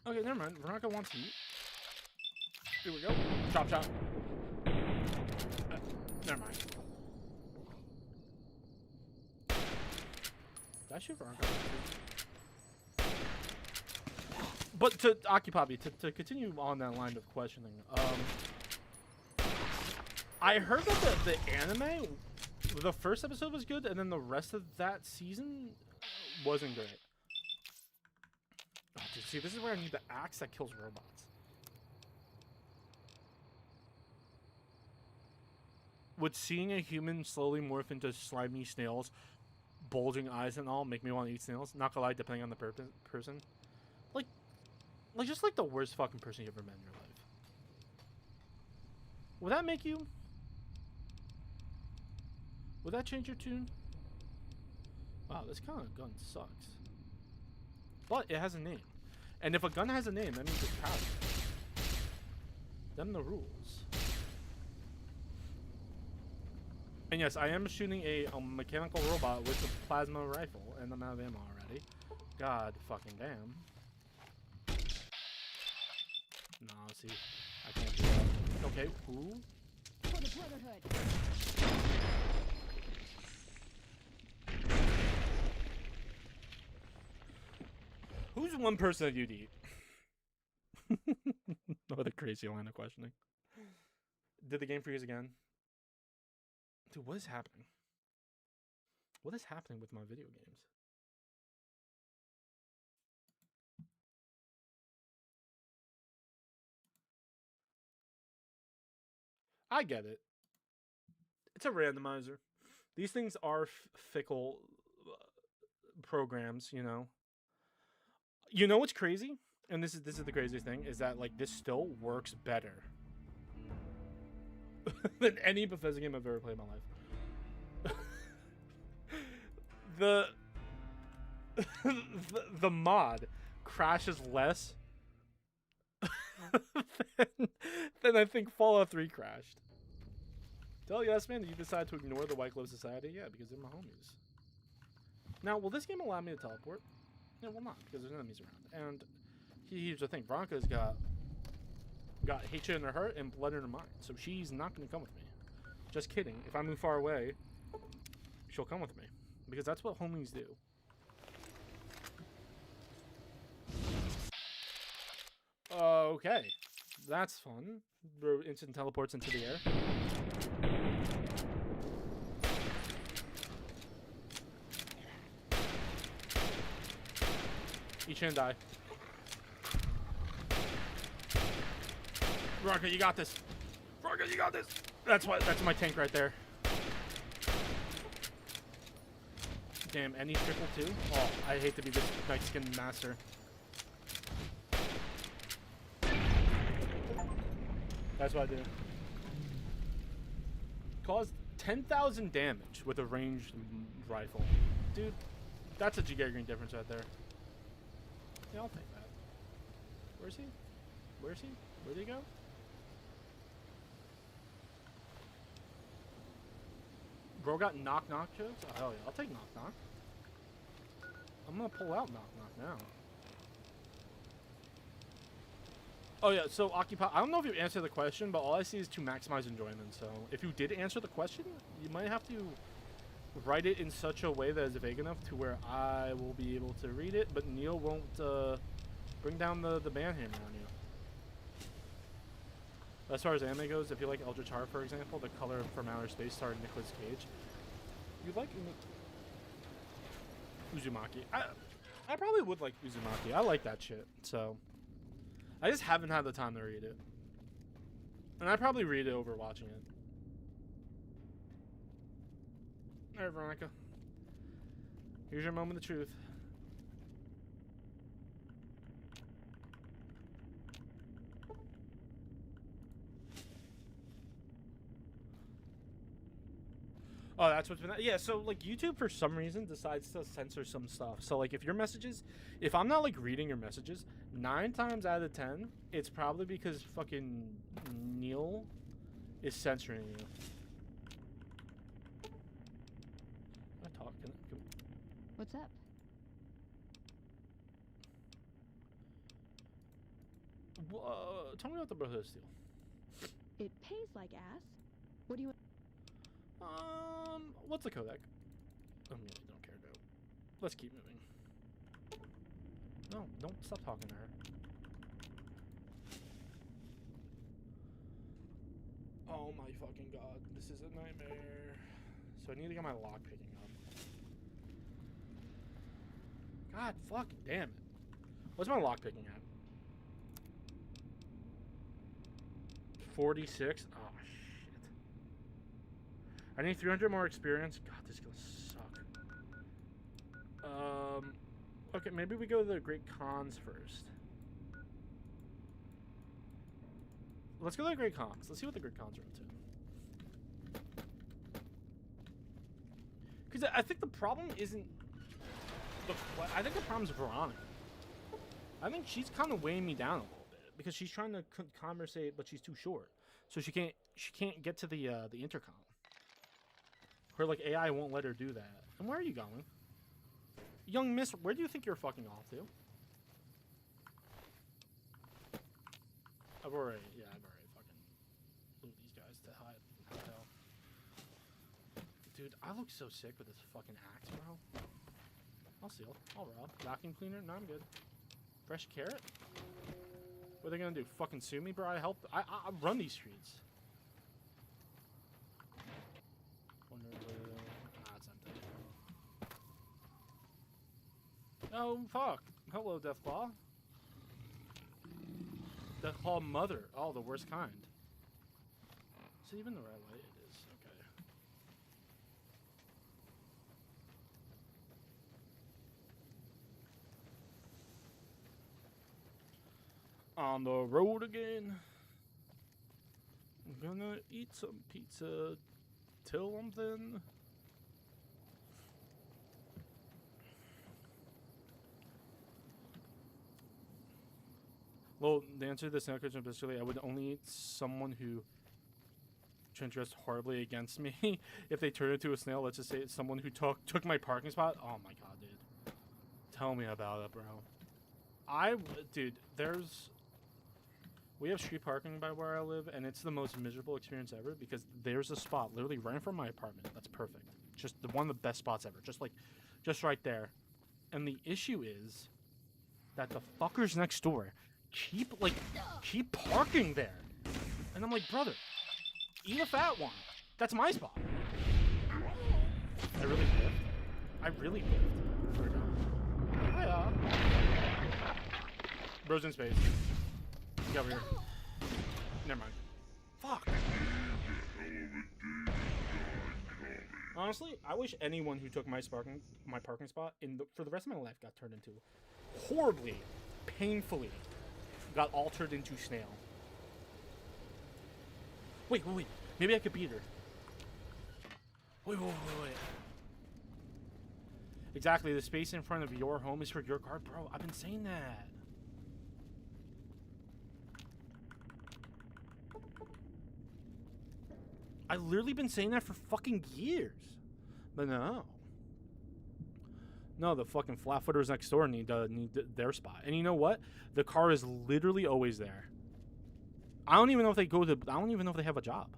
Okay, never mind. Veronica wants to eat. Here we go. Chop, chop. Never mind. That should Veronica. But to occupy me, to continue on that line of questioning, I heard that the anime, the first episode was good, and then the rest of that season wasn't great. Oh, dude, see, this is where I need the axe that kills robots. Would seeing a human slowly morph into slimy snails, bulging eyes and all, make me want to eat snails? Not gonna lie, depending on the person. Like just like the worst fucking person you ever met in your life. Would that make you? Would that change your tune? Wow, this kind of gun sucks. But it has a name. And if a gun has a name, that means it's powerful. Them the rules. And yes, I am shooting a mechanical robot with a plasma rifle, and I'm out of ammo already. God fucking damn. No, see, I can't do that. Okay, who?
For the Brotherhood.
Who's one person that you'd eat? What a crazy line of questioning. Did the game freeze again? Dude, what is happening? What is happening with my video games? I get it. It's a randomizer. These things are fickle programs, you know. You know what's crazy? And this is the craziest thing, is that like this still works better than any Bethesda game I've ever played in my life. the mod crashes less than I think Fallout 3 crashed. Tell yes, man, you decide to ignore the White Glove Society? Yeah, because they're my homies. Now, will this game allow me to teleport? No, well, not, because there's enemies around. And here's the thing, Veronica's got hatred in her heart and blood in her mind, so she's not going to come with me. Just kidding. If I move far away, she'll come with me, because that's what homies do. Okay, that's fun. Bro instant teleports into the air. Each and die. Veronica, you got this. Veronica, you got this. That's my tank right there. Damn, any triple too? Oh, I hate to be this Mexican master. That's what I do. Caused 10,000 damage with a ranged rifle. Dude, that's a gigantic difference right there. Yeah, I'll take that. Where's he? Where's he? Where'd he go? Bro got knock knock jokes? Oh, hell yeah, I'll take knock knock. I'm gonna pull out knock knock now. Oh yeah, so Occupy, I don't know if you answered the question, but all I see is to maximize enjoyment. So if you did answer the question, you might have to write it in such a way that is vague enough to where I will be able to read it, but Neil won't bring down the ban hammer on you. As far as anime goes, if you like Eldritch Horror, for example, The Color from Outer Space starring Nicolas Cage, you like Uzumaki. I probably would like Uzumaki. I like that shit, so I just haven't had the time to read it. And I'd probably read it over watching it. Alright, Veronica. Here's your moment of truth. Oh, that's what's been... Yeah, so, like, YouTube, for some reason, decides to censor some stuff. So, like, if your messages... If I'm not, like, reading your messages, 9 times out of 10, it's probably because fucking Neil is censoring you. Can I talk? Can...
What's up?
Tell me about the Brotherhood of Steel.
It pays like ass. What do you...
What's the codec? I really don't care, though. Let's keep moving. No, don't stop talking to her. Oh my fucking god, this is a nightmare. So I need to get my lock picking up. God fucking damn it. What's my lock picking at? 46? Oh shit. I need 300 more experience. God, this is gonna suck. Okay, maybe we go to the Great Khans first. Let's go to the Great Khans. Let's see what the Great Khans are into. Because I think the problem isn't... I think the problem's Veronica. I think she's kind of weighing me down a little bit. Because she's trying to conversate, but she's too short. So she can't get to the intercom. Her, like, AI won't let her do that. And where are you going? Young miss, where do you think you're fucking off to? I've already fucking blew these guys to hell. Dude, I look so sick with this fucking axe, bro. I'll seal. I'll rob. Vacuum cleaner? No, I'm good. Fresh carrot? What are they gonna do? Fucking sue me, bro? I helped. I run these streets. Wonder where... it's empty. Oh, fuck. Hello, Deathclaw. Deathclaw Mother. Oh, the worst kind. Is it even the red light? It is. Okay. On the road again. I'm gonna eat some pizza till I'm thin. Well, the answer to this next question, basically, I would only eat someone who transgressed horribly against me. If they turn into a snail, let's just say it's someone who took my parking spot. Oh my god, dude. Tell me about it, bro. Dude, we have street parking by where I live, and it's the most miserable experience ever because there's a spot literally right in front of my apartment. That's perfect. Just one of the best spots ever. Just right there. And the issue is that the fuckers next door keep parking there. And I'm like, brother, eat a fat one. That's my spot. I really biffed. Hiya. Bro's in space. Get over here. Never mind. Fuck. Honestly, I wish anyone who took my parking spot for the rest of my life got turned into horribly, painfully, got altered into snail. Wait. Maybe I could beat her. Wait. Exactly, the space in front of your home is for your car, bro. I've been saying that. I've literally been saying that for fucking years. But no. No, the fucking flat-footers next door need their spot. And you know what? The car is literally always there. I don't even know if they have a job.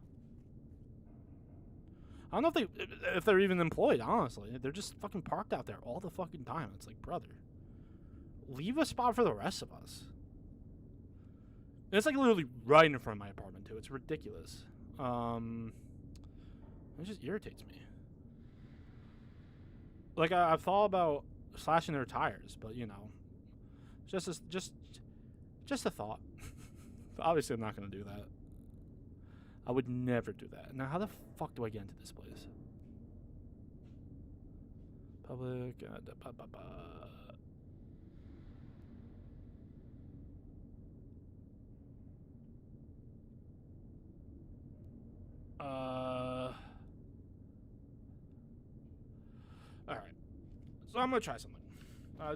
I don't know if they're even employed, honestly. They're just fucking parked out there all the fucking time. It's like, brother, leave a spot for the rest of us. And it's like literally right in front of my apartment too. It's ridiculous. It just irritates me. Like I've thought about slashing their tires, but you know, just a thought. Obviously, I'm not gonna do that. I would never do that. Now, how the fuck do I get into this place? Public. All right. So I'm gonna try something.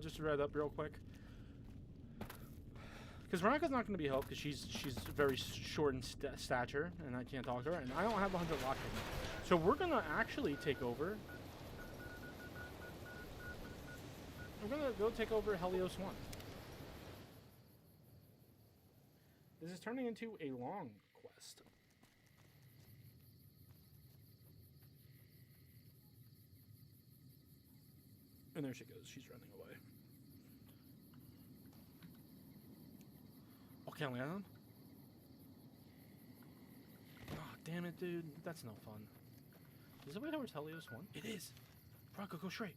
Just to read up real quick. Because Veronica's not going to be helped because she's very short in stature and I can't talk to her, and I don't have 100 lock in. So we're going to actually take over. We're going to go take over Helios 1. This is turning into a long quest. And there she goes. She's running away. Can't land on? Oh, damn it, dude. That's no fun. Is it way towards Helios 1? It is. Veronica, go straight.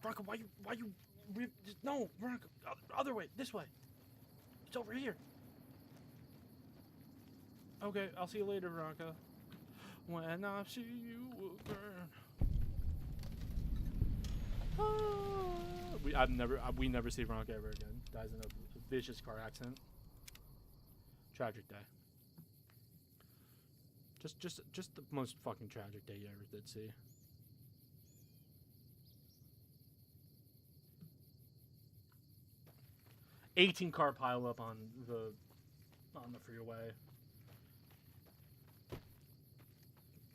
Veronica, why you... No, Veronica, other way, this way. It's over here. Okay, I'll see you later, Veronica. When I see you again. We never see Veronica ever again. Dies in a vicious car accident. Tragic day. Just the most fucking tragic day you ever did see. $18-car pileup on the freeway.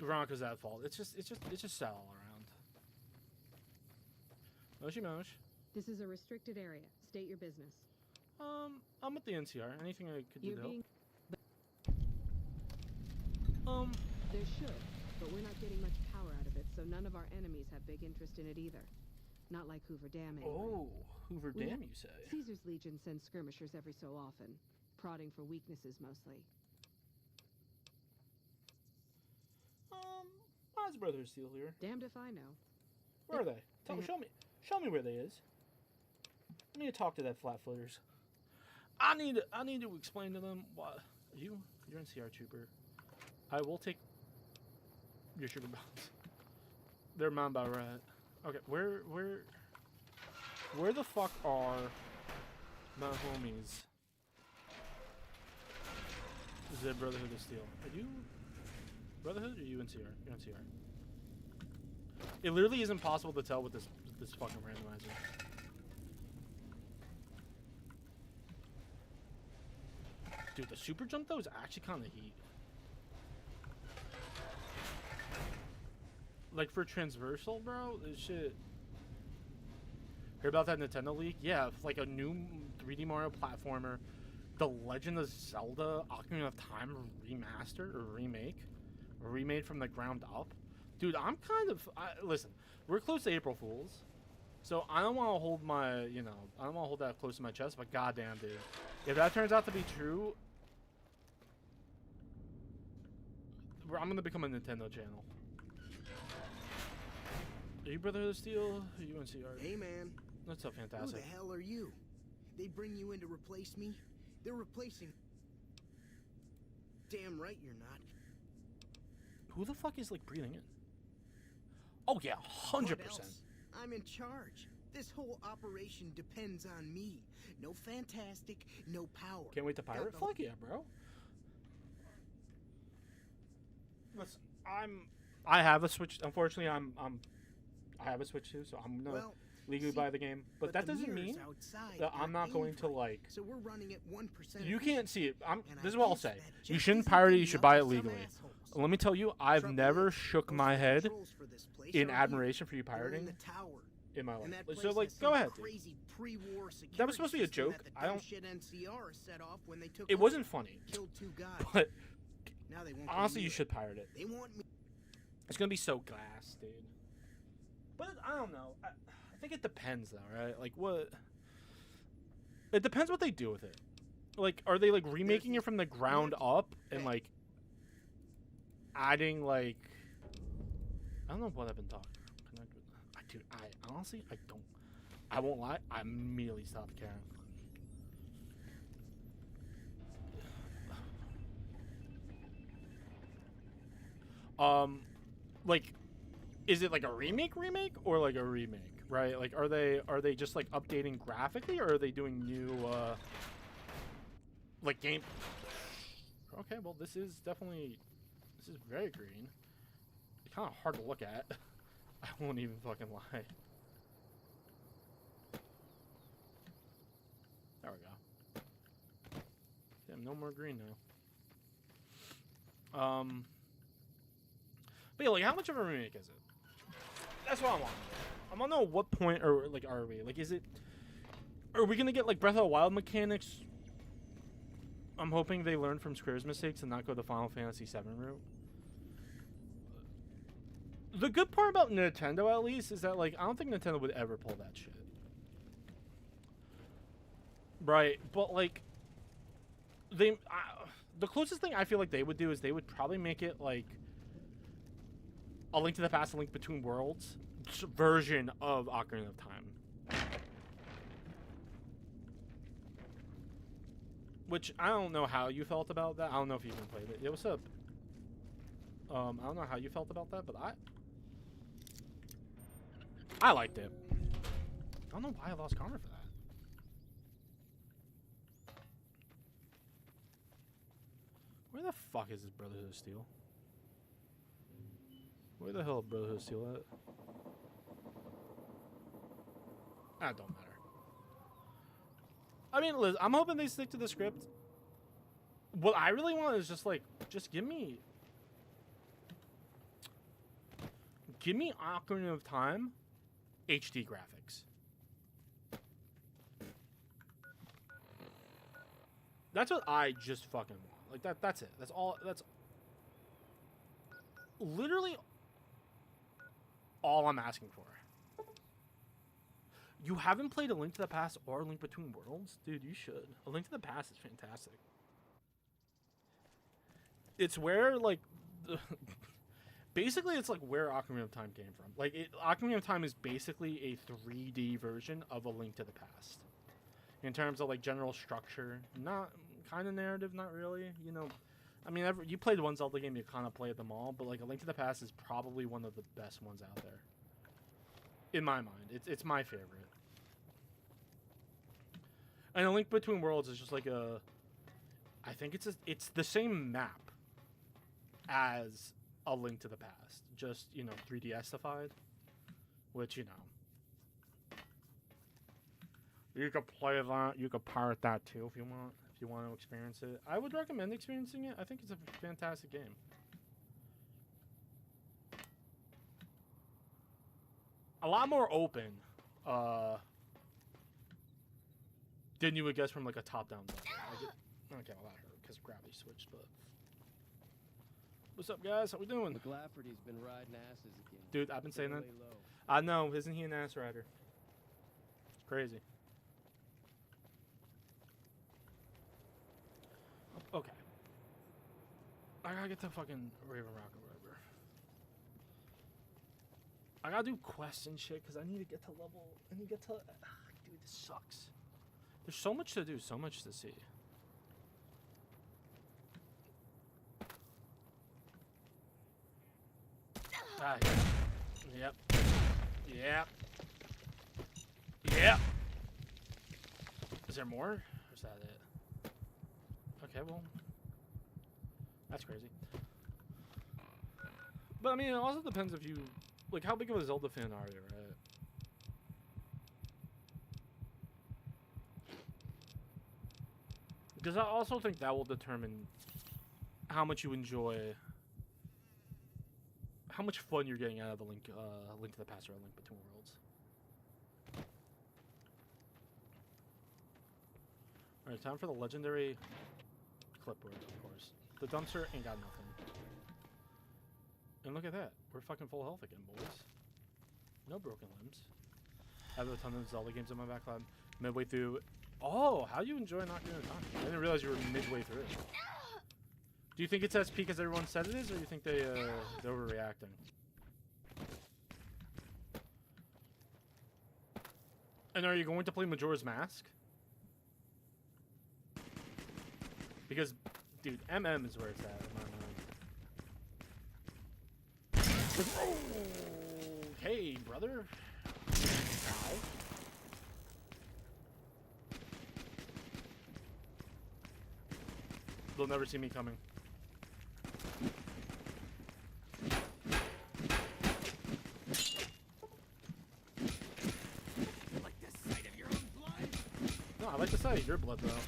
Veronica's at fault. It's just sad all around. Moshy mosh.
This is a restricted area. State your business.
I'm with the NCR. Anything I could do to help?
There should, but we're not getting much power out of it, so none of our enemies have big interest in it either. Not like Hoover Dam, anyway.
Oh, Hoover Dam, you say?
Caesar's Legion sends skirmishers every so often, prodding for weaknesses mostly.
How's Brother Steel here?
Damned if I know.
Where are they? Show me where they is. I need to talk to that flat-footers. I need to explain to them what you're NCR trooper. I will take your sugar bombs. They're mine by right. Okay, where the fuck are my homies? The Brotherhood of Steel. Are you Brotherhood or are you NCR? You're NCR. It literally isn't possible to tell with this fucking randomizer. Dude, the super jump though is actually kind of heat. Like for transversal, bro, this shit. Hear about that Nintendo leak? Yeah, like a new 3D Mario platformer, The Legend of Zelda Ocarina of Time remastered or remake, or remade from the ground up. Dude, I'm kind of listen. We're close to April Fools, so I don't want to hold my, I don't want to hold that close to my chest. But goddamn, dude, if that turns out to be true, I'm gonna become a Nintendo channel. Are you Brotherhood of Steel? Are you NCR?
Hey, man.
That's so fantastic.
Who the hell are you? They bring you in to replace me? They're replacing... Damn right you're not.
Who the fuck is, like, breathing in? Oh, yeah, 100%.
I'm in charge. This whole operation depends on me. No fantastic, no power.
Can't wait to pirate? Fuck yeah, bro. Listen, I have a Switch. Unfortunately, I have a Switch too, so I'm gonna legally buy the game. But that doesn't mean that I'm not going to like.
So we're running at 1%.
You can't see it. This is what I'll say. You shouldn't pirate it. You should buy it legally. Let me tell you, I've never shook my head in admiration for you pirating in my life. So like, go ahead. Dude. That was supposed to be a joke. I don't. It wasn't funny. But honestly, you should pirate it. It's gonna be so glass, dude. But I don't know. I think it depends, though, right? Like what? It depends what they do with it. Like, are they like remaking it from the ground up and like adding like? I don't know what I've been talking. Dude, I honestly I don't. I won't lie. I immediately stopped caring. Like, is it like a remake or like a remake, right? Like, are they just like updating graphically, or are they doing new like game? Okay, well this is very green. It's kind of hard to look at. I won't even fucking lie. There we go. Damn, no more green now. But yeah, like, how much of a remake is it? That's what I want. I want to know what point are we? Like, are we gonna get like Breath of the Wild mechanics? I'm hoping they learn from Square's mistakes and not go the Final Fantasy VII route. The good part about Nintendo, at least, is that like I don't think Nintendo would ever pull that shit. Right, but like the closest thing I feel like they would do is they would probably make it like A Link to the Past, A Link Between Worlds version of Ocarina of Time. Which I don't know how you felt about that. I don't know if you even played it. What's up? I don't know how you felt about that, but I liked it. I don't know why I lost Connor for that. Where the fuck is this Brotherhood of Steel? Where the hell is Brotherhood of Steel at? That don't matter. I mean, Liz, I'm hoping they stick to the script. What I really want is just give me Ocarina of Time HD graphics. That's what I just fucking want. Like that's it. That's all. That's literally all I'm asking for. You haven't played A Link to the Past or A Link Between Worlds? Dude, you should. A Link to the Past is fantastic. It's where, like, basically it's like where Ocarina of Time came from. Like, Ocarina of Time is basically a 3D version of A Link to the Past. In terms of, like, general structure. Not, kind of narrative, not really. You know, I mean, you played one Zelda game, you kind of played them all. But, like, A Link to the Past is probably one of the best ones out there. In my mind. It's my favorite. And A Link Between Worlds is just like I think it's the same map as A Link to the Past, just, you know, 3DS-ified, which, you know, you could play that, you could pirate that too if you want to experience it. I would recommend experiencing it. I think it's a fantastic game. A lot more open, than you would guess from like a top-down Zelda. Okay, well that hurt because gravity switched, but what's up, guys? How we doing?
McLafferty's been riding asses again.
Dude, I've been saying that. I know, isn't he an ass rider? It's crazy. Okay. I gotta get to fucking Raven Rock or whatever. I gotta do quests and shit because I need to get to level. I need to get to. Dude, this sucks. There's so much to do, so much to see. Ah, yeah. Yep. Yep. Yep. Is there more? Or is that it? Okay, well. That's crazy. But I mean, it also depends if you like how big of a Zelda fan are you, right? Because I also think that will determine how much you enjoy, how much fun you're getting out of a Link to the Past or a Link Between Worlds. All right, time for the legendary clipboard, of course. The dumpster ain't got nothing. And look at that, we're fucking full health again, boys. No broken limbs. I have a ton of Zelda games in my backlog. Midway through. Oh, how you enjoy Ocarina of Time? I didn't realize you were midway through. Do you think it's as peak as everyone said it is, or do you think they're overreacting? And are you going to play Majora's Mask? Because, dude, MM is where it's at in my mind. Okay, brother. Ow. They'll never see me coming.
Like the sight of your own blood?
No, I like the sight of your blood, though.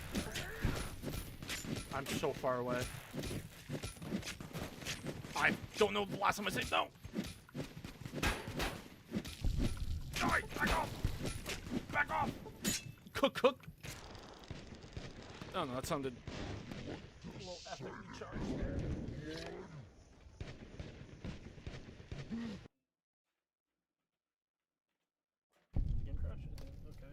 I'm so far away. I don't know the last time I said no. Die! Back off! Back off! Cook! Oh no, that sounded a little epically charged there. Game crash? Okay.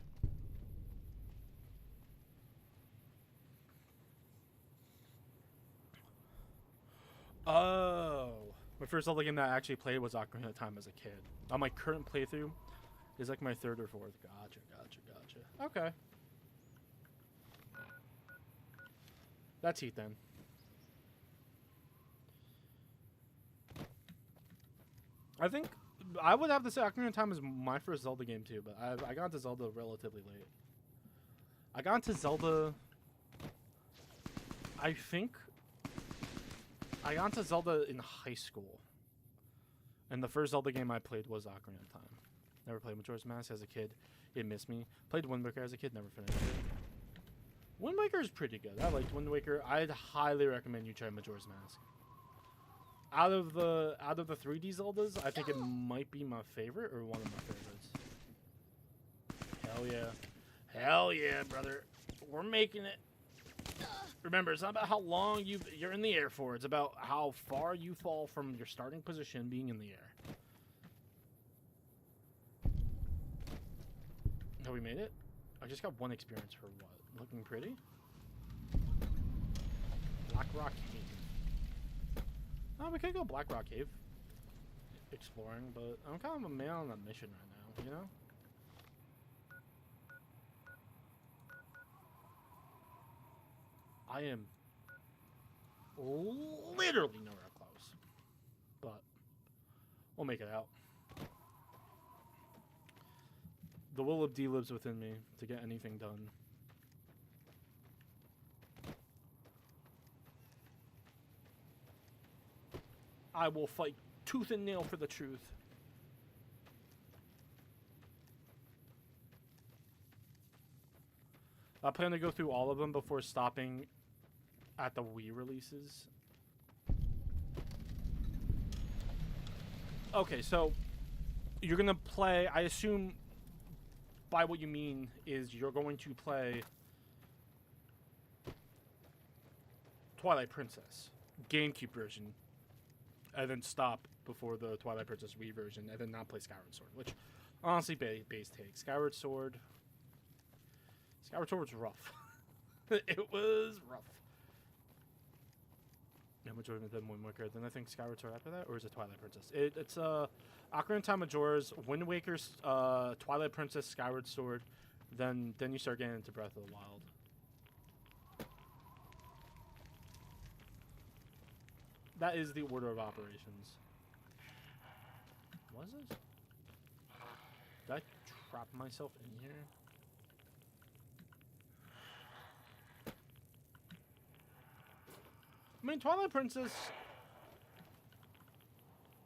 Oh. My first Zelda game that I actually played was Ocarina of Time as a kid. On my current playthrough is like my third or fourth. Gotcha. Okay. That's heat then. I think I would have to say Ocarina of Time is my first Zelda game too, but I got into Zelda relatively late. I got into Zelda, I think I got into Zelda in high school. And the first Zelda game I played was Ocarina of Time. Never played Majora's Mask as a kid. It missed me. Played Wind Waker as a kid, never finished it. Wind Waker is pretty good. I liked Wind Waker. I'd highly recommend you try Majora's Mask. Out of the 3D Zeldas, I think it might be my favorite or one of my favorites. Hell yeah. Hell yeah, brother. We're making it. Remember, it's not about how long you're in the air for. It's about how far you fall from your starting position being in the air. Have we made it? I just got one experience for what? Looking pretty? Black Rock Cave. Oh, we could go Black Rock Cave exploring, but I'm kind of a man on a mission right now, you know? I am literally nowhere close, but we'll make it out. The will of D lives within me to get anything done. I will fight tooth and nail for the truth. I plan to go through all of them before stopping at the Wii releases. Okay, so you're gonna play, I assume by what you mean is you're going to play Twilight Princess, GameCube version, and then stop before the Twilight Princess Wii version, and then not play Skyward Sword, which honestly base take. Skyward Sword was rough. It was rough. Yeah, Majora then Wind Waker. Then I think Skyward Sword after that, or is it Twilight Princess? It's Ocarina of Time, Majora's, Wind Waker's, Twilight Princess, Skyward Sword. Then you start getting into Breath of the Wild. That is the order of operations. What is this? Did I trap myself in here? I mean, Twilight Princess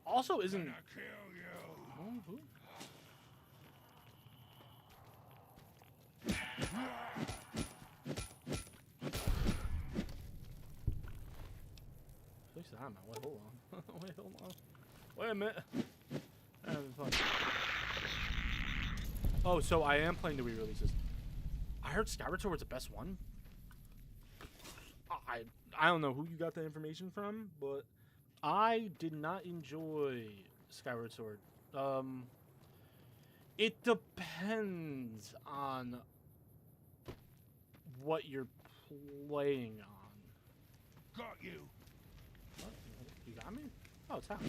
Also, isn't.
Gonna kill you.
Oh, who? At least I'm not. Wait, hold on. Wait, hold on. Wait a minute. I'm having fun. Oh, so I am playing the re-releases. I heard Skyward Sword was the best one. I don't know who you got the information from, but I did not enjoy Skyward Sword. It depends on what you're playing on.
Got you.
What? You got me? Oh, it's out.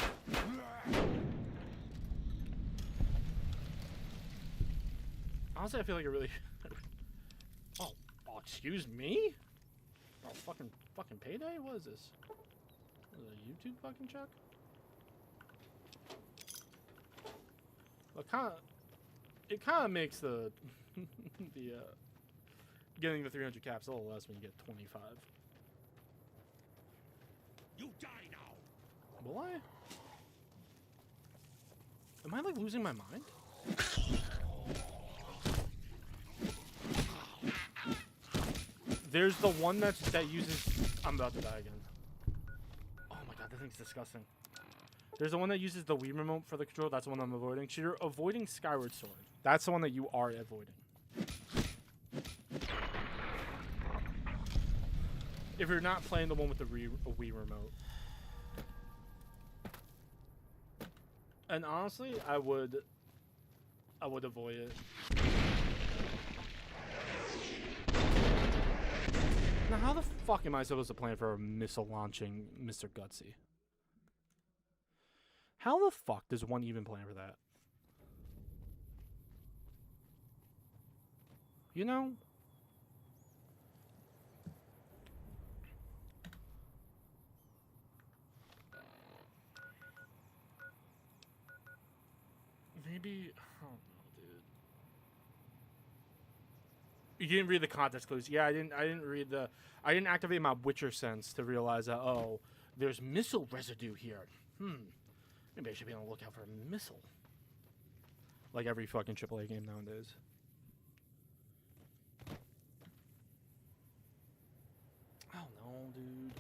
Honestly, I feel like it really. Oh, excuse me? Oh, fucking payday? What is this? What is it, a YouTube fucking check? Well, it kind of makes the getting the 300 caps a little less when you get 25.
You die now.
Will I? Am I like losing my mind? There's the one that uses. I'm about to die again. Oh my god, that thing's disgusting. There's the one that uses the Wii remote for the control. That's the one I'm avoiding. So you're avoiding Skyward Sword. That's the one that you are avoiding. If you're not playing the one with the Wii remote. And honestly, I would avoid it. Now, how the fuck am I supposed to plan for a missile launching Mr. Gutsy? How the fuck does one even plan for that? You know? Maybe, I don't know, dude. You didn't read the context clues. Yeah, I didn't read the. I didn't activate my Witcher sense to realize that. Oh, there's missile residue here. Maybe I should be on the lookout for a missile. Like every fucking AAA game nowadays. I don't know, dude.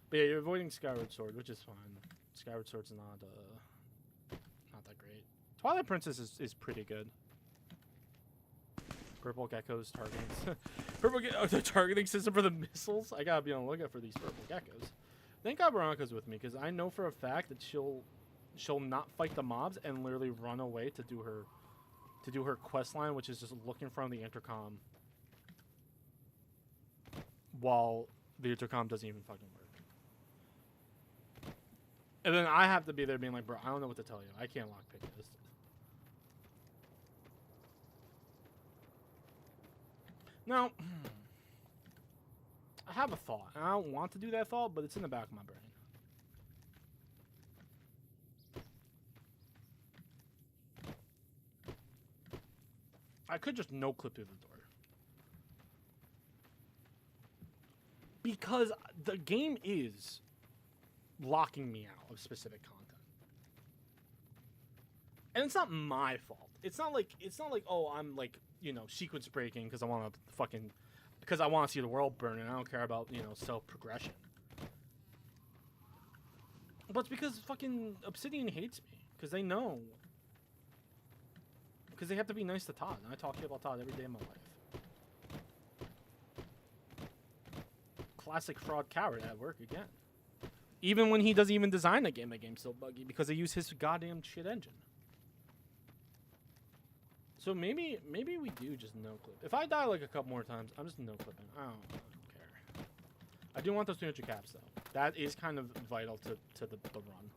But yeah, you're avoiding Skyward Sword, which is fine. Skyward Sword's not that great. Twilight Princess is pretty good. Purple Gecko's targeting the targeting system for the missiles. I gotta be on the lookout for these purple geckos. Thank God Veronica's with me, because I know for a fact that she'll not fight the mobs and literally run away to do her quest line, which is just looking from the intercom while the intercom doesn't even fucking work. And then I have to be there being like, bro, I don't know what to tell you. I can't lockpick this. Now, I have a thought. And I don't want to do that thought, but it's in the back of my brain. I could just no-clip through the door. Because the game is locking me out of specific content. And it's not my fault. It's not like oh, I'm like, you know, sequence breaking because I want to see the world burn and I don't care about, you know, self-progression. But it's because fucking Obsidian hates me because they know. Because they have to be nice to Todd, and I talk shit about Todd every day of my life. Classic fraud coward at work again. Even when he doesn't even design the game's still buggy because they use his goddamn shit engine. So maybe we do just no-clip. If I die like a couple more times, I'm just no-clipping. I don't care. I do want those 200 caps, though. That is kind of vital to the run.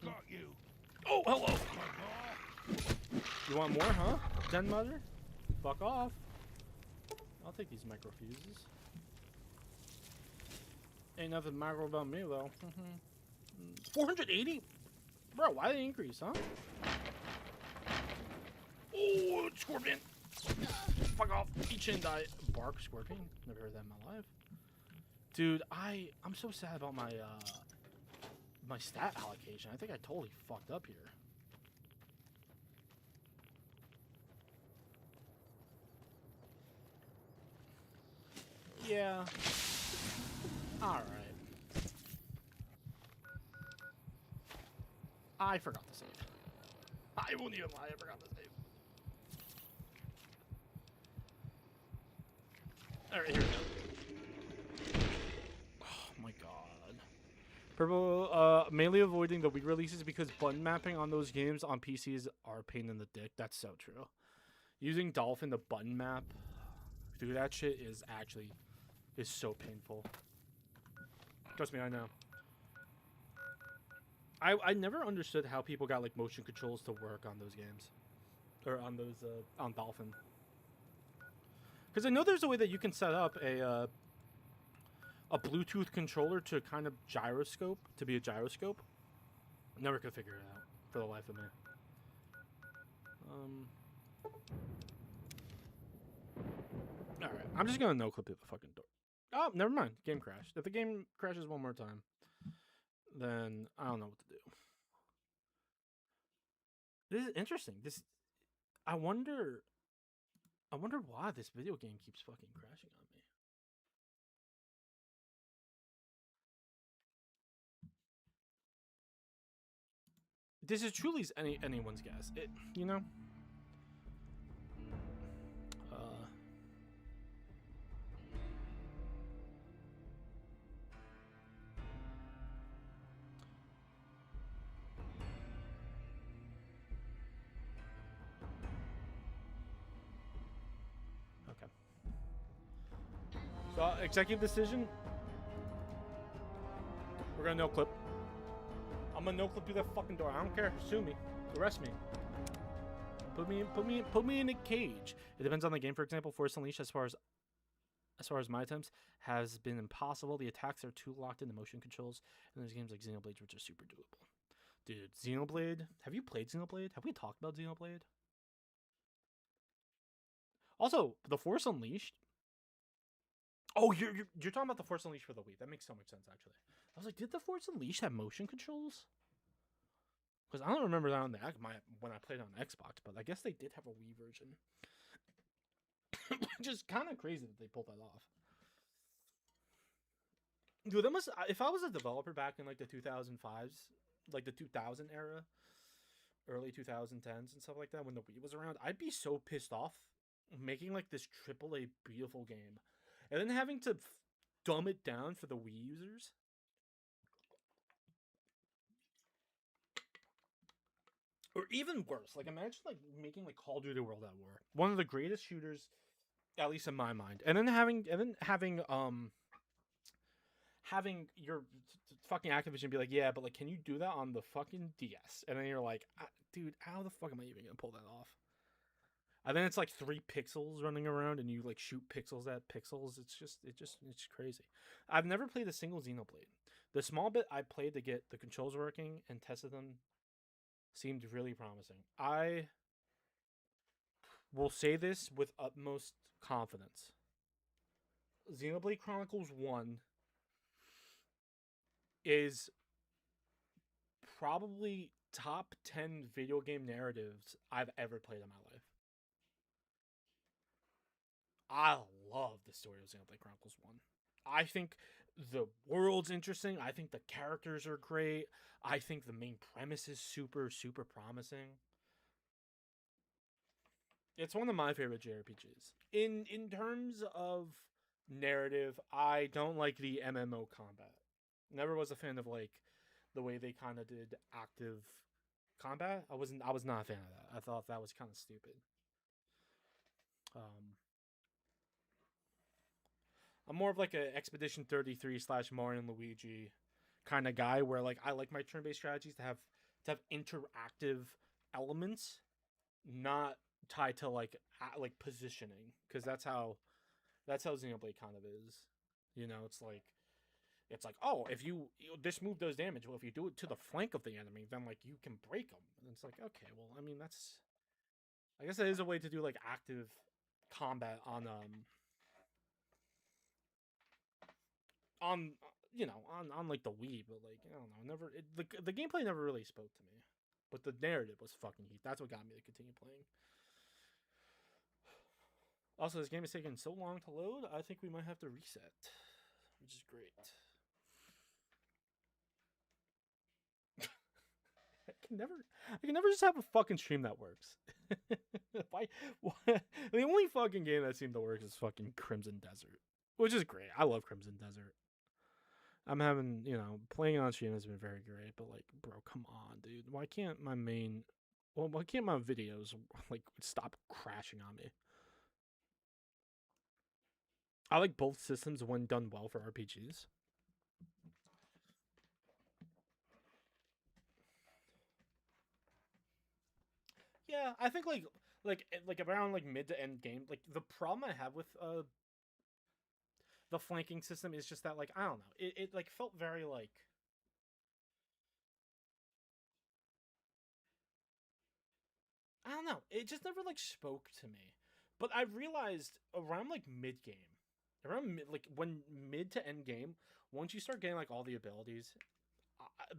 Got you.
Oh, hello. You want more, huh? Den mother? Fuck off. I'll take these micro fuses. Ain't nothing micro about me, though. 480? Bro, why the increase, huh? Oh, Scorpion! Fuck off. Eat chin die. Bark Scorpion? Never heard that in my life. Dude, I'm so sad about my my stat allocation. I think I totally fucked up here. Yeah. Alright. I forgot to save. I won't even lie, I forgot to save. Alright, here we go. Oh my god. Purple, mainly avoiding the weak releases because button mapping on those games on PCs are a pain in the dick. That's so true. Using Dolphin to button map through that shit is so painful. Trust me, I know. I never understood how people got like motion controls to work on those games. Or on those on Dolphin. Because I know there's a way that you can set up a Bluetooth controller to kind of gyroscope, to be a gyroscope. Never could figure it out for the life of me. Alright, I'm just gonna no-clip through the fucking door. Oh, never mind. Game crashed. If the game crashes one more time, then I don't know what to do. This is interesting. I wonder why this video game keeps fucking crashing on me. This is truly anyone's guess. You know? Okay. So, executive decision. We're gonna no-clip. I'm gonna no-clip through that fucking door. I don't care. Sue me. Arrest me. Put me in a cage. It depends on the game. For example, Force Unleashed, as far as my attempts, has been impossible. The attacks are too locked into motion controls, and there's games like Xenoblade which are super doable. Dude, Xenoblade. Have you played Xenoblade? Have we talked about Xenoblade? Also, the Force Unleashed. Oh, you're talking about the Force Unleashed for the Wii. That makes so much sense, actually. I was like, did the Force Unleashed have motion controls? Because I don't remember that on the when I played on Xbox, but I guess they did have a Wii version. Which is kind of crazy that they pulled that off. Dude, that must. If I was a developer back in like the 2005s, like the 2000 era, early 2010s and stuff like that, when the Wii was around, I'd be so pissed off making like this AAA beautiful game, and then having to dumb it down for the Wii users. Or even worse, like imagine like making like Call of Duty World at War, one of the greatest shooters, at least in my mind, and then having your fucking Activision be like, yeah, but like, can you do that on the fucking DS? And then you're like, dude, how the fuck am I even gonna pull that off? And then it's like 3 pixels running around, and you like shoot pixels at pixels. It's crazy. I've never played a single Xenoblade. The small bit I played to get the controls working and tested them seemed really promising. I will say this with utmost confidence. Xenoblade Chronicles 1 is probably top 10 video game narratives I've ever played in my life. I love the story of Xenoblade Chronicles 1. I think the world's interesting. I think the characters are great. I think the main premise is super, super promising. It's one of my favorite JRPGs. In terms of narrative, I don't like the MMO combat. Never was a fan of like the way they kind of did active combat. I was not a fan of that. I thought that was kind of stupid. I'm more of like a Expedition 33 / Mario and Luigi kind of guy, where like I like my turn-based strategies to have interactive elements, not tied to like positioning, because that's how Xenoblade kind of is. You know, it's like it's like, oh, if this move does damage, well, if you do it to the flank of the enemy, then like you can break them. And it's like, okay, well, I mean, I guess that is a way to do like active combat on on like the Wii, but like I don't know, the gameplay never really spoke to me, but the narrative was fucking heat. That's what got me to continue playing. Also, this game is taking so long to load, I think we might have to reset, which is great. I can never just have a fucking stream that works. Why? The only fucking game that seemed to work is fucking Crimson Desert, which is great. I love Crimson Desert. I'm having, playing on stream has been very great, but like, bro, come on, dude. Why can't my videos like stop crashing on me? I like both systems when done well for RPGs. Yeah, I think like around like mid to end game, like the problem I have with the flanking system is just that like I don't know, it like felt very like I don't know, it just never like spoke to me. But I realized around like mid game, like when mid to end game, once you start getting like all the abilities,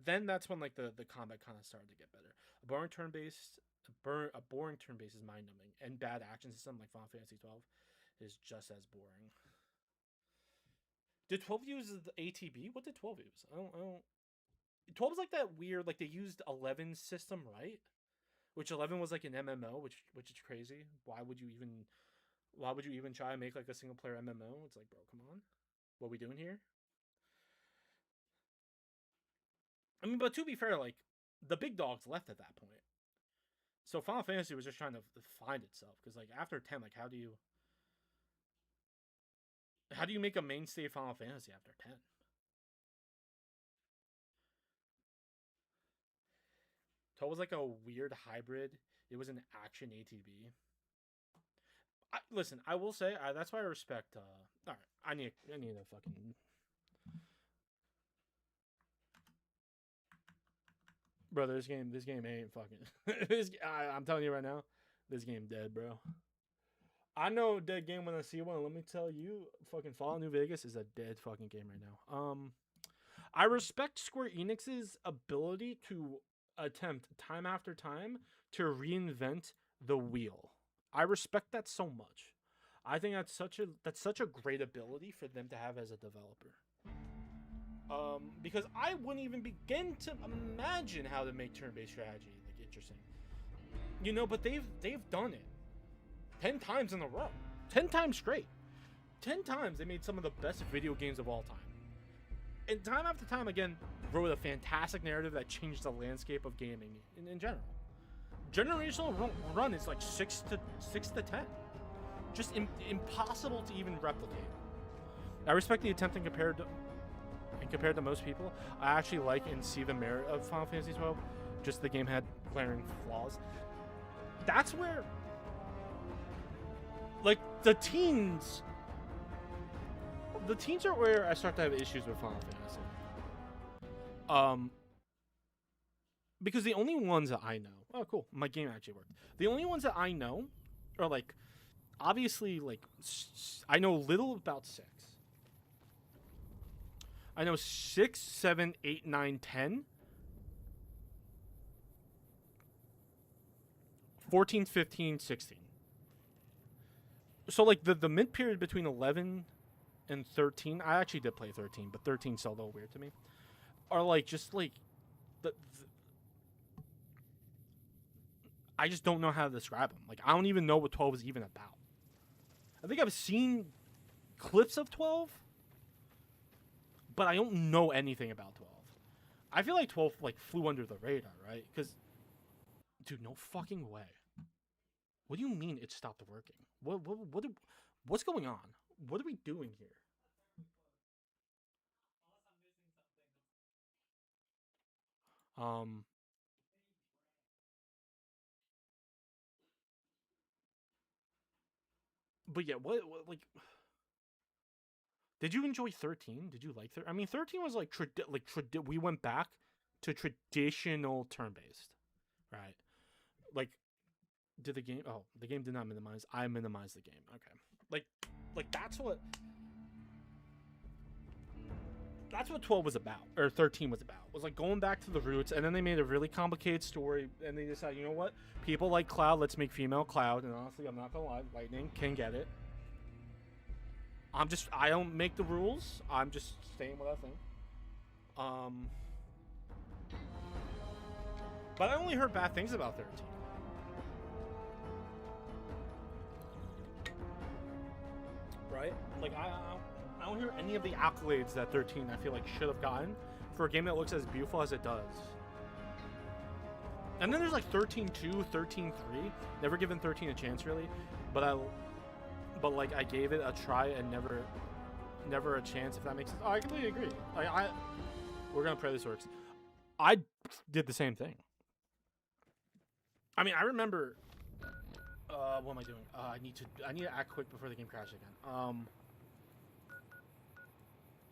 then that's when like the combat kind of started to get better. A boring turn-based is mind-numbing, and bad action system like Final Fantasy 12 is just as boring. Did 12 use the ATB? What did 12 use? I don't. 12 is like that weird, like they used 11's system, right? Which 11 was like an MMO, which is crazy. Why would you even try to make like a single player MMO? It's like, bro, come on. What are we doing here? I mean, but to be fair, like the big dogs left at that point. So Final Fantasy was just trying to find itself, because like after 10, like how do you make a mainstay of Final Fantasy after 10? So it was like a weird hybrid. It was an action ATB. Listen, I will say that's why I respect. All right, I need a fucking. Bro, this game ain't fucking. I'm telling you right now, this game dead, bro. I know a dead game when I see one. Let me tell you, fucking Fallout New Vegas is a dead fucking game right now. I respect Square Enix's ability to attempt time after time to reinvent the wheel. I respect that so much. I think that's such a great ability for them to have as a developer. Because I wouldn't even begin to imagine how to make turn-based strategy like interesting. But they've done it 10 times in a row. 10 times straight. 10 times they made some of the best video games of all time. And time after time again wrote a fantastic narrative that changed the landscape of gaming in general. Generational run is like 6 to 10. Just impossible to even replicate. I respect the attempt compared to most people. I actually like and see the merit of Final Fantasy 12. Just the game had glaring flaws. That's where, like, the teens are where I start to have issues with Final Fantasy. Because the only ones that I know, oh cool, my game actually worked. The only ones that I know are like, obviously, like, I know little about 6. I know 6, 7, 8, 9, 10. 14, 15, 16. So like the mid period between 11 and 13, I actually did play 13, but 13's still a little weird to me. Are like just like I just don't know how to describe them. Like I don't even know what 12 is even about. I think I've seen clips of 12, but I don't know anything about 12. I feel like 12 like flew under the radar, right? Because, dude, no fucking way. What do you mean it stopped working? What's going on? What are we doing here? But yeah, what like Did you enjoy 13? Did you like 13? I mean, 13 was like we went back to traditional turn-based, right? Like, did the game? Oh, the game did not minimize. I minimized the game. Okay, like that's what 12 was about, or 13 was about. Was like going back to the roots, and then they made a really complicated story, and they decided, you know what? People like Cloud. Let's make female Cloud. And honestly, I'm not gonna lie, Lightning can get it. I don't make the rules. I'm just saying what I think. But I only heard bad things about 13. Right? Like, I don't hear any of the accolades that 13 I feel like should have gotten for a game that looks as beautiful as it does. And then there's like 13-2, 13-3. Never given 13 a chance really, but like I gave it a try and never a chance, if that makes sense. Oh, I completely agree. We're gonna pray this works. I did the same thing. I mean, I remember. What am I doing? I need to act quick before the game crashes again.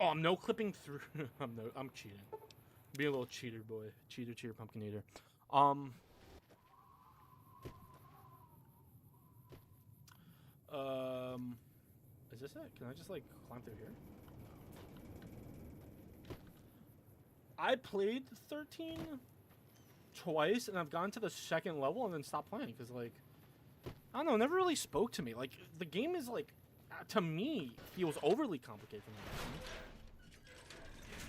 Oh, I'm no clipping through. I'm cheating. Be a little cheater boy. Cheater, pumpkin eater. Is this it? Can I just like climb through here? I played 13 twice, and I've gone to the second level and then stopped playing because, like, I don't know, it never really spoke to me. Like, the game is like, to me, feels overly complicated for me.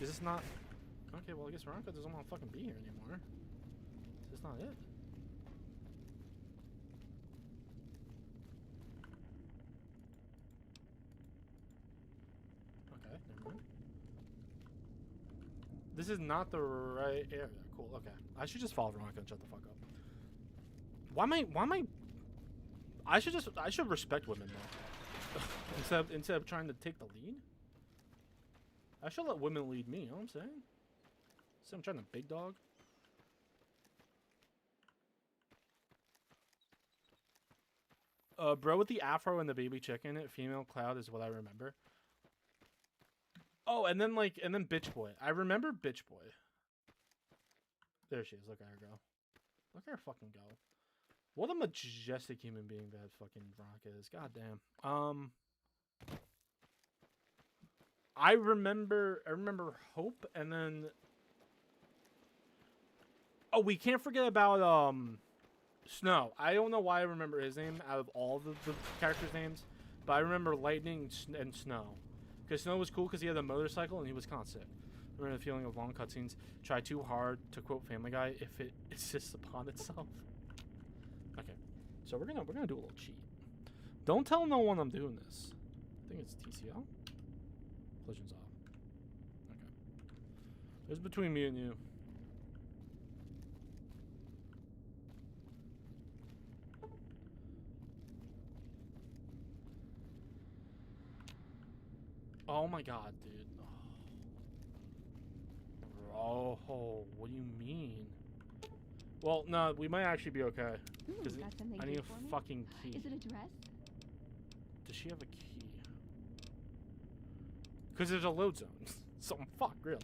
Is this not? Okay, well, I guess Veronica doesn't want to fucking be here anymore. Is this not it? Okay, never mind. This is not the right area. Cool, okay. I should just follow Veronica and shut the fuck up. Why am I... I should respect women more. instead of trying to take the lead. I should let women lead me, you know what I'm saying? So I'm trying to big dog. Bro with the afro and the baby chicken, female Cloud is what I remember. Oh, and then Bitch Boy. I remember Bitch Boy. There she is. Look at her go. Look at her fucking go. What a majestic human being that fucking Veronica is. God damn. I remember Hope, and then... Oh, we can't forget about Snow. I don't know why I remember his name out of all the characters' names, but I remember Lightning and Snow. Because Snow was cool because he had a motorcycle and he was constant. I remember the feeling of long cutscenes. Try too hard to quote Family Guy if it insists upon itself. Okay, so we're gonna do a little cheat. Don't tell no one I'm doing this. I think it's TCL. Collisions off. Okay. It's between me and you. Oh my god, dude. Oh, what do you mean? Well, no, we might actually be okay. I need a fucking key.
Is it a dress?
Does she have a key? Because there's a load zone. So fuck, really.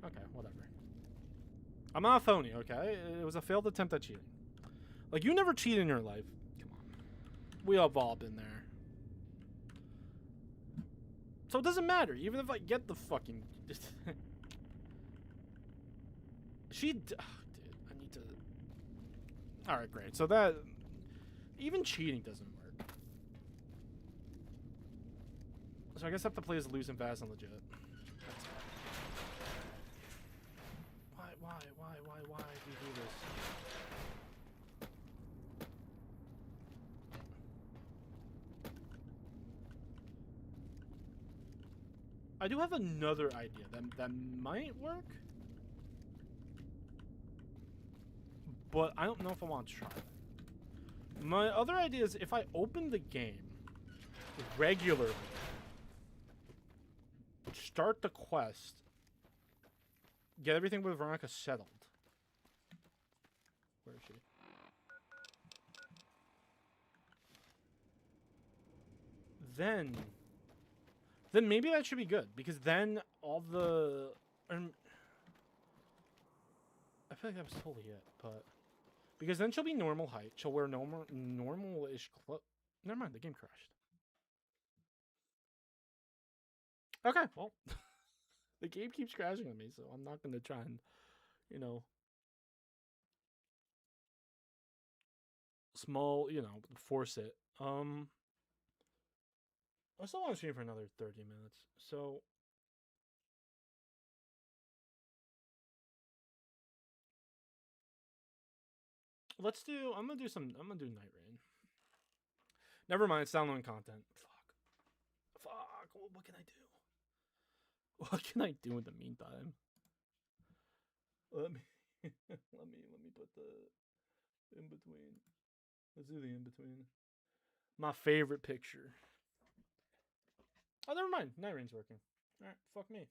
Okay, whatever. I'm not a phony, okay? It was a failed attempt at cheating. Like, you never cheat in your life. Come on. We have all been there. So it doesn't matter, even if I get the fucking... Dude, I need to... Alright, great. So that... Even cheating doesn't work. So I guess I have to play as loose and fast and legit. Why do you do this? I do have another idea that might work. But I don't know if I want to try it. My other idea is if I open the game regularly, start the quest, get everything with Veronica settled. Where is she? Then then maybe that should be good, because then all the... I feel like that was totally it, but... Because then she'll be normal height. She'll wear normal-ish clothes. Never mind, the game crashed. Okay, well... the game keeps crashing on me, so I'm not going to try and, you know... force it. I still want to stream for another 30 minutes, so... I'm gonna do Night Rain. Never mind, it's downloading content. Fuck, what can I do? What can I do in the meantime? Let me put the in between. Let's do the in between. My favorite picture. Oh, never mind. Night Rain's working. Alright, fuck me.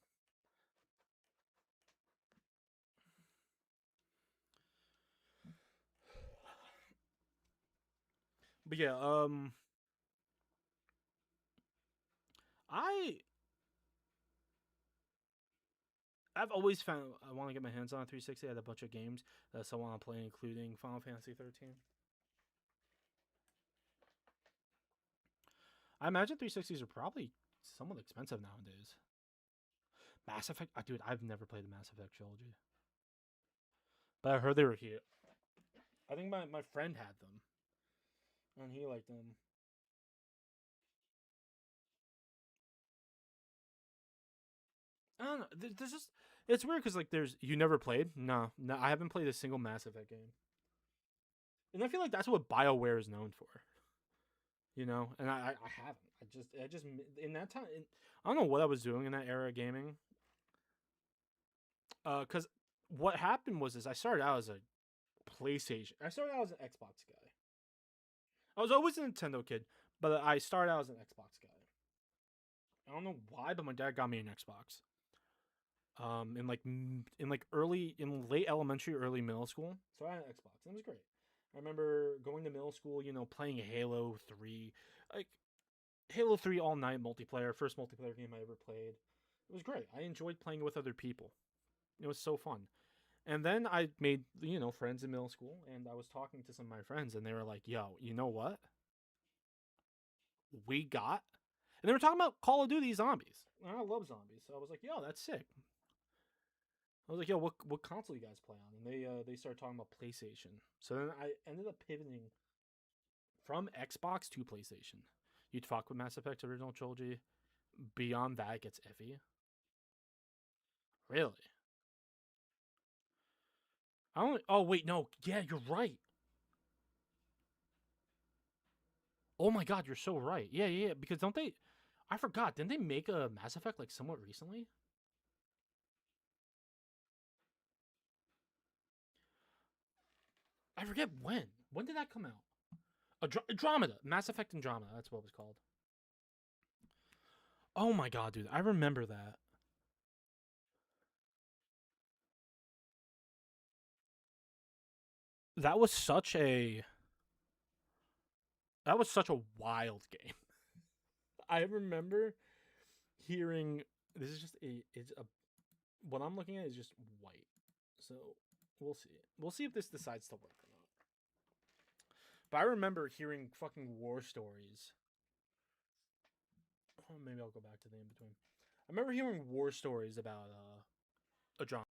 But yeah, I've always found I want to get my hands on a 360. I had a bunch of games that I still want to play, including Final Fantasy 13. I imagine 360s are probably somewhat expensive nowadays. Mass Effect, dude, I've never played the Mass Effect trilogy, but I heard they were here. I think my friend had them, and he liked them. I don't know. There's just it's weird because like you never played. No, I haven't played a single Mass Effect game, and I feel like that's what BioWare is known for. You know, and I haven't. I just in that time, I don't know what I was doing in that era of gaming. Because what happened was I started out as a PlayStation. I started out as an Xbox guy. I was always a Nintendo kid, but I started out as an Xbox guy. I don't know why, but my dad got me an Xbox. In late elementary, early middle school. So I had an Xbox, and it was great. I remember going to middle school, playing Halo 3. Like, Halo 3 all night multiplayer. First multiplayer game I ever played. It was great. I enjoyed playing with other people. It was so fun. And then I made, friends in middle school, and I was talking to some of my friends, and they were like, yo, you know what? We got... And they were talking about Call of Duty Zombies. And I love zombies, so I was like, yo, that's sick. I was like, yo, what console you guys play on? And they started talking about PlayStation. So then I ended up pivoting from Xbox to PlayStation. You'd fuck with Mass Effect original trilogy. Beyond that, it gets iffy. Really? Oh, wait, no. Yeah, you're right. Oh my god, you're so right. Yeah. Because don't they... I forgot. Didn't they make a Mass Effect, like, somewhat recently? I forget when. When did that come out? Andromeda. Mass Effect Andromeda. That's what it was called. Oh my god, dude. I remember that. That was such a wild game. I remember hearing this is just what I'm looking at is just white. So we'll see. We'll see if this decides to work or not. But I remember hearing fucking war stories. Oh, maybe I'll go back to the in between. I remember hearing war stories about Andromeda.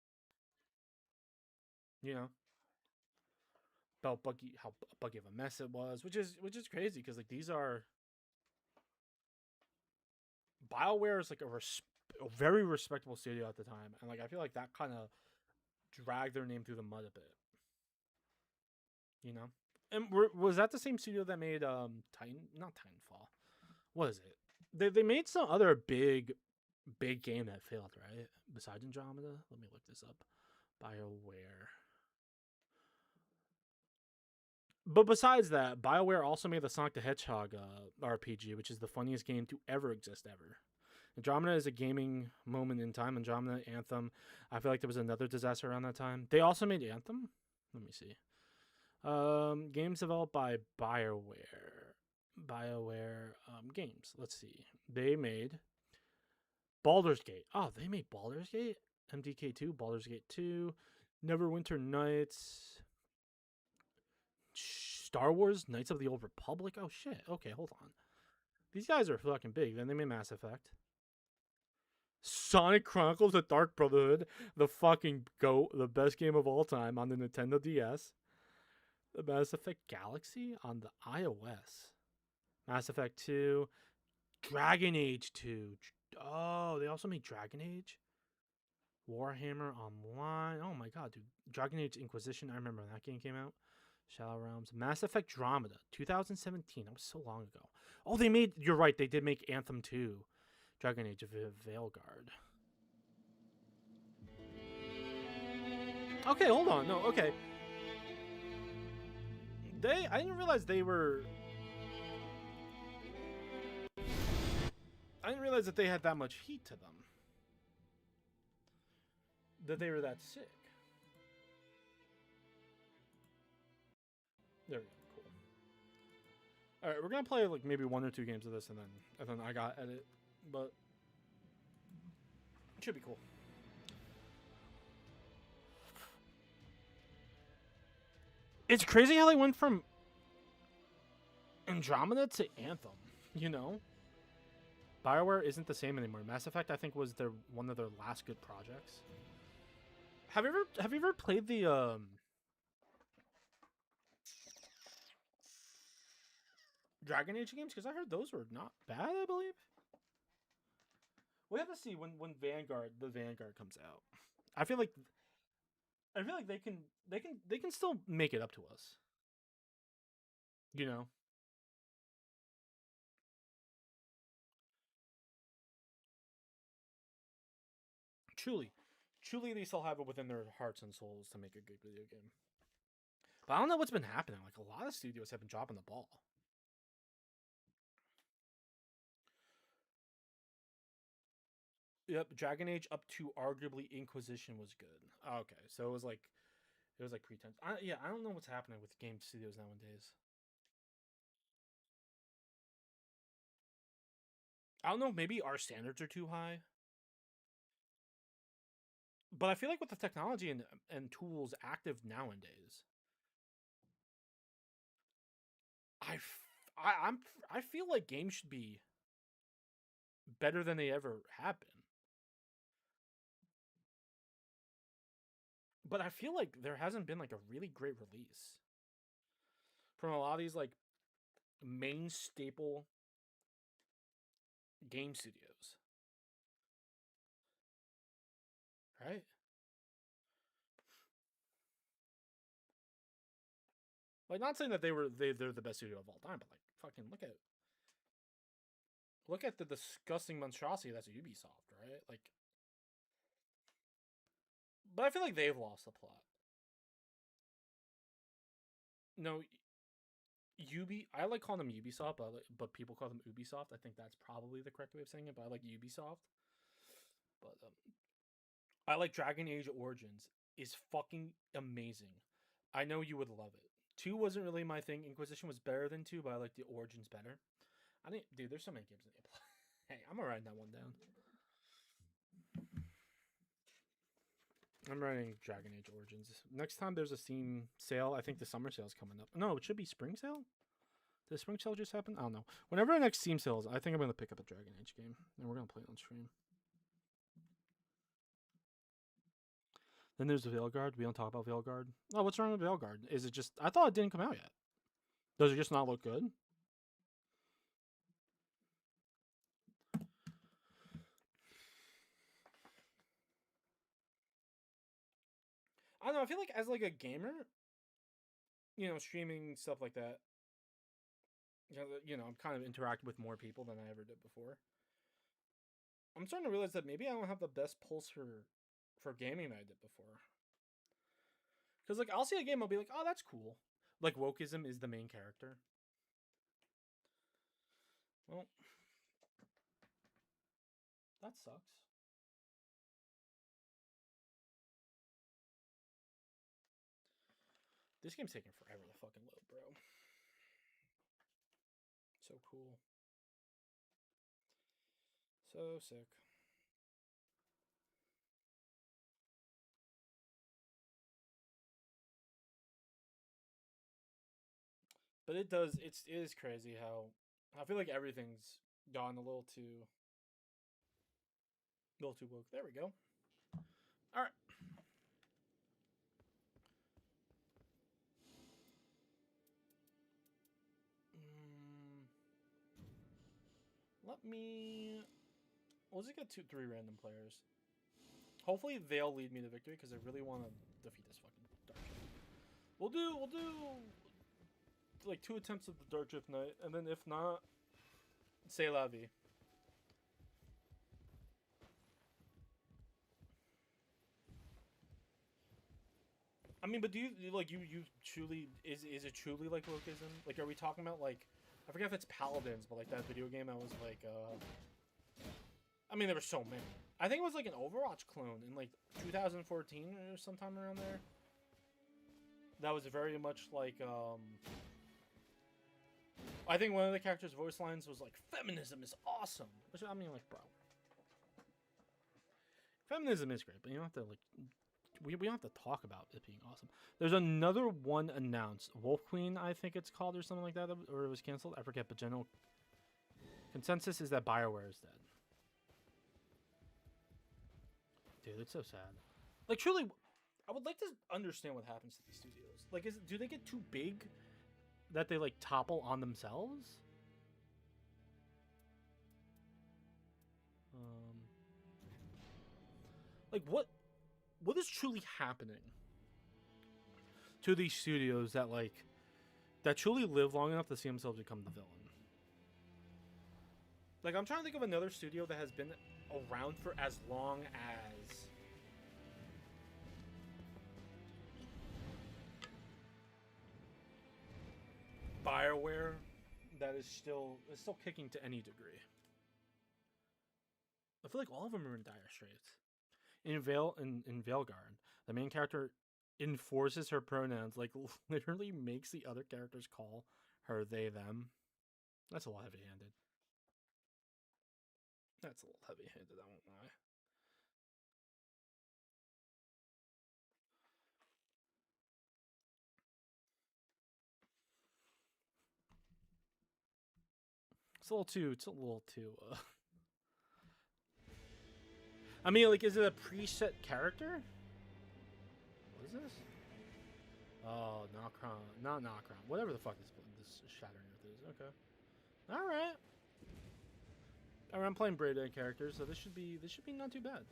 About how buggy of a mess it was, which is crazy because like these are BioWare is like a very respectable studio at the time, and like I feel like that kind of dragged their name through the mud a bit. And was that the same studio that made not Titanfall? What is it? They made some other big game that failed, right? Besides Andromeda, let me look this up. BioWare. But besides that, BioWare also made the Sonic the Hedgehog RPG, which is the funniest game to ever exist ever. Andromeda is a gaming moment in time. Andromeda, Anthem. I feel like there was another disaster around that time. They also made Anthem. Let me see. Games developed by BioWare. BioWare games. Let's see. They made Baldur's Gate. Oh, they made Baldur's Gate? MDK2, Baldur's Gate 2, Neverwinter Nights, Star Wars, Knights of the Old Republic. Oh, shit. Okay, hold on. These guys are fucking big. Then they made Mass Effect. Sonic Chronicles: The Dark Brotherhood, the fucking GOAT, the best game of all time on the Nintendo DS. The Mass Effect Galaxy on the iOS. Mass Effect 2, Dragon Age 2. Oh, they also made Dragon Age. Warhammer Online. Oh my god, dude. Dragon Age Inquisition. I remember when that game came out. Shallow Realms. Mass Effect Andromeda. 2017. That was so long ago. Oh, they made... You're right. They did make Anthem 2. Dragon Age of Veilguard. Okay, hold on. No, okay. I didn't realize they were... I didn't realize that they had that much heat to them. That they were that sick. There we go. Cool. All right, we're gonna play like maybe 1 or 2 games of this, and then I got edit, but it should be cool. It's crazy how they went from Andromeda to Anthem. You know, BioWare isn't the same anymore. Mass Effect, I think, was one of their last good projects. Have you ever played the Dragon Age games? Because I heard those were not bad, I believe. We have to see when the Vanguard comes out. I feel like they can still make it up to us. You know. Truly, they still have it within their hearts and souls to make a good video game. But I don't know what's been happening. Like, a lot of studios have been dropping the ball. Yep, Dragon Age up to arguably Inquisition was good. Okay, so it was like pretense. Yeah, I don't know what's happening with game studios nowadays. I don't know, maybe our standards are too high. But I feel like with the technology and tools active nowadays, I feel like games should be better than they ever have been. But I feel like there hasn't been like a really great release from a lot of these like main staple game studios. Right? Like, not saying that they're the best studio of all time, but like fucking look at the disgusting monstrosity that's Ubisoft, right? Like, but I feel like they've lost the plot. No, I like calling them Ubisoft, but people call them Ubisoft. I think that's probably the correct way of saying it, but I like Ubisoft. But I like Dragon Age Origins. Is fucking amazing. I know you would love it. 2 wasn't really my thing. Inquisition was better than 2, but I like the Origins better. Dude, there's so many games I need to play. Hey, I'm gonna write that one down. I'm writing Dragon Age Origins. Next time there's a Steam sale, I think the summer sale is coming up. No, it should be spring sale? Did the spring sale just happen? I don't know. Whenever the next Steam sale is, I think I'm going to pick up a Dragon Age game. And we're going to play it on stream. Then there's the Veilguard. We don't talk about Veilguard. Oh, what's wrong with Veilguard? Is it just... I thought it didn't come out yet. Does it just not look good? I don't know. I feel like as like a gamer, you know, streaming stuff like that, you know, I'm kind of interacting with more people than I ever did before. I'm starting to realize that maybe I don't have the best pulse for gaming that I did before. Because, like, I'll see a game, I'll be like, oh, that's cool. Like, wokeism is the main character. Well, that sucks. This game's taking forever to fucking load, bro. So cool. So sick. But it does. It is crazy how I feel like everything's gone a little too woke. There we go. All right. Let me. We'll just get 3 random players. Hopefully they'll lead me to victory because I really want to defeat this fucking Dark Drift. We'll do like 2 attempts of the Dark Drift Knight, and then if not, c'est la vie. I mean, but do you like you truly is it truly like wokeism? Like, are we talking about like I forget if it's Paladins, but like that video game that was like I mean, there were so many. I think it was like an Overwatch clone in like 2014 or sometime around there. That was very much like I think one of the characters' voice lines was like, "Feminism is awesome," which I mean, like, bro, feminism is great, but you don't have to like. We don't have to talk about it being awesome. There's another one announced. Wolf Queen, I think it's called, or something like that, or it was canceled. I forget, but general consensus is that BioWare is dead. Dude, it's so sad. Like, truly, I would like to understand what happens to these studios. Like, do they get too big that they, like, topple on themselves? Like, what is truly happening to these studios that truly live long enough to see themselves become the villain? Like, I'm trying to think of another studio that has been around for as long as BioWare that is still kicking to any degree. I feel like all of them are in dire straits. In Veilguard, the main character enforces her pronouns, like literally makes the other characters call her they them. That's a little heavy-handed. That's a little heavy-handed, I won't lie. It's a little too I mean, like, is it a preset character? What is this? Oh, Nocron. Not Nocron. Whatever the fuck this Shattering Earth is. Okay. Alright. Alright, I'm playing Braid Egg characters, so this should be not too bad.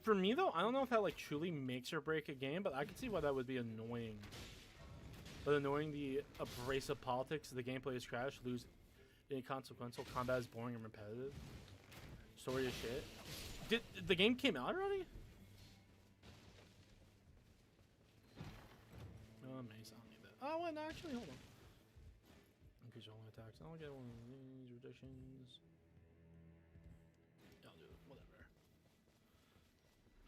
For me, though, I don't know if that, like, truly makes or break a game, but I can see why that would be annoying. But annoying the abrasive politics, the gameplay is trash, lose inconsequential, combat is boring and repetitive. Story is shit. Did the game came out already? Oh, amazing. I don't need that. Oh, wait, no, actually, hold on. Increase your only attacks. I'll get one of these reductions. I'll do it. Whatever.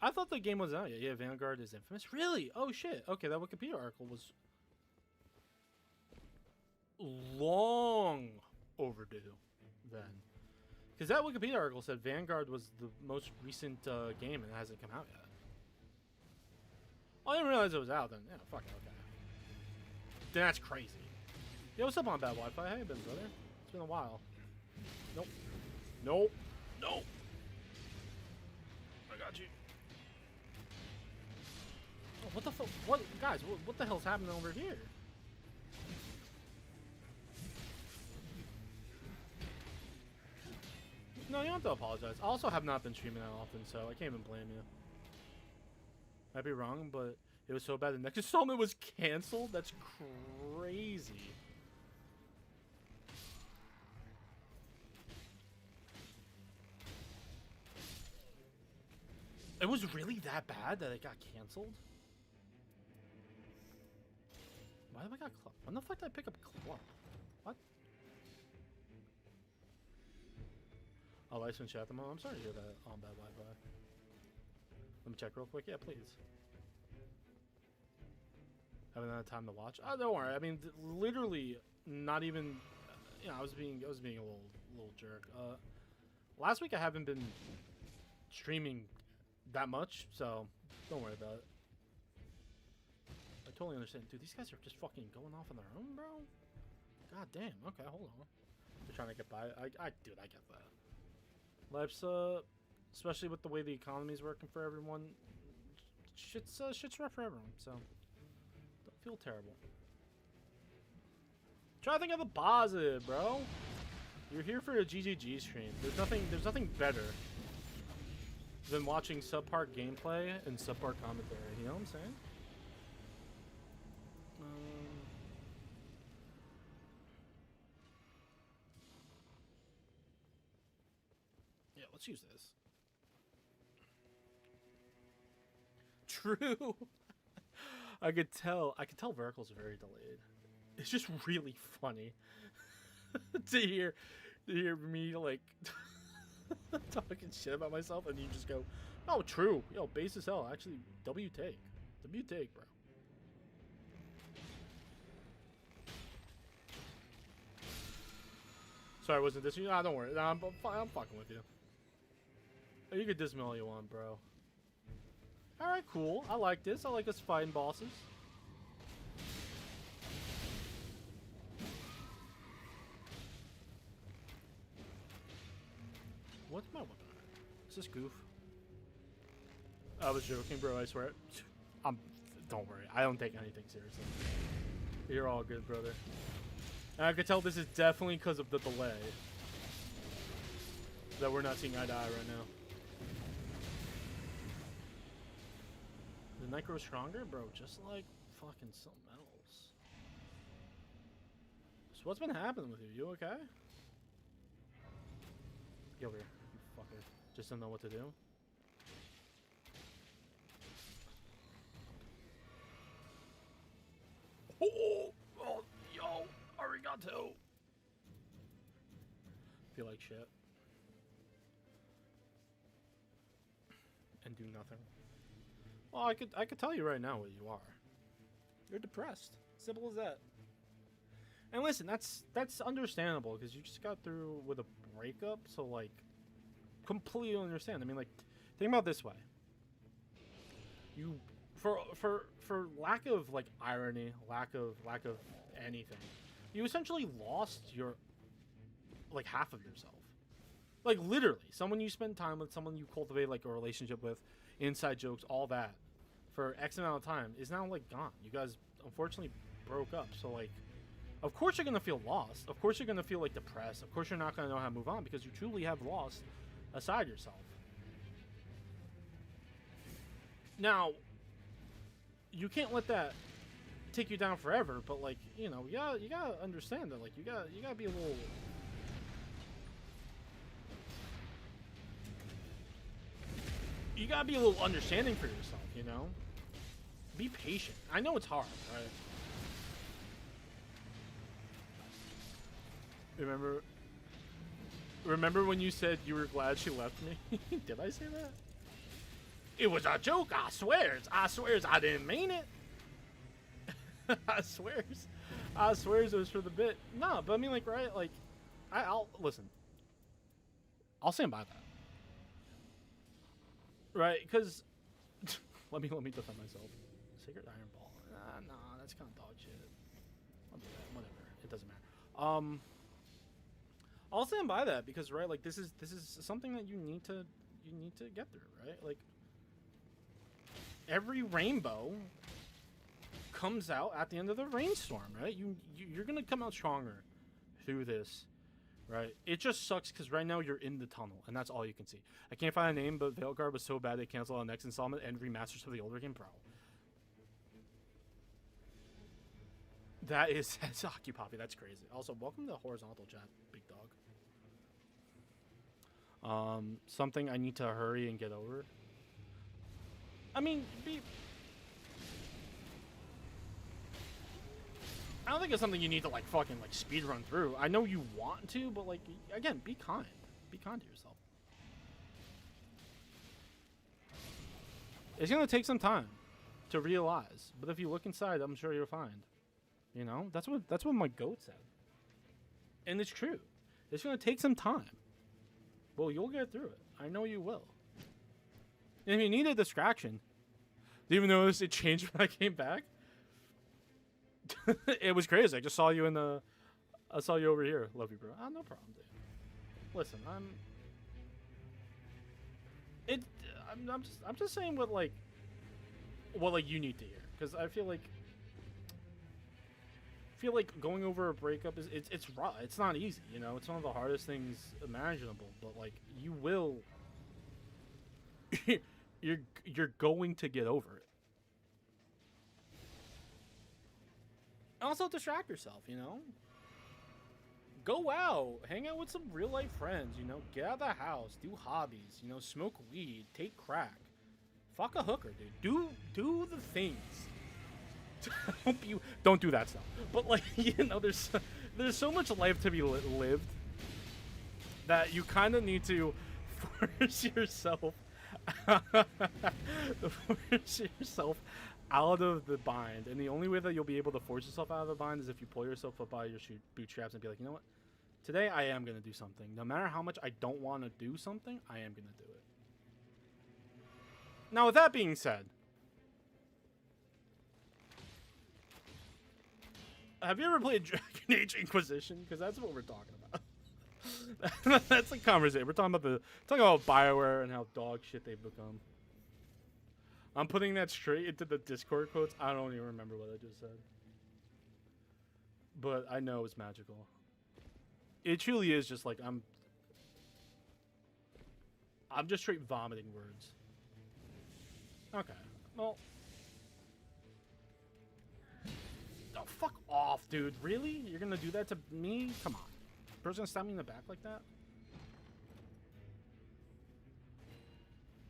I thought the game was out yet. Yeah, Vanguard is infamous. Really? Oh, shit. Okay, that Wikipedia article was long overdue then. Because that Wikipedia article said Vanguard was the most recent game and it hasn't come out yet. Oh, I didn't realize it was out then. Yeah, fuck it, okay. Then that's crazy. Yo, what's up on bad Wi-Fi? How you been, brother? It's been a while. Nope. Nope. Nope. I got you. Oh, what the fuck? What, guys? What the hell's happening over here? No, you don't have to apologize. I also have not been streaming that often, so I can't even blame you. Might be wrong, but it was so bad the next installment was canceled? That's crazy. It was really that bad that it got canceled? Why have I got club? When the fuck did I pick up club? What? Oh, license and chat them all. I'm sorry to hear that on bad Wi-Fi. Let me check real quick. Yeah, please. Haven't had time to watch. Oh, don't worry. I mean, literally, not even. You know, I was being a little jerk. Last week I haven't been streaming that much, so don't worry about it. I totally understand, dude. These guys are just fucking going off on their own, bro. God damn. Okay, hold on. They're trying to get by. Dude, I get that. Life's especially with the way the economy's working for everyone. Shit's rough for everyone. So don't feel terrible. Try to think of the positive, bro. You're here for a GGG stream. There's nothing better than watching subpar gameplay and subpar commentary. You know what I'm saying? Yeah, let's use this. True. I could tell Vertical's very delayed. It's just really funny to hear me like talking shit about myself, and you just go, "Oh, true. Yo, base as hell. Actually, W take, bro." Sorry, wasn't this you? Nah, don't worry. Nah, I'm fucking with you. You can diss me all you want, bro. All right, cool. I like this. I like us fighting bosses. What's my weapon? Is this goof? I was joking, bro. I swear. Don't worry. I don't take anything seriously. You're all good, brother. And I could tell this is definitely because of the delay that we're not seeing eye to eye right now. The night grows stronger, bro. Just like fucking something else. So what's been happening with you? You okay? Get over here. Fucker. Just don't know what to do. Oh, yo, arigato. Feel like shit. And do nothing. Well, I could tell you right now what you are. You're depressed. Simple as that. And listen, that's understandable because you just got through with a breakup, so like completely understand. I mean, like, think about it this way. You for lack of like irony, lack of anything, you essentially lost your like half of yourself. Like literally, someone you spend time with, someone you cultivate like a relationship with, inside jokes, all that for X amount of time is now like gone. You guys unfortunately broke up. So like, of course you're gonna feel lost. Of course you're gonna feel like depressed. Of course you're not gonna know how to move on because you truly have lost a side yourself. Now, you can't let that take you down forever, but like, you know, you gotta understand that like you gotta be a little. You gotta be a little understanding for yourself, you know? Be patient. I know it's hard, right? Remember when you said you were glad she left me? Did I say that? It was a joke, I swears. I swears I didn't mean it. I swears it was for the bit. No, but I mean, like, right? Like, I'll listen. I'll stand by that. Right, because let me defend myself. Sacred Iron Ball. Nah, that's kind of dog shit. I'll do that. Whatever. It doesn't matter. I'll stand by that because right, like this is something that you need to get through, right? Like every rainbow comes out at the end of the rainstorm, right? You're gonna come out stronger through this. Right, it just sucks because right now you're in the tunnel, and that's all you can see. I can't find a name, but Veilguard was so bad they canceled on next installment and remasters of the older game, bro. That is Occupoppy. That's crazy. Also, welcome to Horizontal Chat, big dog. Something I need to hurry and get over. I mean, I don't think it's something you need to like fucking like speed run through. I know you want to, but like again, be kind. Be kind to yourself. It's gonna take some time to realize, but if you look inside, I'm sure you'll find. You know, that's what my goat said, and it's true. It's gonna take some time. Well, you'll get through it. I know you will. And if you need a distraction, do you even notice it changed when I came back? It was crazy. I just saw you I saw you over here. Love you, bro. Ah, no problem, dude. Listen, I'm just saying what you need to hear, because I feel like going over a breakup is it's raw. It's not easy, you know. It's one of the hardest things imaginable, but like you will you're going to get over it. Also distract yourself, you know? Go out, hang out with some real life friends, you know? Get out of the house, do hobbies, you know, smoke weed, take crack. Fuck a hooker, dude. Do the things. Don't do that stuff. But like, you know, there's so much life to be lived that you kind of need to force yourself out of the bind. And the only way that you'll be able to force yourself out of the bind is if you pull yourself up by your bootstraps and be like, you know what? Today I am going to do something. No matter how much I don't want to do something, I am going to do it. Now, with that being said, have you ever played Dragon Age Inquisition? Because that's what we're talking about. That's a conversation. We're talking about BioWare and how dog shit they've become. I'm putting that straight into the Discord quotes. I don't even remember what I just said. But I know it's magical. It truly is just like I'm just straight vomiting words. Okay. Well. Oh, fuck off, dude. Really? You're gonna do that to me? Come on. Bro's gonna stab me in the back like that?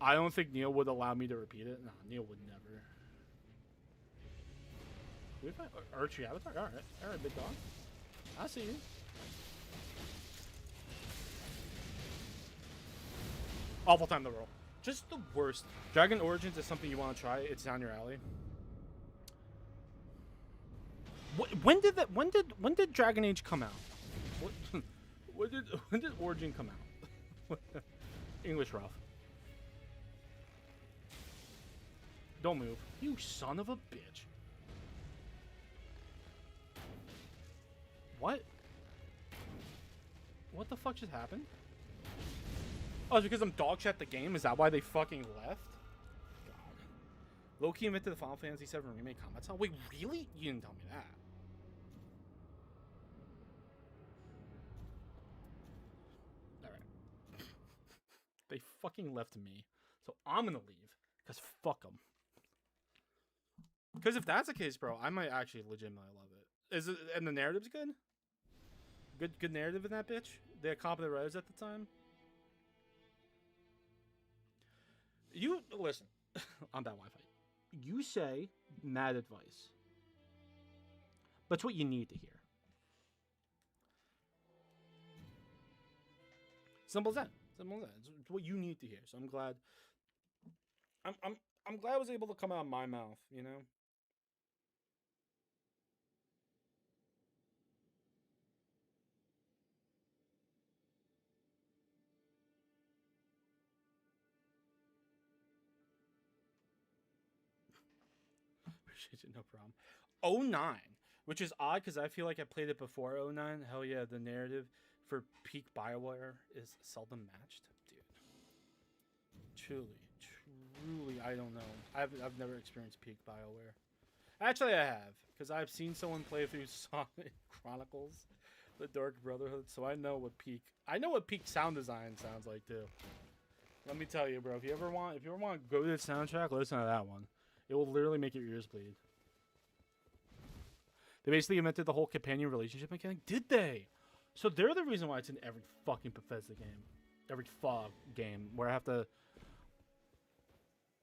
I don't think Neil would allow me to repeat it. No, Neil would never. Do we find Archie Avatar? Alright. Alright, big dog. I see you. Awful time in the world. Just the worst. Dragon Origins is something you want to try. It's down your alley. When did Dragon Age come out? When did Origin come out? English rough. Don't move. You son of a bitch. What? What the fuck just happened? Oh, it's because I'm dog shit at the game? Is that why they fucking left? God. Low-key admitted the Final Fantasy VII Remake combat style? Wait, really? You didn't tell me that. Alright. They fucking left me. So I'm gonna leave. Because fuck them. Because if that's the case, bro, I might actually legitimately love it. Is it, and the narrative's good? Good narrative in that bitch? They had competent writers at the time? You, listen, on that Wi-Fi. You say mad advice. But it's what you need to hear. Simple as that. Simple as that. It's what you need to hear. So I'm glad. I'm glad I was able to come out of my mouth, you know? Appreciate it, no problem. 09, which is odd because I feel like I played it before 09. Hell yeah, the narrative for peak BioWare is seldom matched, dude. Truly, I don't know. I've never experienced peak BioWare. Actually, I have, because I've seen someone play through Sonic Chronicles, The Dark Brotherhood, so I know what peak sound design sounds like too. Let me tell you, bro. If you ever want to go to the soundtrack, listen to that one. It will literally make your ears bleed. They basically invented the whole companion relationship mechanic. Did they? So they're the reason why it's in every fucking Bethesda game. Every fog game where I have to...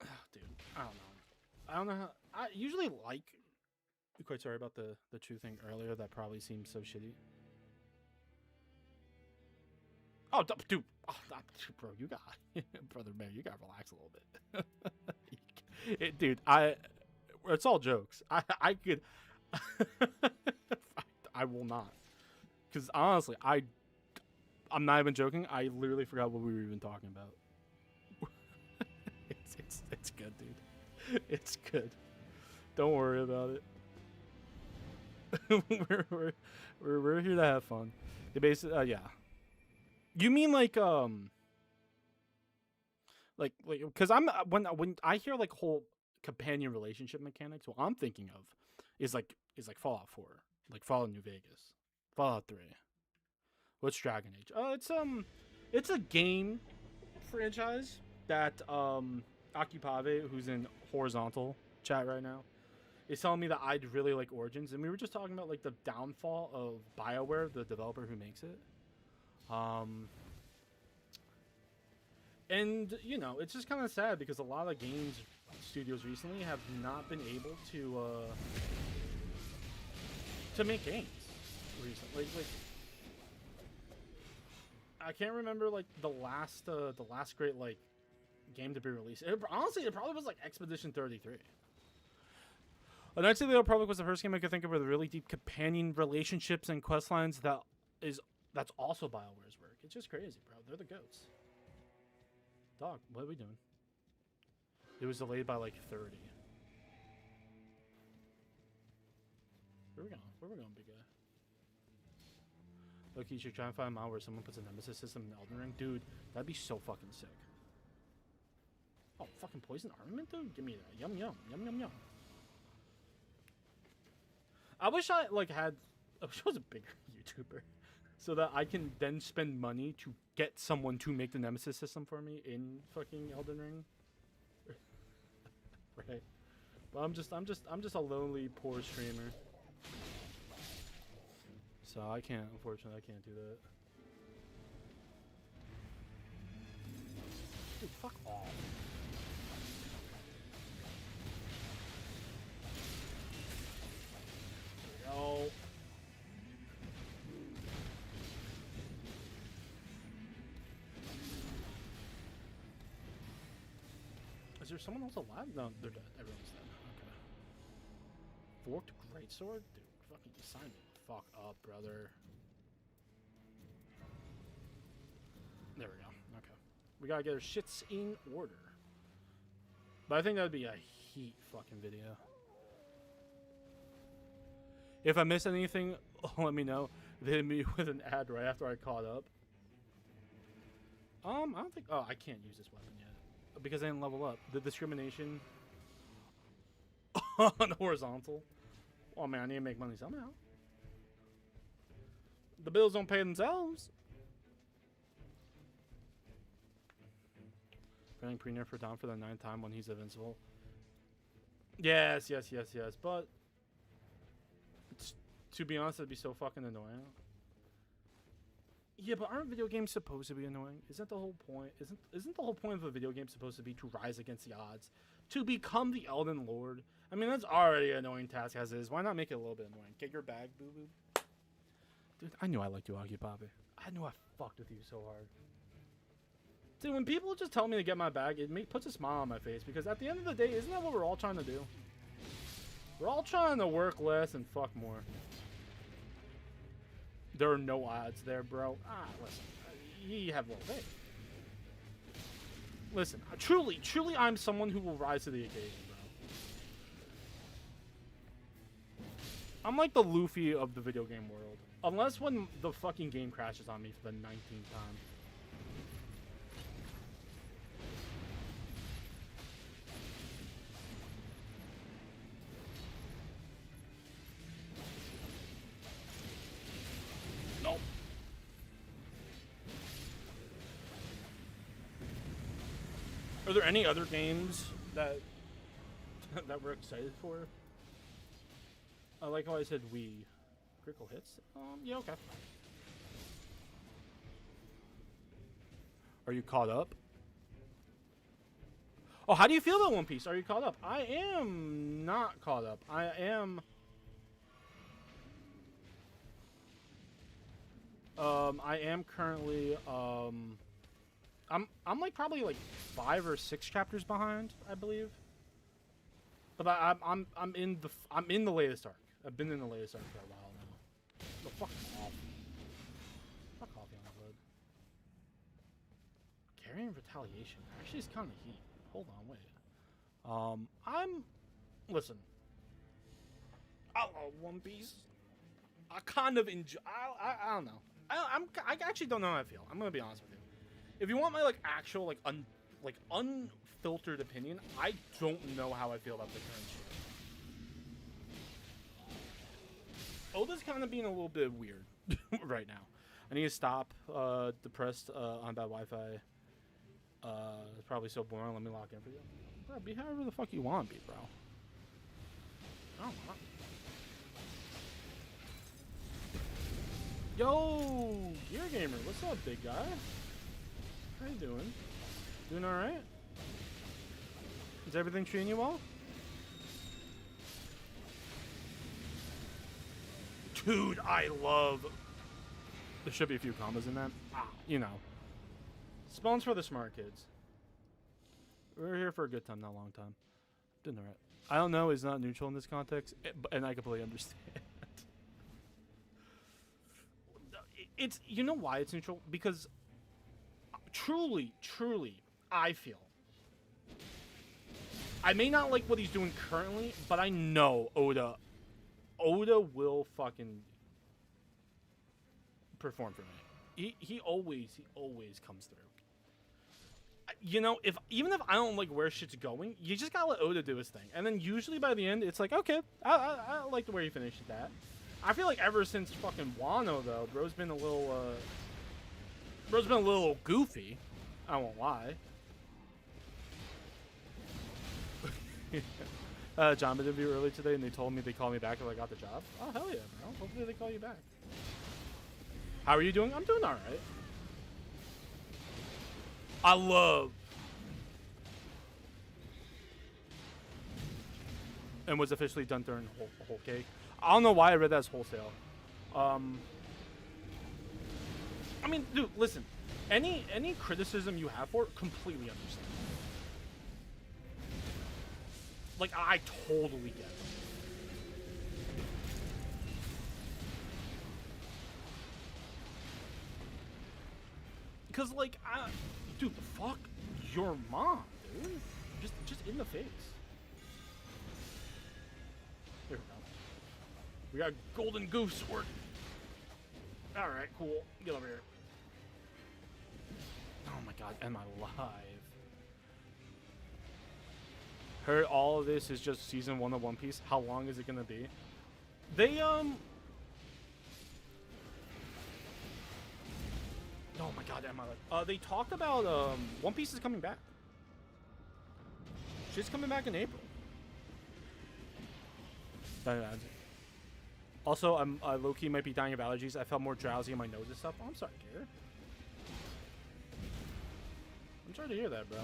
Oh, dude, I don't know. I usually like Quite sorry about the true thing earlier. That probably seemed so shitty. Oh, dude, bro, you got, brother man, you gotta relax a little bit. Dude, it's all jokes. I could, I will not, because honestly, I'm not even joking. I literally forgot what we were even talking about. It's good, dude. It's good. Don't worry about it. we're here to have fun. They basically, yeah. You mean like because when I hear like whole companion relationship mechanics, what I'm thinking of is like Fallout 4, like Fallout New Vegas, Fallout 3. What's Dragon Age? It's a game franchise that Occupave, who's in horizontal chat right now, is telling me that I'd really like Origins, and we were just talking about like the downfall of BioWare, the developer who makes it. And you know, it's just kind of sad because a lot of games studios recently have not been able to make games recently. Like I can't remember like the last great like game to be released. Honestly, it probably was like Expedition 33. Knights of the Old Republic was the first game I could think of with really deep companion relationships and quest lines that's also BioWare's work. It's just crazy, bro. They're the goats. Dog, what are we doing? It was delayed by like 30. Where we going? Where we going, big guy? Look, you should try and find a mod where someone puts a nemesis system in Elden Ring. Dude, that'd be so fucking sick. Oh, fucking poison armament, dude? Give me that. Yum, yum. Yum, yum, yum. I wish I was a bigger YouTuber so that I can then spend money to get someone to make the nemesis system for me in fucking Elden Ring. Right. But I'm just a lonely poor streamer. So unfortunately I can't do that. Dude, fuck off. There we go. Is there someone else alive? No, they're dead. Everyone's dead. Okay. Forked greatsword? Dude, fucking sign me the fuck up, brother. There we go. Okay. We gotta get our shits in order. But I think that would be a heat fucking video. If I miss anything, let me know. They hit me with an ad right after I caught up. I don't think... Oh, I can't use this weapon yet. Because I didn't level up. The discrimination on horizontal. Oh man, I need to make money somehow. The bills don't pay themselves. Running pre-nerf for Dom for the 9th time when he's invincible. Yes. But to be honest, it'd be so fucking annoying. Yeah, but aren't video games supposed to be annoying? Isn't the whole point? Isn't the whole point of a video game supposed to be to rise against the odds, to become the Elden Lord? I mean, that's already an annoying task as is. Why not make it a little bit annoying? Get your bag, boo boo. Dude, I knew I liked you, Occupave. I knew I fucked with you so hard. Dude, when people just tell me to get my bag, it puts a smile on my face because at the end of the day, isn't that what we're all trying to do? We're all trying to work less and fuck more. There are no odds there, bro. Listen. You have little faith. Listen, truly, I'm someone who will rise to the occasion, bro. I'm like the Luffy of the video game world. Unless when the fucking game crashes on me for the 19th time. Nope. Are there any other games that we're excited for? I like how I said we. Critical hits? Yeah, okay. Are you caught up? Oh, how do you feel about One Piece? Are you caught up? I am not caught up. I am I am currently I'm like probably like 5 or 6 chapters behind, I believe. But I'm in the latest arc. I've been in the latest arc for a while now. So fuck off. Fuck off, young blood. Carrying retaliation actually is kind of heat. Hold on, wait. Listen. I love One Piece. I kind of enjoy. I don't know. I actually don't know how I feel. I'm gonna be honest with you. If you want my like actual like unfiltered opinion, I don't know how I feel about the current shit. Oda's kind of being a little bit weird right now. I need to stop. Depressed on bad Wi-Fi. It's probably so boring. Let me lock in for you. Bro, be however the fuck you want to be, bro. I don't want. Yo, Gear Gamer, what's up, big guy? How you doing? Doing all right? Is everything treating you well? Dude, I love. There should be a few combos in that. You know. Spawns for the smart kids. We're here for a good time, not a long time. Doing all right. I don't know is not neutral in this context, and I completely understand. It's, you know why it's neutral? Because truly, I feel. I may not like what he's doing currently, but I know Oda will fucking perform for me. He always comes through. You know, even if I don't like where shit's going, you just gotta let Oda do his thing. And then usually by the end, it's like, okay, I like the way he finished that. I feel like ever since fucking Wano, though, bro's been a little goofy. I won't lie. John did interview early today, and they told me they called me back if I got the job. Oh, hell yeah, bro. Hopefully they call you back. How are you doing? I'm doing all right. I love. And was officially done during whole cake. I don't know why I read that as wholesale. I mean, dude, listen. Any criticism you have for it, completely understand. Like, I totally get it. Because, like, dude, fuck your mom, dude. Just in the face. There we go. We got Golden Goose Sword. Alright, cool. Get over here. Oh my god, am I live? Heard all of this is just season 1 of One Piece. How long is it gonna be? They, oh my god, am I live? They talked about, One Piece is coming back. She's coming back in April. Also, I low-key might be dying of allergies. I felt more drowsy in my nose and stuff. Oh, I'm sorry, Kara. I'm sorry to hear that, bro.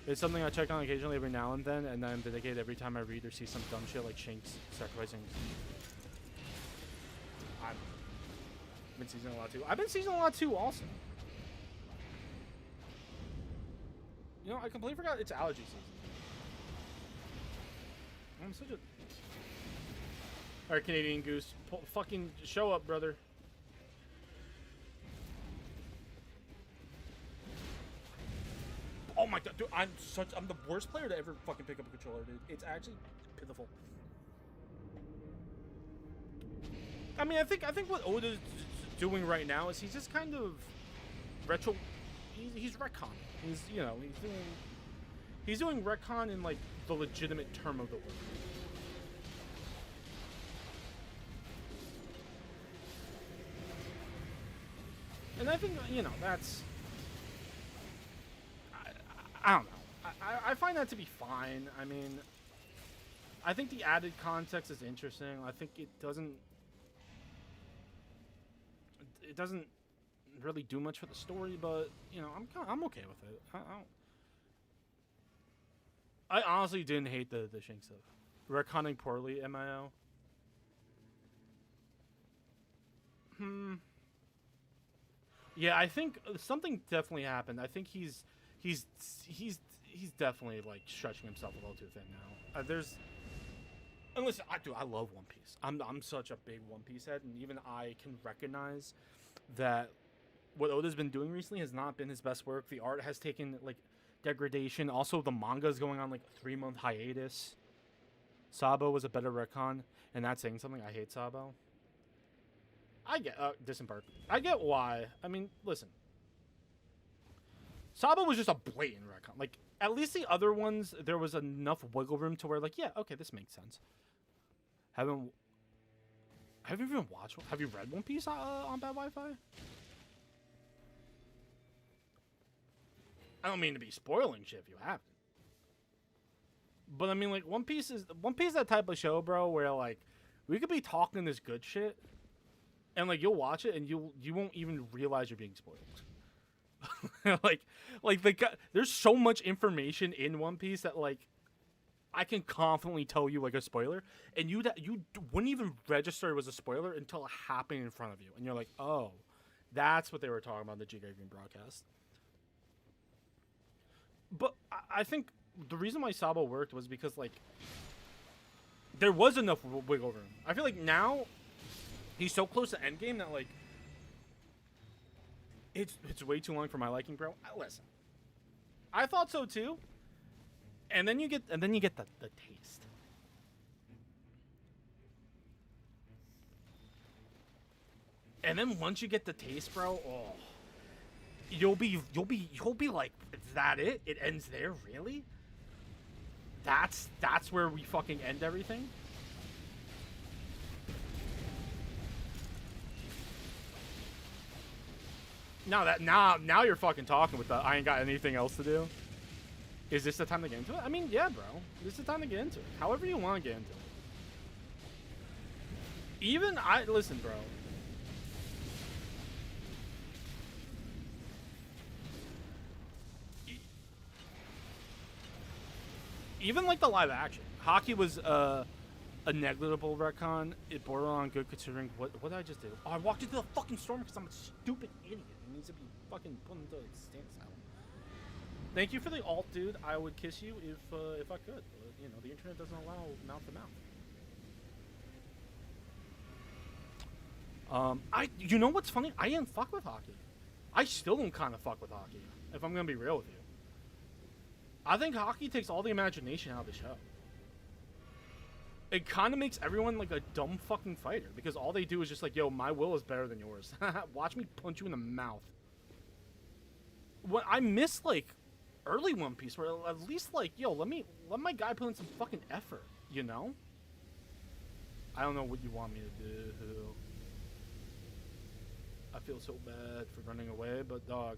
It's something I check on occasionally every now and then I'm dedicated every time I read or see some dumb shit like Shanks sacrificing. I've been seasoning a lot too. I've been seasoning a lot too, also. You know, I completely forgot it's allergy season. I'm such a... Alright, Canadian Goose. Fucking show up, brother. Oh my god, dude, I'm the worst player to ever fucking pick up a controller, dude. It's actually pitiful. I mean, I think what Oda's doing right now is he's just kind of retro. He's retconning. He's, you know, he's doing retcon in like the legitimate term of the word. And I think, you know, that's... I don't know. I find that to be fine. I mean, I think the added context is interesting. I think it doesn't really do much for the story, but you know, I'm okay with it. I honestly didn't hate the Shank stuff. Retconning poorly, MIO. Yeah, I think something definitely happened. I think he's definitely like stretching himself a little too thin now. And listen, I love One Piece. I'm such a big One Piece head, and even I can recognize that what Oda's been doing recently has not been his best work. The art has taken like degradation. Also, the manga is going on like a 3-month hiatus. Sabo was a better retcon, and that's saying something. I hate Sabo. I get Disembark. I get why. I mean, listen. Sabo was just a blatant retcon. Like, at least the other ones, there was enough wiggle room to where, like, yeah, okay, this makes sense. Have you even watched? Have you read One Piece on bad Wi-Fi? I don't mean to be spoiling shit if you haven't. But I mean, like, One Piece is that type of show, bro, where like we could be talking this good shit, and like you'll watch it and you won't even realize you're being spoiled. There's so much information in One Piece that like I can confidently tell you like a spoiler, and you wouldn't even register it was a spoiler until it happened in front of you, and you're like, oh, that's what they were talking about in the Giga Green broadcast. But I think the reason why Sabo worked was because like there was enough wiggle room. I feel like now he's so close to endgame that like it's way too long for my liking, bro. Listen, I thought so too. And then you get the taste. And then once you get the taste, bro, oh, you'll be like, is that it? It ends there, really? That's where we fucking end everything? Now you're fucking talking with the I ain't got anything else to do. Is this the time to get into it? I mean, yeah, bro. This is the time to get into it. However you want to get into it. Listen, bro. Even like the live action. Hockey was a negligible retcon. It bordered on good considering what did I just do? Oh, I walked into the fucking storm because I'm a stupid idiot. It needs to be fucking put into a stance out. Thank you for the alt, dude. I would kiss you if I could. You know, the internet doesn't allow mouth to mouth. You know what's funny? I didn't fuck with hockey. I still don't kind of fuck with hockey, if I'm gonna be real with you. I think hockey takes all the imagination out of the show. It kind of makes everyone like a dumb fucking fighter because all they do is just like, yo, my will is better than yours. Watch me punch you in the mouth. What I miss like early One Piece where at least like, yo, let my guy put in some fucking effort, you know? I don't know what you want me to do. I feel so bad for running away, but dog,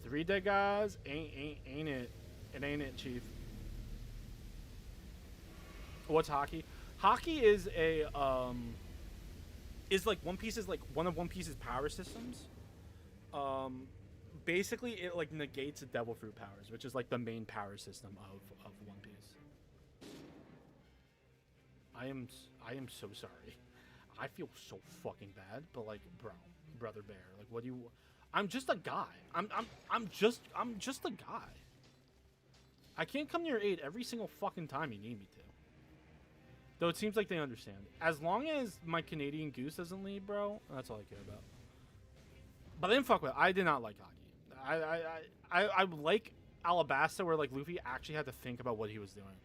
3 dead guys ain't it. It ain't it, Chief. What's hockey? Hockey is like One Piece is like one of One Piece's power systems. Basically it like negates the devil fruit powers, which is like the main power system of One Piece. I am so sorry. I feel so fucking bad, but like, bro, brother bear, like, what do you? I'm just a guy. I'm just a guy. I can't come to your aid every single fucking time you need me to. Though it seems like they understand. As long as my Canadian goose doesn't leave, bro, that's all I care about. But I didn't fuck with it. I did not like hockey. I like Alabasta where like Luffy actually had to think about what he was doing.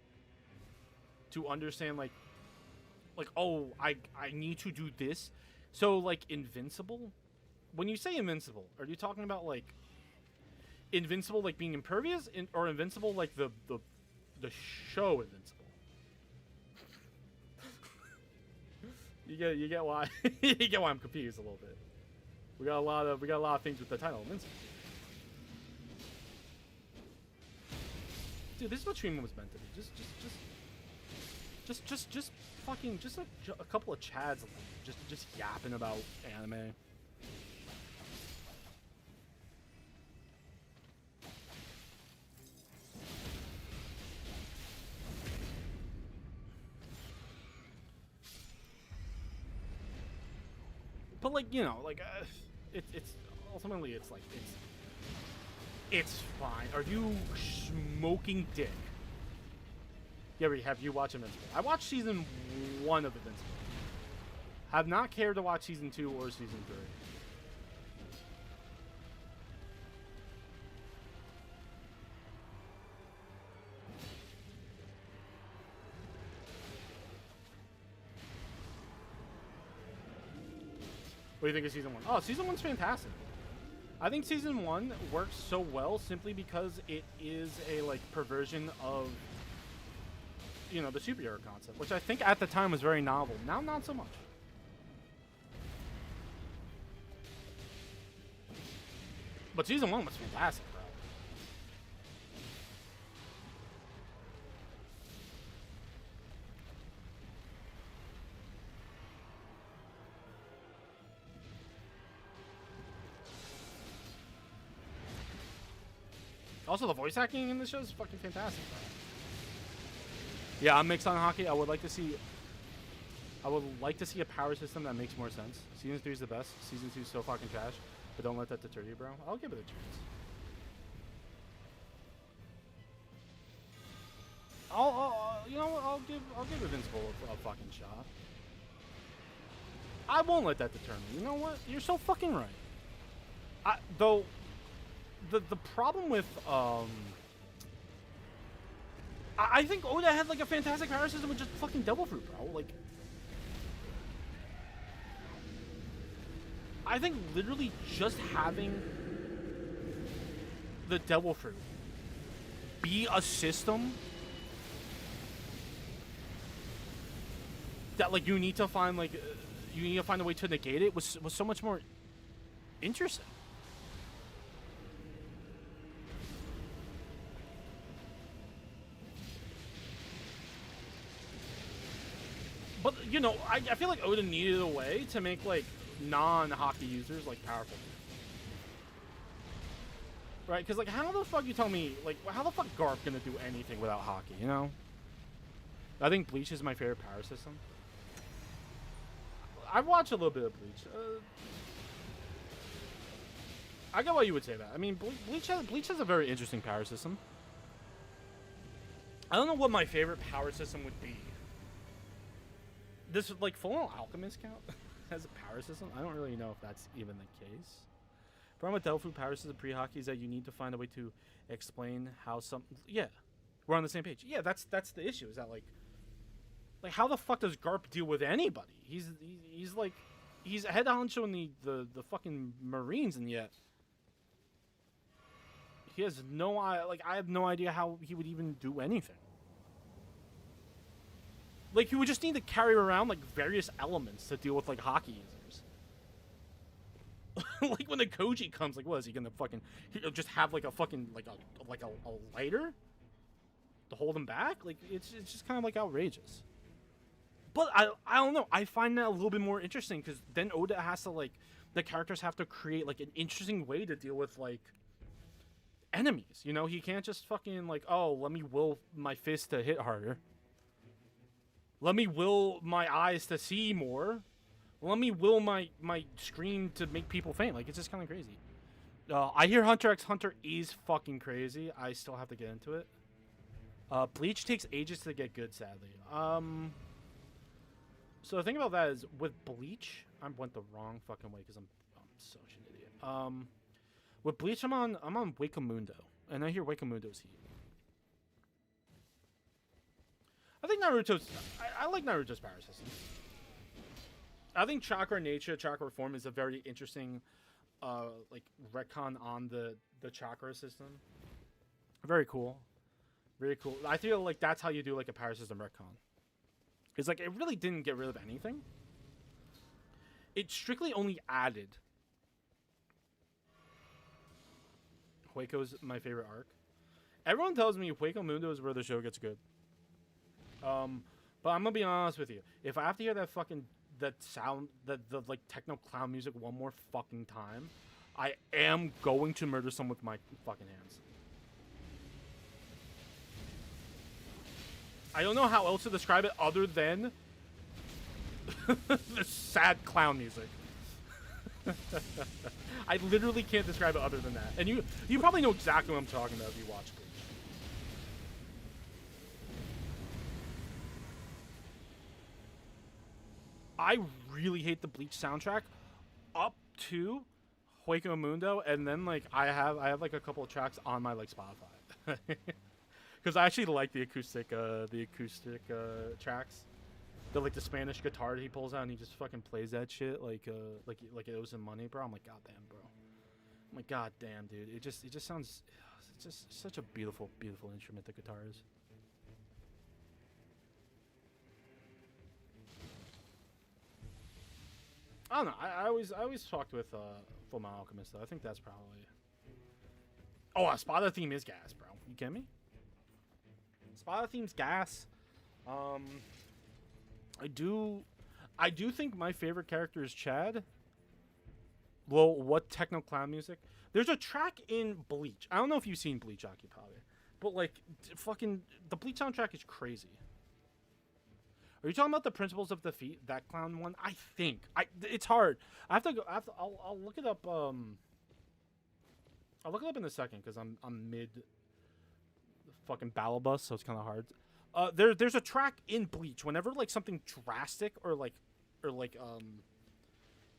To understand like oh, I need to do this. So like Invincible? When you say Invincible, are you talking about like Invincible like being impervious or Invincible like the show Invincible? You get why you get why I'm confused a little bit. We got a lot of things with the title Invincible. Dude, this is what Streaming was meant to be. Just fucking a couple of chads just yapping about anime. But like, you know, like it's ultimately it's like it's fine. Are you smoking dick? Yeah, have you watched Invincible? I watched season 1 of Invincible. Have not cared to watch season 2 or season 3. What do you think of season 1? Oh, season 1's fantastic. I think season 1 works so well simply because it is a like perversion of, you know, the superhero concept, which I think at the time was very novel. Now, not so much. But season 1 was fantastic, bro. Also, the voice acting in this show is fucking fantastic, bro. Yeah, I'm mixed on hockey. I would like to see a power system that makes more sense. Season 3 is the best. Season 2 is so fucking trash. But don't let that deter you, bro. I'll give it a chance. You know what? I'll give Invincible a fucking shot. I won't let that deter me. You know what? You're so fucking right. Though, the problem with I think Oda had like a fantastic power system with just fucking Devil Fruit, bro. Like, I think literally just having the Devil Fruit be a system that like you need to find a way to negate it was so much more interesting. But you know, I feel like Oda needed a way to make like non-hockey users like powerful, right? Because like, how the fuck you tell me like how the fuck Garp gonna do anything without hockey? You know, I think Bleach is my favorite power system. I've watched a little bit of Bleach. I get why you would say that. I mean, Bleach has a very interesting power system. I don't know what my favorite power system would be. This like Full Alchemist count as a power system? I don't really know if that's even the case. Problem with Delphi power system pre-hockey is that you need to find a way to explain how some. Yeah, we're on the same page. Yeah, that's the issue. Is that like how the fuck does Garp deal with anybody? He's like he's a head honcho in the fucking Marines, and yet he has no I have no idea how he would even do anything. Like, he would just need to carry around, like, various elements to deal with, like, hockey users. Like, when the Koji comes, like, what is he gonna fucking... He'll just have, like, a fucking, like a lighter? To hold him back? Like, it's just kind of, like, outrageous. But, I don't know. I find that a little bit more interesting, because then Oda has to, like... The characters have to create, like, an interesting way to deal with, like... enemies, you know? He can't just fucking, like, oh, let me will my fist to hit harder. Let me will my eyes to see more. Let me will my screen to make people faint. Like, it's just kind of crazy. I hear Hunter x Hunter is fucking crazy. I still have to get into it. Bleach takes ages to get good, sadly. So the thing about that is, with Bleach, I went the wrong fucking way because I'm such an idiot. With Bleach, I'm on Wakamundo, and I hear Wakamundo's heat. I think Naruto's... I like Naruto's power system. I think Chakra Nature, Chakra Form is a very interesting, like, retcon on the Chakra system. Very cool. Very cool. I feel like that's how you do, like, a power system retcon. It's like, it really didn't get rid of anything. It strictly only added. Hueco's my favorite arc. Everyone tells me Wakamundo is where the show gets good. But I'm gonna be honest with you. If I have to hear that fucking sound, the like techno clown music one more fucking time, I am going to murder someone with my fucking hands. I don't know how else to describe it other than the sad clown music. I literally can't describe it other than that. And you probably know exactly what I'm talking about if you watch Bleach. I really hate the Bleach soundtrack up to Hueco Mundo, and then like I have like a couple of tracks on my like Spotify because I actually like the acoustic tracks. The like the Spanish guitar that he pulls out and he just fucking plays that shit like it owes him money, bro. I'm like, goddamn, bro. I'm like, goddamn, dude. It just sounds, it's just such a beautiful instrument. The guitar is. I don't know. I always talked with Fullmetal Alchemist though. I think that's probably. Oh, Spada theme is gas, bro. You kidding me? Spada theme's gas. I do think my favorite character is Chad. Well, what techno clown music? There's a track in Bleach. I don't know if you've seen Bleach, Occupy, but like, fucking the Bleach soundtrack is crazy. Are you talking about the Principles of Defeat? That clown one? I think. It's hard. I'll look it up. I'll look it up in a second because I'm mid fucking battle bus, so it's kind of hard. There's a track in Bleach whenever like something drastic or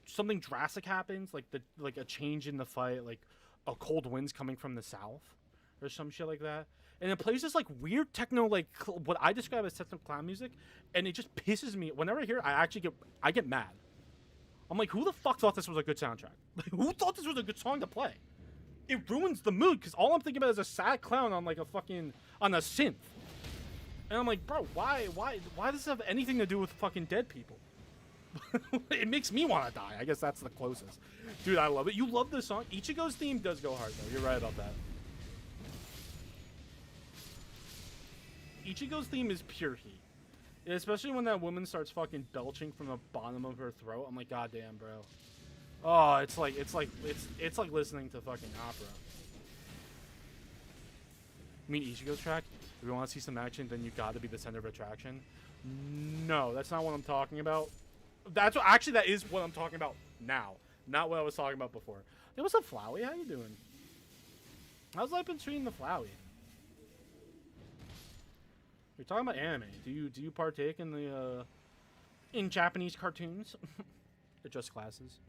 something drastic happens, like a change in the fight, like a cold wind's coming from the south or some shit like that. And it plays this like weird techno, like what I describe as techno clown music, and it just pisses me. Whenever I hear it, I get mad. I'm like, who the fuck thought this was a good soundtrack? Like, who thought this was a good song to play? It ruins the mood because all I'm thinking about is a sad clown on like on a synth. And I'm like, bro, why does this have anything to do with fucking dead people? It makes me want to die. I guess that's the closest. Dude, I love it. You love this song. Ichigo's theme does go hard though. You're right about that. Ichigo's theme is pure heat. Especially when that woman starts fucking belching from the bottom of her throat. I'm like, goddamn, bro. Oh, it's like listening to fucking opera. You mean Ichigo's track? If you want to see some action, then you gotta be the center of attraction. No, that's not what I'm talking about. That is what I'm talking about now. Not what I was talking about before. Hey, what's up, Flowey? How you doing? How's life been treating the Flowey? You're talking about anime. Do you partake in the in Japanese cartoons? They're just classes.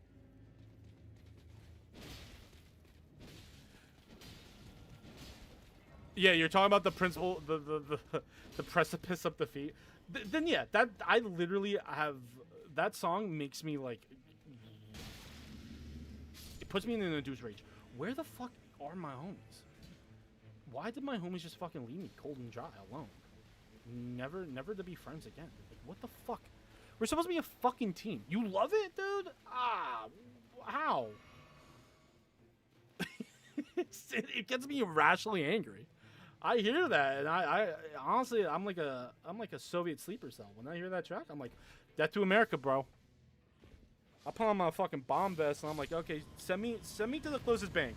Yeah, you're talking about the principle, the precipice of defeat. Then yeah, that I literally have. That song makes me like. It puts me in an induced rage. Where the fuck are my homies? Why did my homies just fucking leave me cold and dry alone? Never to be friends again. Like, what the fuck? We're supposed to be a fucking team. You love it, dude? How? It gets me irrationally angry. I hear that, and I honestly, I'm like a Soviet sleeper cell. When I hear that track, I'm like, death to America, bro. I put on my fucking bomb vest, and I'm like, okay, send me to the closest bank.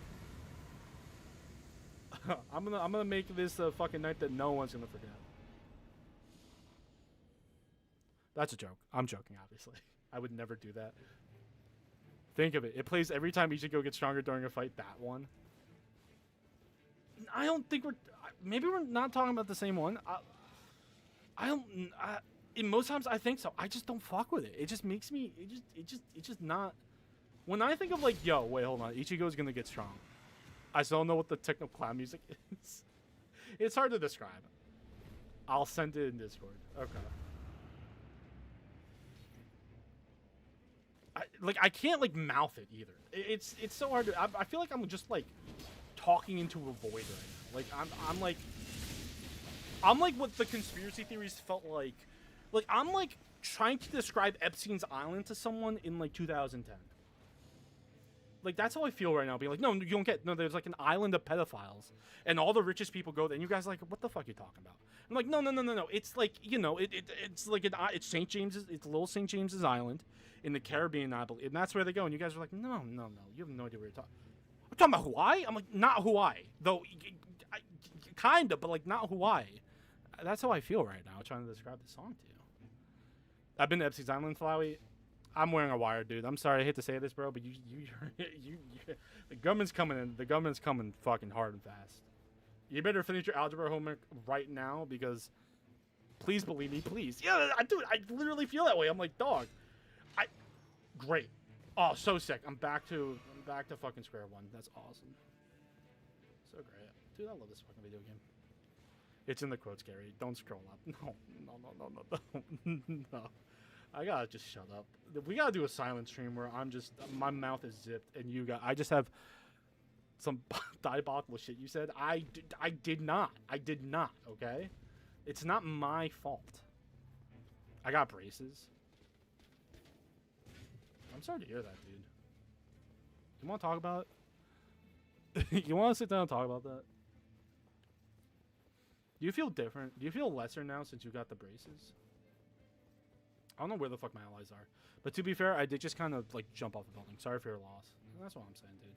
I'm gonna make this a fucking night that no one's gonna forget. That's a joke. I'm joking, obviously. I would never do that. Think of it. It plays every time Ichigo gets stronger during a fight. That one. I don't think maybe we're not talking about the same one. In most times I think so. I just don't fuck with it. It just makes me. It just not. When I think of like, yo, wait, hold on, Ichigo's gonna get strong. I still don't know what the techno clown music is. It's hard to describe. I'll send it in Discord. Okay. I can't like mouth it either. It's so hard to. I feel like I'm just like talking into a void right now. Like I'm like what the conspiracy theories felt like. Like I'm like trying to describe Epstein's Island to someone in like 2010. Like that's how I feel right now. Being like, no, you don't get. No, there's like an island of pedophiles, and all the richest people go there. And you guys are like, what the fuck are you talking about? I'm like, no. It's like, you know, it's like it's St. James's. It's Little St. James's Island in the Caribbean, I believe, and that's where they go. And you guys are like, no. You have no idea what you're talking. I'm talking about Hawaii. I'm like, not Hawaii, though. Kinda, but like not Hawaii. That's how I feel right now. Trying to describe the song to you. I've been to Epstein's Island, Flowey. I'm wearing a wire, dude. I'm sorry, I hate to say this, bro, but you the government's coming in. The government's coming fucking hard and fast. You better finish your algebra homework right now, because please believe me, please. Yeah, dude, I literally feel that way. I'm like, dog. Great. Oh, so sick. I'm back to fucking square one. That's awesome. So great. Dude, I love this fucking video game. It's in the quotes, Gary. Don't scroll up. No. No. I gotta just shut up. We gotta do a silent stream where my mouth is zipped and I just have some diabolical shit you said. I did not, okay? It's not my fault. I got braces. I'm sorry to hear that, dude. You wanna talk about it? You wanna sit down and talk about that? Do you feel different? Do you feel lesser now since you got the braces? I don't know where the fuck my allies are. But to be fair, I did just kind of, like, jump off the building. Sorry for your loss. That's what I'm saying, dude.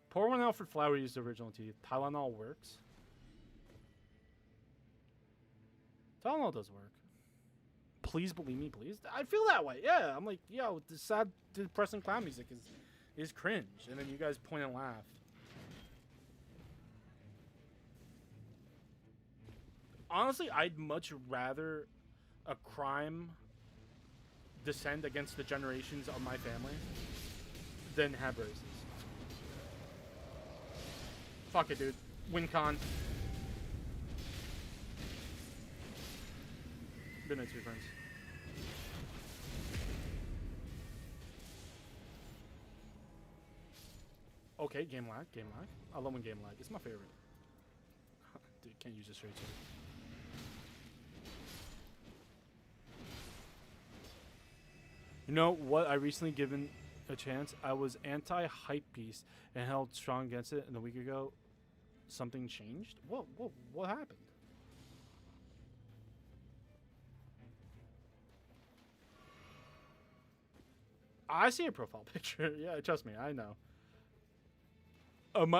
Pour one out for Flower, use the original teeth. Tylenol works. Tylenol does work. Please believe me, please. I feel that way. Yeah, I'm like, yo, the sad, depressing clown music is cringe. And then you guys point and laugh. Honestly, I'd much rather a crime descend against the generations of my family than have braces. Fuck it, dude. WinCon. Good night to your friends. Okay, game lag. I love when game lag. It's my favorite. Dude, can't use this straight to. You know what? I recently given a chance. I was anti-hype beast and held strong against it. And a week ago, something changed. What happened? I see a profile picture. Yeah, trust me, I know.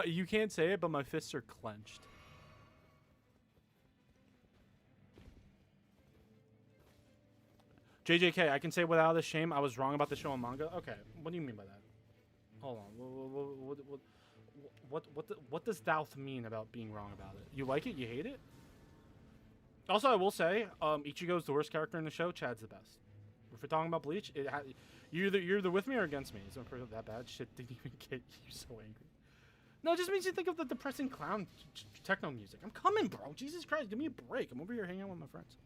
You can't say it, but my fists are clenched. JJK, I can say without a shame I was wrong about the show and manga. Okay, what do you mean by that? Hold on. What does thou mean about being wrong about it? You like it? You hate it? Also, I will say, Ichigo's the worst character in the show. Chad's the best. If we're talking about Bleach, you're either with me or against me. It's not that bad. Shit didn't even get you so angry. No, it just means you think of the depressing clown techno music. I'm coming, bro. Jesus Christ, give me a break. I'm over here hanging out with my friends.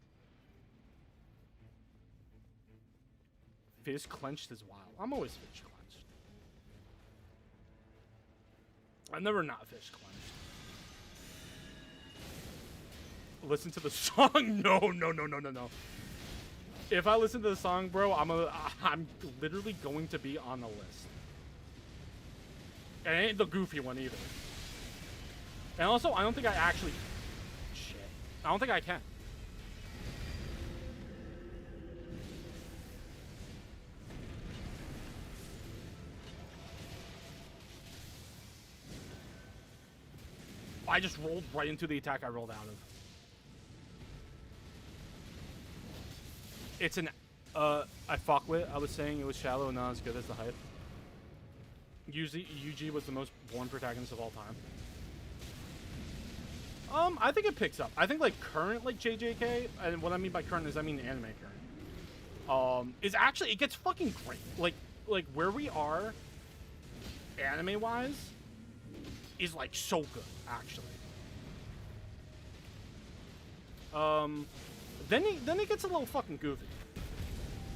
Fist clenched is wild. I'm always fist clenched. I'm never not fist clenched. Listen to the song? No. If I listen to the song, bro, I'm literally going to be on the list. And it ain't the goofy one either. And also, I don't think I actually... Shit. I don't think I can. I just rolled right into the attack I rolled out of. It's an... I fuck with. I was saying it was shallow and not as good as the hype. Yuji was the most boring protagonist of all time. I think it picks up. I think like current like JJK, and what I mean by current is I mean anime current. Is actually it gets fucking great. Like where we are, anime wise, is like so good actually. Then it gets a little fucking goofy.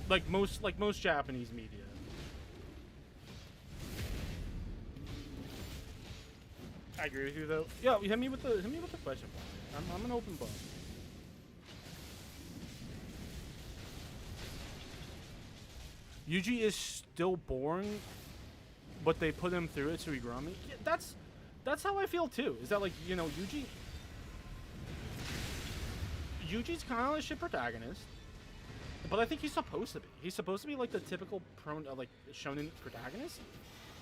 Like most Japanese media. I agree with you though. Yo, hit me with the question. I'm an open book. Yuji is still boring, but they put him through it so he grew on me. Yeah, that's how I feel too. Is that like, you know, Yuji's kind of a shit protagonist, but I think he's supposed to be. He's supposed to be like the typical like shonen protagonist.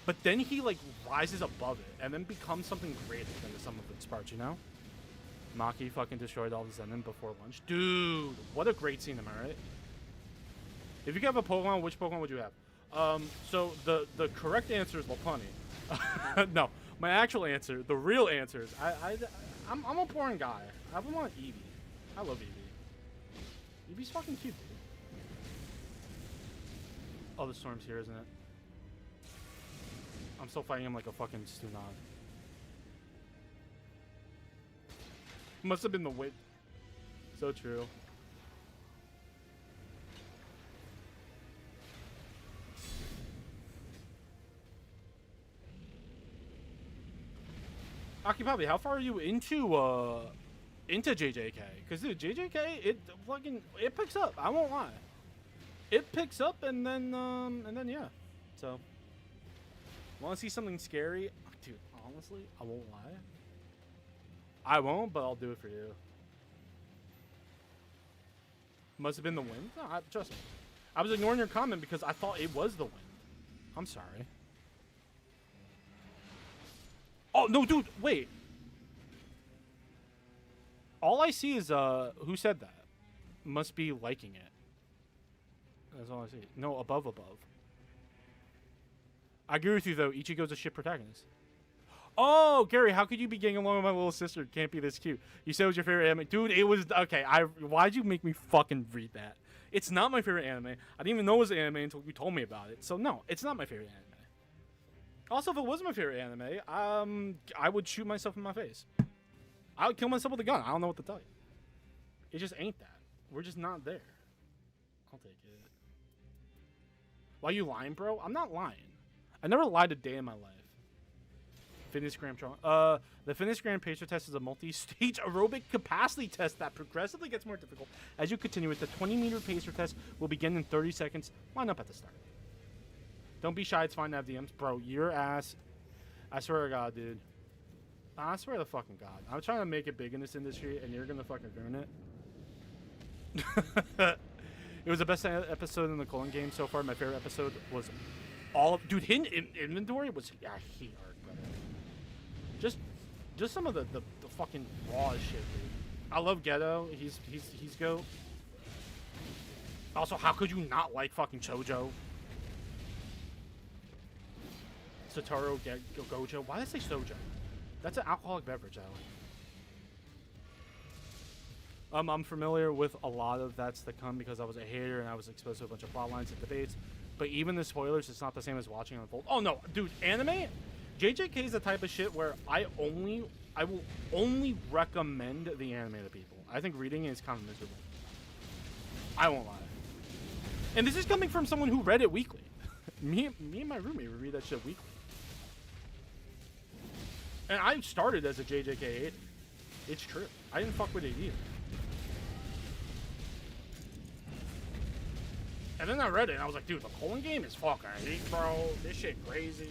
But then he, like, rises above it and then becomes something greater than the sum of its parts, you know? Maki fucking destroyed all the Zenin before lunch. Dude, what a great scene, am I right? If you could have a Pokemon, which Pokemon would you have? So the correct answer is Lopunny. No, my actual answer, the real answer is I'm a boring guy. I want Eevee. I love Eevee. Eevee's fucking cute, dude. Oh, the storm's here, isn't it? I'm still fighting him like a fucking Stunad. Must have been the wind. So true. Aki Poppy, how far are you into JJK? Cause dude, JJK, it picks up. I won't lie. It picks up and then yeah. So want to see something scary? Dude, honestly, I won't lie. I won't, but I'll do it for you. Must have been the wind. No, trust me. I was ignoring your comment because I thought it was the wind. I'm sorry. Oh, no, dude, wait. All I see is, who said that? Must be liking it. That's all I see. No, above. I agree with you, though. Ichigo's a shit protagonist. Oh, Gary, how could you be getting along with my little sister? Can't be this cute. You said it was your favorite anime. Dude, it was... Okay, why'd you make me fucking read that? It's not my favorite anime. I didn't even know it was an anime until you told me about it. So, no, it's not my favorite anime. Also, if it was my favorite anime, I would shoot myself in my face. I would kill myself with a gun. I don't know what to tell you. It just ain't that. We're just not there. I'll take it. Why you lying, bro? I'm not lying. I never lied a day in my life. Fitness Gram trial. The Fitness Gram Pacer test is a multi-stage aerobic capacity test that progressively gets more difficult as you continue with the 20-meter pacer test will begin in 30 seconds. Line up at the start. Don't be shy. It's fine to have DMs. Bro, your ass. I swear to God, dude. I swear to fucking God. I'm trying to make it big in this industry, and you're going to fucking ruin it. It was the best episode in the Colon game so far. My favorite episode was all of... Dude, hidden inventory was... Yeah, he hard, brother. Just some of the fucking raw shit, dude. I love Ghetto. He's goat. Also, how could you not like fucking Chojo? Satoru, Gojo. Why did I say Sojo? That's an alcoholic beverage, Alan. I'm familiar with a lot of that's to come because I was a hater and I was exposed to a bunch of plot lines and debates. But even the spoilers, it's not the same as watching it unfold. Oh no, dude, anime? JJK is the type of shit where I will only recommend the anime to people. I think reading it is kind of miserable. I won't lie. And this is coming from someone who read it weekly. me and my roommate would read that shit weekly. And I started as a JJK hater. It's true. I didn't fuck with it either. And then I read it and I was like, dude, the Colon game is fucking heat, bro. This shit crazy.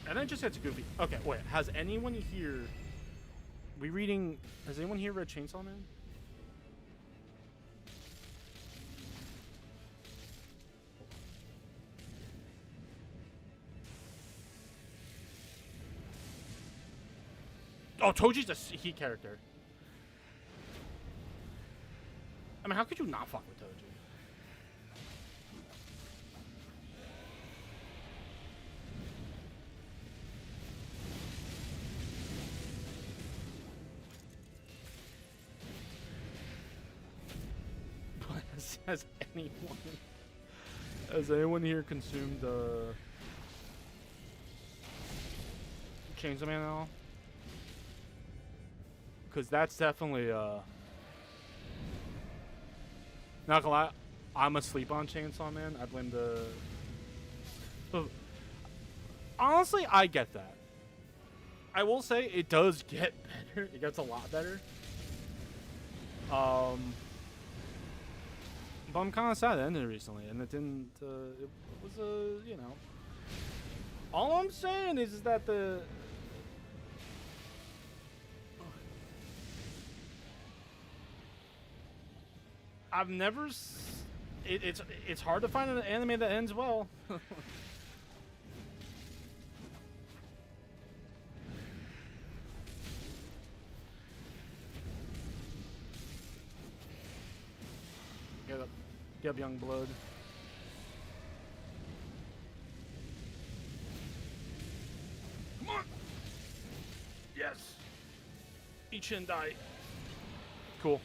And then it just gets goofy. Okay, wait. Has anyone here... Has anyone here read Chainsaw Man? Oh, Toji's a Heat character. I mean, how could you not fuck with Toji? Has anyone here consumed Chainsaw Man at all? Because that's definitely not gonna lie, I'm asleep on Chainsaw Man. I blame honestly, I get that. I will say it does get better. It gets a lot better. But I'm kind of sad it ended recently, and it didn't. It was you know. All I'm saying is that I've never. It's hard to find an anime that ends well. Get up, young blood. Come on. Yes. Eat shit and die. Cool.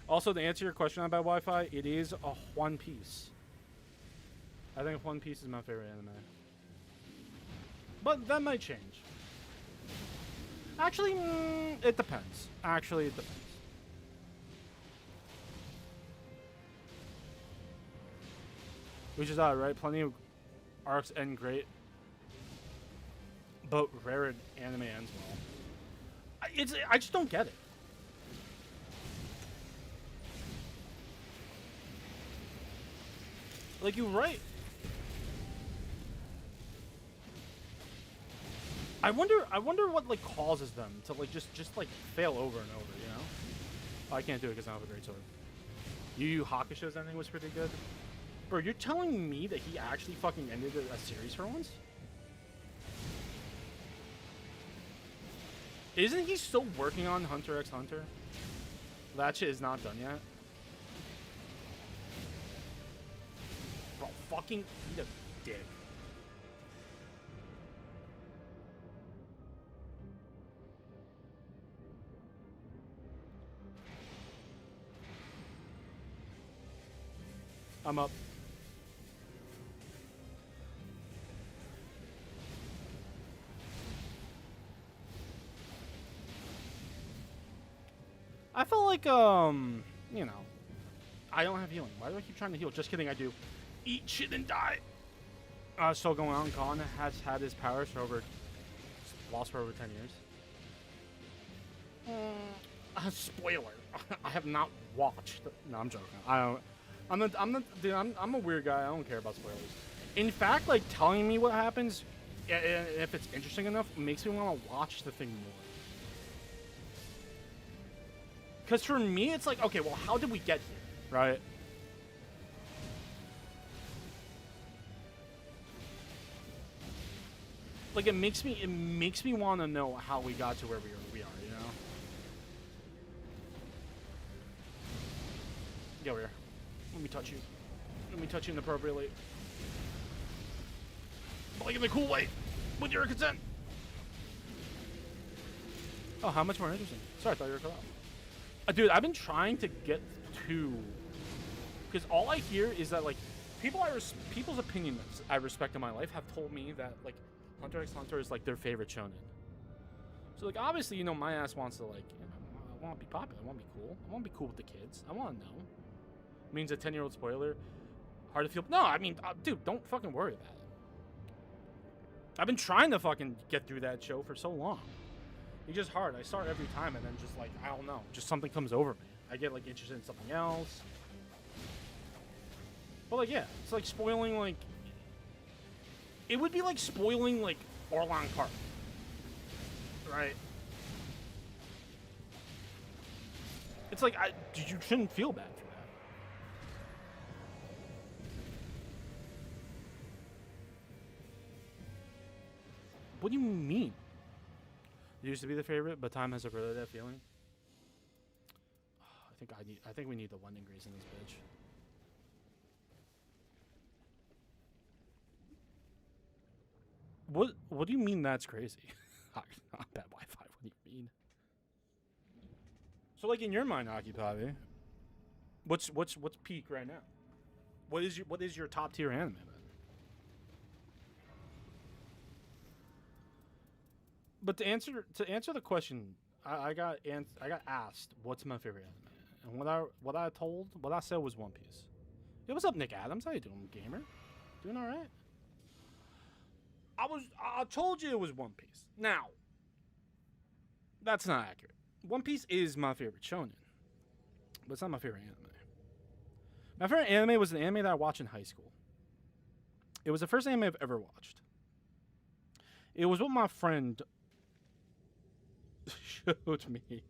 Also, to answer your question about Wi-Fi, it is a One Piece. I think One Piece is my favorite anime. But that might change. Actually, it depends. Actually, it depends. Which is odd, right? Plenty of arcs end great. But rare anime ends well. I just don't get it. Like, you're right. I wonder what like causes them to like just like fail over and over, you know? Oh, I can't do it because I don't have a great sword. Yu Yu Hakusho's ending was pretty good. Bro, you're telling me that he actually fucking ended a series for once? Isn't he still working on Hunter x Hunter? That shit is not done yet. Bro, fucking eat a dick. I'm up. I felt like, you know, I don't have healing. Why do I keep trying to heal? Just kidding, I do. Eat shit and die. Still going on. Khan has had his powers for over, lost for over 10 years. Spoiler. I have not watched. No, I'm joking. Dude, I'm a weird guy. I don't care about spoilers. In fact, like, telling me what happens, if it's interesting enough, makes me want to watch the thing more. Because for me, it's like, okay, well, how did we get here, right? Like, it makes me want to know how we got to where we are, you know? Get over here. Let me touch you. Let me touch you inappropriately. But like in the cool way. With your consent. Oh, how much more interesting? Sorry, I thought you were cut off. Dude, I've been trying to get to... Because all I hear is that, like, people's opinions I respect in my life have told me that, like, Hunter x Hunter is, like, their favorite shonen. So, like, obviously, you know, my ass wants to, like, you know, I want to be popular. I want to be cool. I want to be cool with the kids. I want to know. Means a 10-year-old spoiler. Hard to feel... No, I mean, dude, don't fucking worry about it. I've been trying to fucking get through that show for so long. It's just hard. I start every time and then just, like, I don't know. Just something comes over me. I get, like, interested in something else. But, like, yeah. It's like spoiling, like... It would be like spoiling, like, Orlan Park. Right? It's like, you shouldn't feel bad for that. What do you mean? It used to be the favorite, but time has eroded that feeling. I think we need the London Grease in this bitch. What do you mean that's crazy? Not bad Wi-Fi. What do you mean? So, like, in your mind, Akipavi, what's peak right now? What is your top tier anime then? But to answer the question, I got asked what's my favorite anime, and what I said was One Piece. Hey, what's up, Nick Adams? How you doing, gamer? Doing all right? I told you it was One Piece. Now, that's not accurate. One Piece is my favorite shonen, but it's not my favorite anime. My favorite anime was an anime that I watched in high school. It was the first anime I've ever watched. It was what my friend showed me.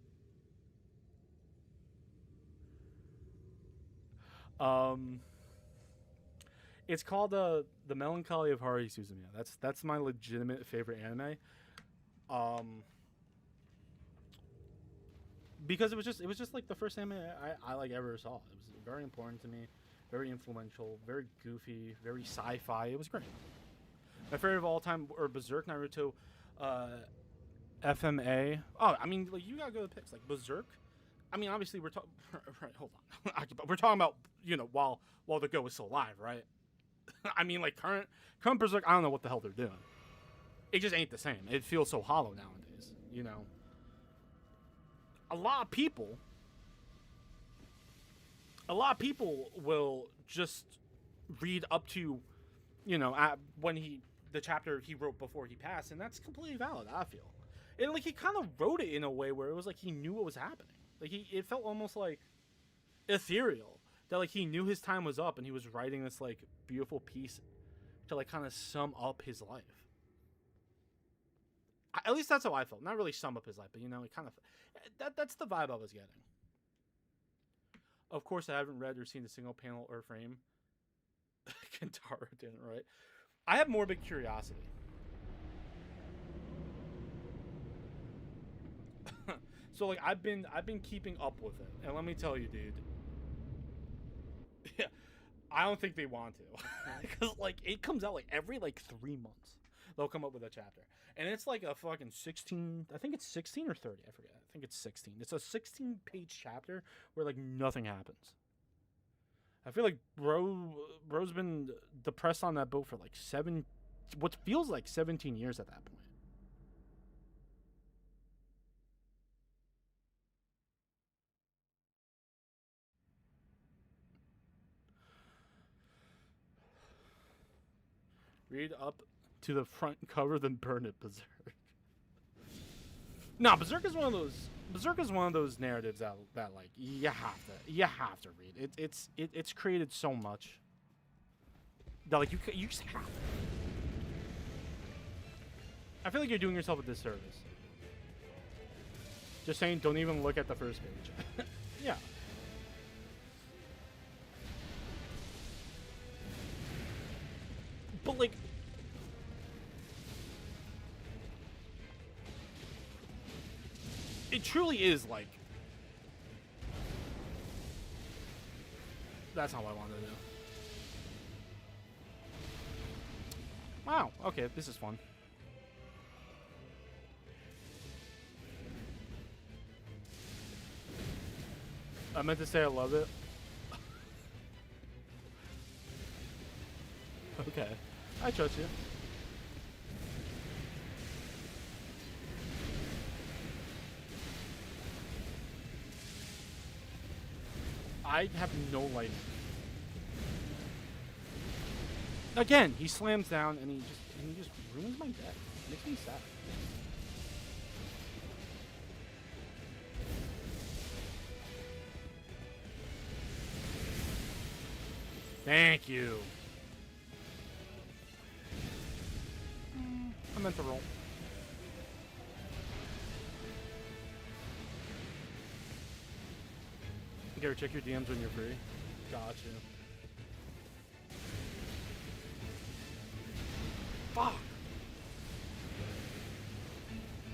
It's called The Melancholy of Haruhi Suzumiya. That's my legitimate favorite anime. because it was just like the first anime I like ever saw. It was very important to me, very influential, very goofy, very sci-fi. It was great. My favorite of all time are Berserk, Naruto, FMA. Oh, I mean, like, you gotta go to the picks. Like Berserk. I mean, obviously we're talking. Right, hold on. We're talking about, you know, while the Go is still alive, right? I mean, like current Berserk. I don't know what the hell they're doing. It just ain't the same. It feels so hollow nowadays. You know. A lot of people will just read up to, you know, when the chapter he wrote before he passed, and that's completely valid, I feel. And like he kind of wrote it in a way where it was like he knew what was happening. Like it felt almost like ethereal, that like he knew his time was up and he was writing this like beautiful piece to like kind of sum up his life. At least that's how I felt. Not really sum up his life, but you know, it kind of that's the vibe I was getting. Of course, I haven't read or seen a single panel or frame. Kentaro didn't write. I have morbid curiosity. So like I've been keeping up with it, and let me tell you, dude. Yeah, I don't think they want to, because like it comes out like every like 3 months. They'll come up with a chapter, and it's like a fucking 16. I think it's 16 or 30. I forget. I think it's 16. It's a 16-page chapter where like nothing happens. I feel like bro's been depressed on that boat for like what feels like 17 years at that point. Read up to the front cover, then burn it, Berserk. No, Berserk is one of those narratives that like you have to read. It's created so much that like you just have to. I feel like you're doing yourself a disservice. Just saying, don't even look at the first page. Yeah. But like, it truly is like, that's not what I wanted to do. Wow, okay, this is fun. I meant to say I love it. Okay, I trust you. I have no light. Again, he slams down and he just ruins my deck. It makes me sad. Thank you. I meant to roll. Gary, check your DMs when you're free. Gotcha. Fuck.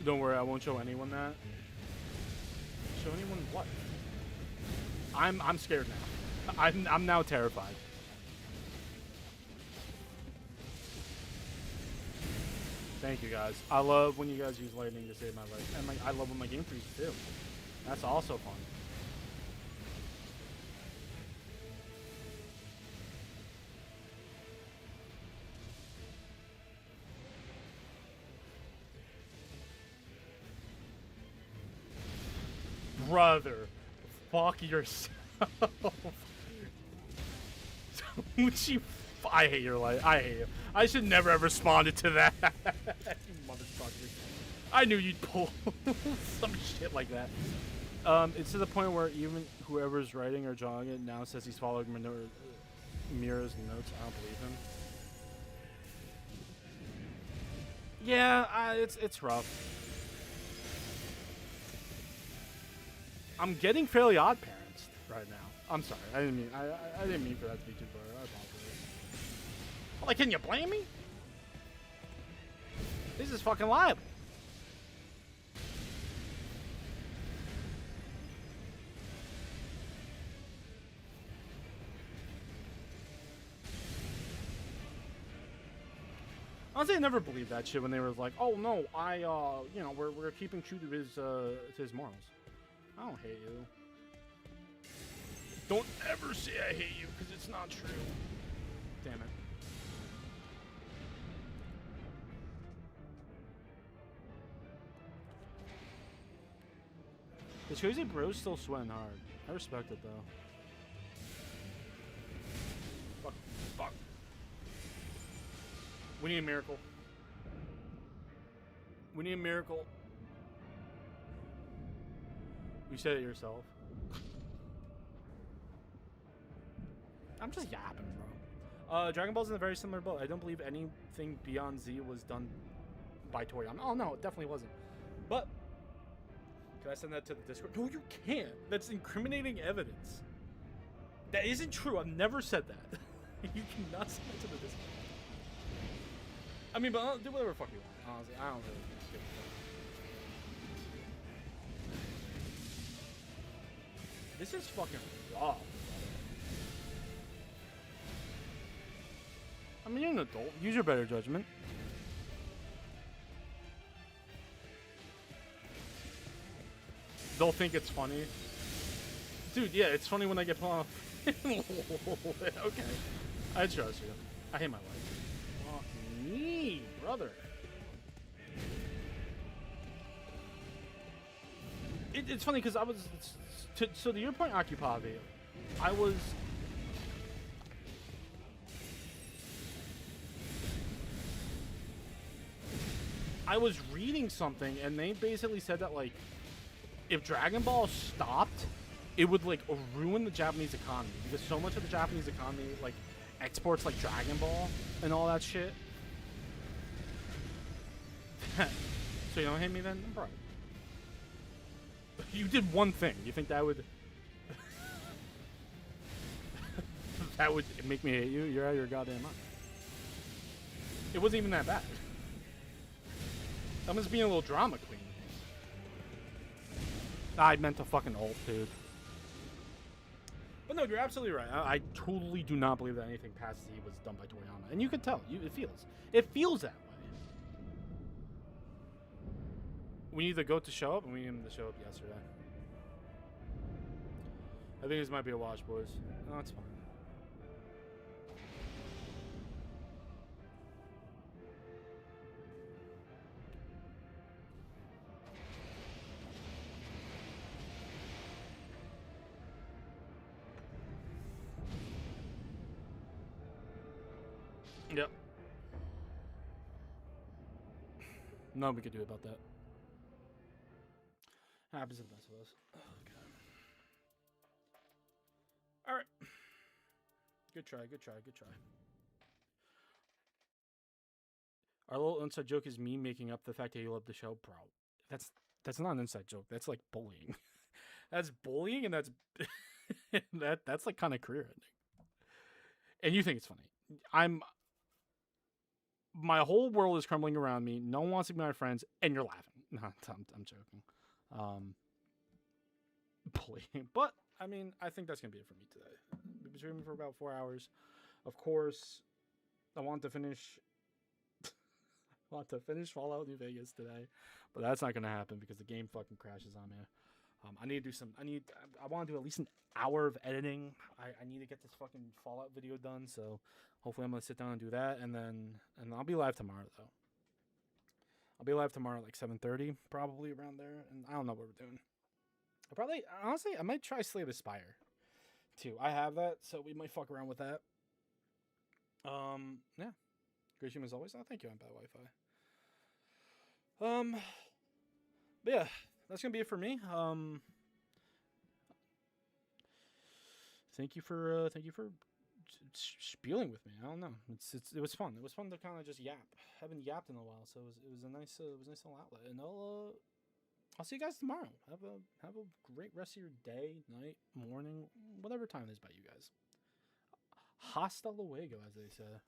Don't worry, I won't show anyone that. Show anyone what? I'm scared now. I'm now terrified. Thank you guys. I love when you guys use lightning to save my life, and like I love when my game freezes too. That's also fun. Brother, fuck yourself. I hate your life. I hate you. I should never have responded to that. You motherfucker. I knew you'd pull some shit like that. It's to the point where even whoever's writing or drawing it now says he's following Mira's notes. I don't believe him. Yeah, it's rough. I'm getting Fairly Odd Parents right now. I'm sorry. I didn't mean for that to be too far. I apologize. Like, can you blame me? This is fucking liable. Honestly, I never believed that shit when they were like, "Oh no, you know, we're keeping true to his morals." I don't hate you. Don't ever say I hate you, because it's not true. Damn it. It's crazy bro's still sweating hard. I respect it, though. Fuck. Fuck. We need a miracle. We need a miracle. You said it yourself. I'm just yapping, bro. Dragon Ball's in a very similar boat. I don't believe anything beyond Z was done by Toriyama. Oh, no, it definitely wasn't. But, can I send that to the Discord? No, you can't. That's incriminating evidence. That isn't true. I've never said that. You cannot send that to the Discord. I mean, but do whatever the fuck you want. Honestly, I don't really give a fuck. This is fucking raw. I mean, you're an adult. Use your better judgment. They'll think it's funny. Dude, yeah, it's funny when I get put off. Okay. I trust you. I hate my life. Fuck me, brother. It's funny because I was... So to your point, Occupavi, I was... reading something, and they basically said that, like, if Dragon Ball stopped, it would, like, ruin the Japanese economy, because so much of the Japanese economy, like, exports, like, Dragon Ball and all that shit. So you don't hate me then? Bro. You did one thing. You think that would... that would make me hate you? You're out of your goddamn mind. It wasn't even that bad. I'm just being a little drama queen. I meant to fucking ult, dude. But no, you're absolutely right. I totally do not believe that anything past Z was done by Toriyama. And you can tell. It feels. It feels that way. We need the GOAT to show up, and we need him to show up yesterday. I think this might be a wash, boys. No, it's fine. Yep. Nothing we could do about that. Happens to the best of us. Okay. Alright. Good try, good try, good try. Our little inside joke is me making up the fact that you love the show. Bro, that's not an inside joke. That's like bullying. That's bullying, and that's that's like kind of career ending. And you think it's funny. My whole world is crumbling around me. No one wants to be my friends, and you're laughing. No, I'm joking. Bullying. But, I mean, I think that's going to be it for me today. We've been streaming for about 4 hours. Of course, I want to finish Fallout New Vegas today. But that's not going to happen because the game fucking crashes on me. I need to do I want to do at least an hour of editing. I need to get this fucking Fallout video done, so hopefully I'm going to sit down and do that, and I'll be live tomorrow, though. I'll be live tomorrow at like 7:30, probably around there, and I don't know what we're doing. Honestly, I might try Slay the Spire, too. I have that, so we might fuck around with that. Yeah. Great stream as always. Oh, thank you, I'm bad Wi-Fi. But yeah. That's gonna be it for me. Thank you for spieling with me. I don't know. It was fun. It was fun to kind of just yap. I haven't yapped in a while, so it was a nice little outlet. And I'll see you guys tomorrow. Have a great rest of your day, night, morning, whatever time it is by you guys. Hasta luego, as they say.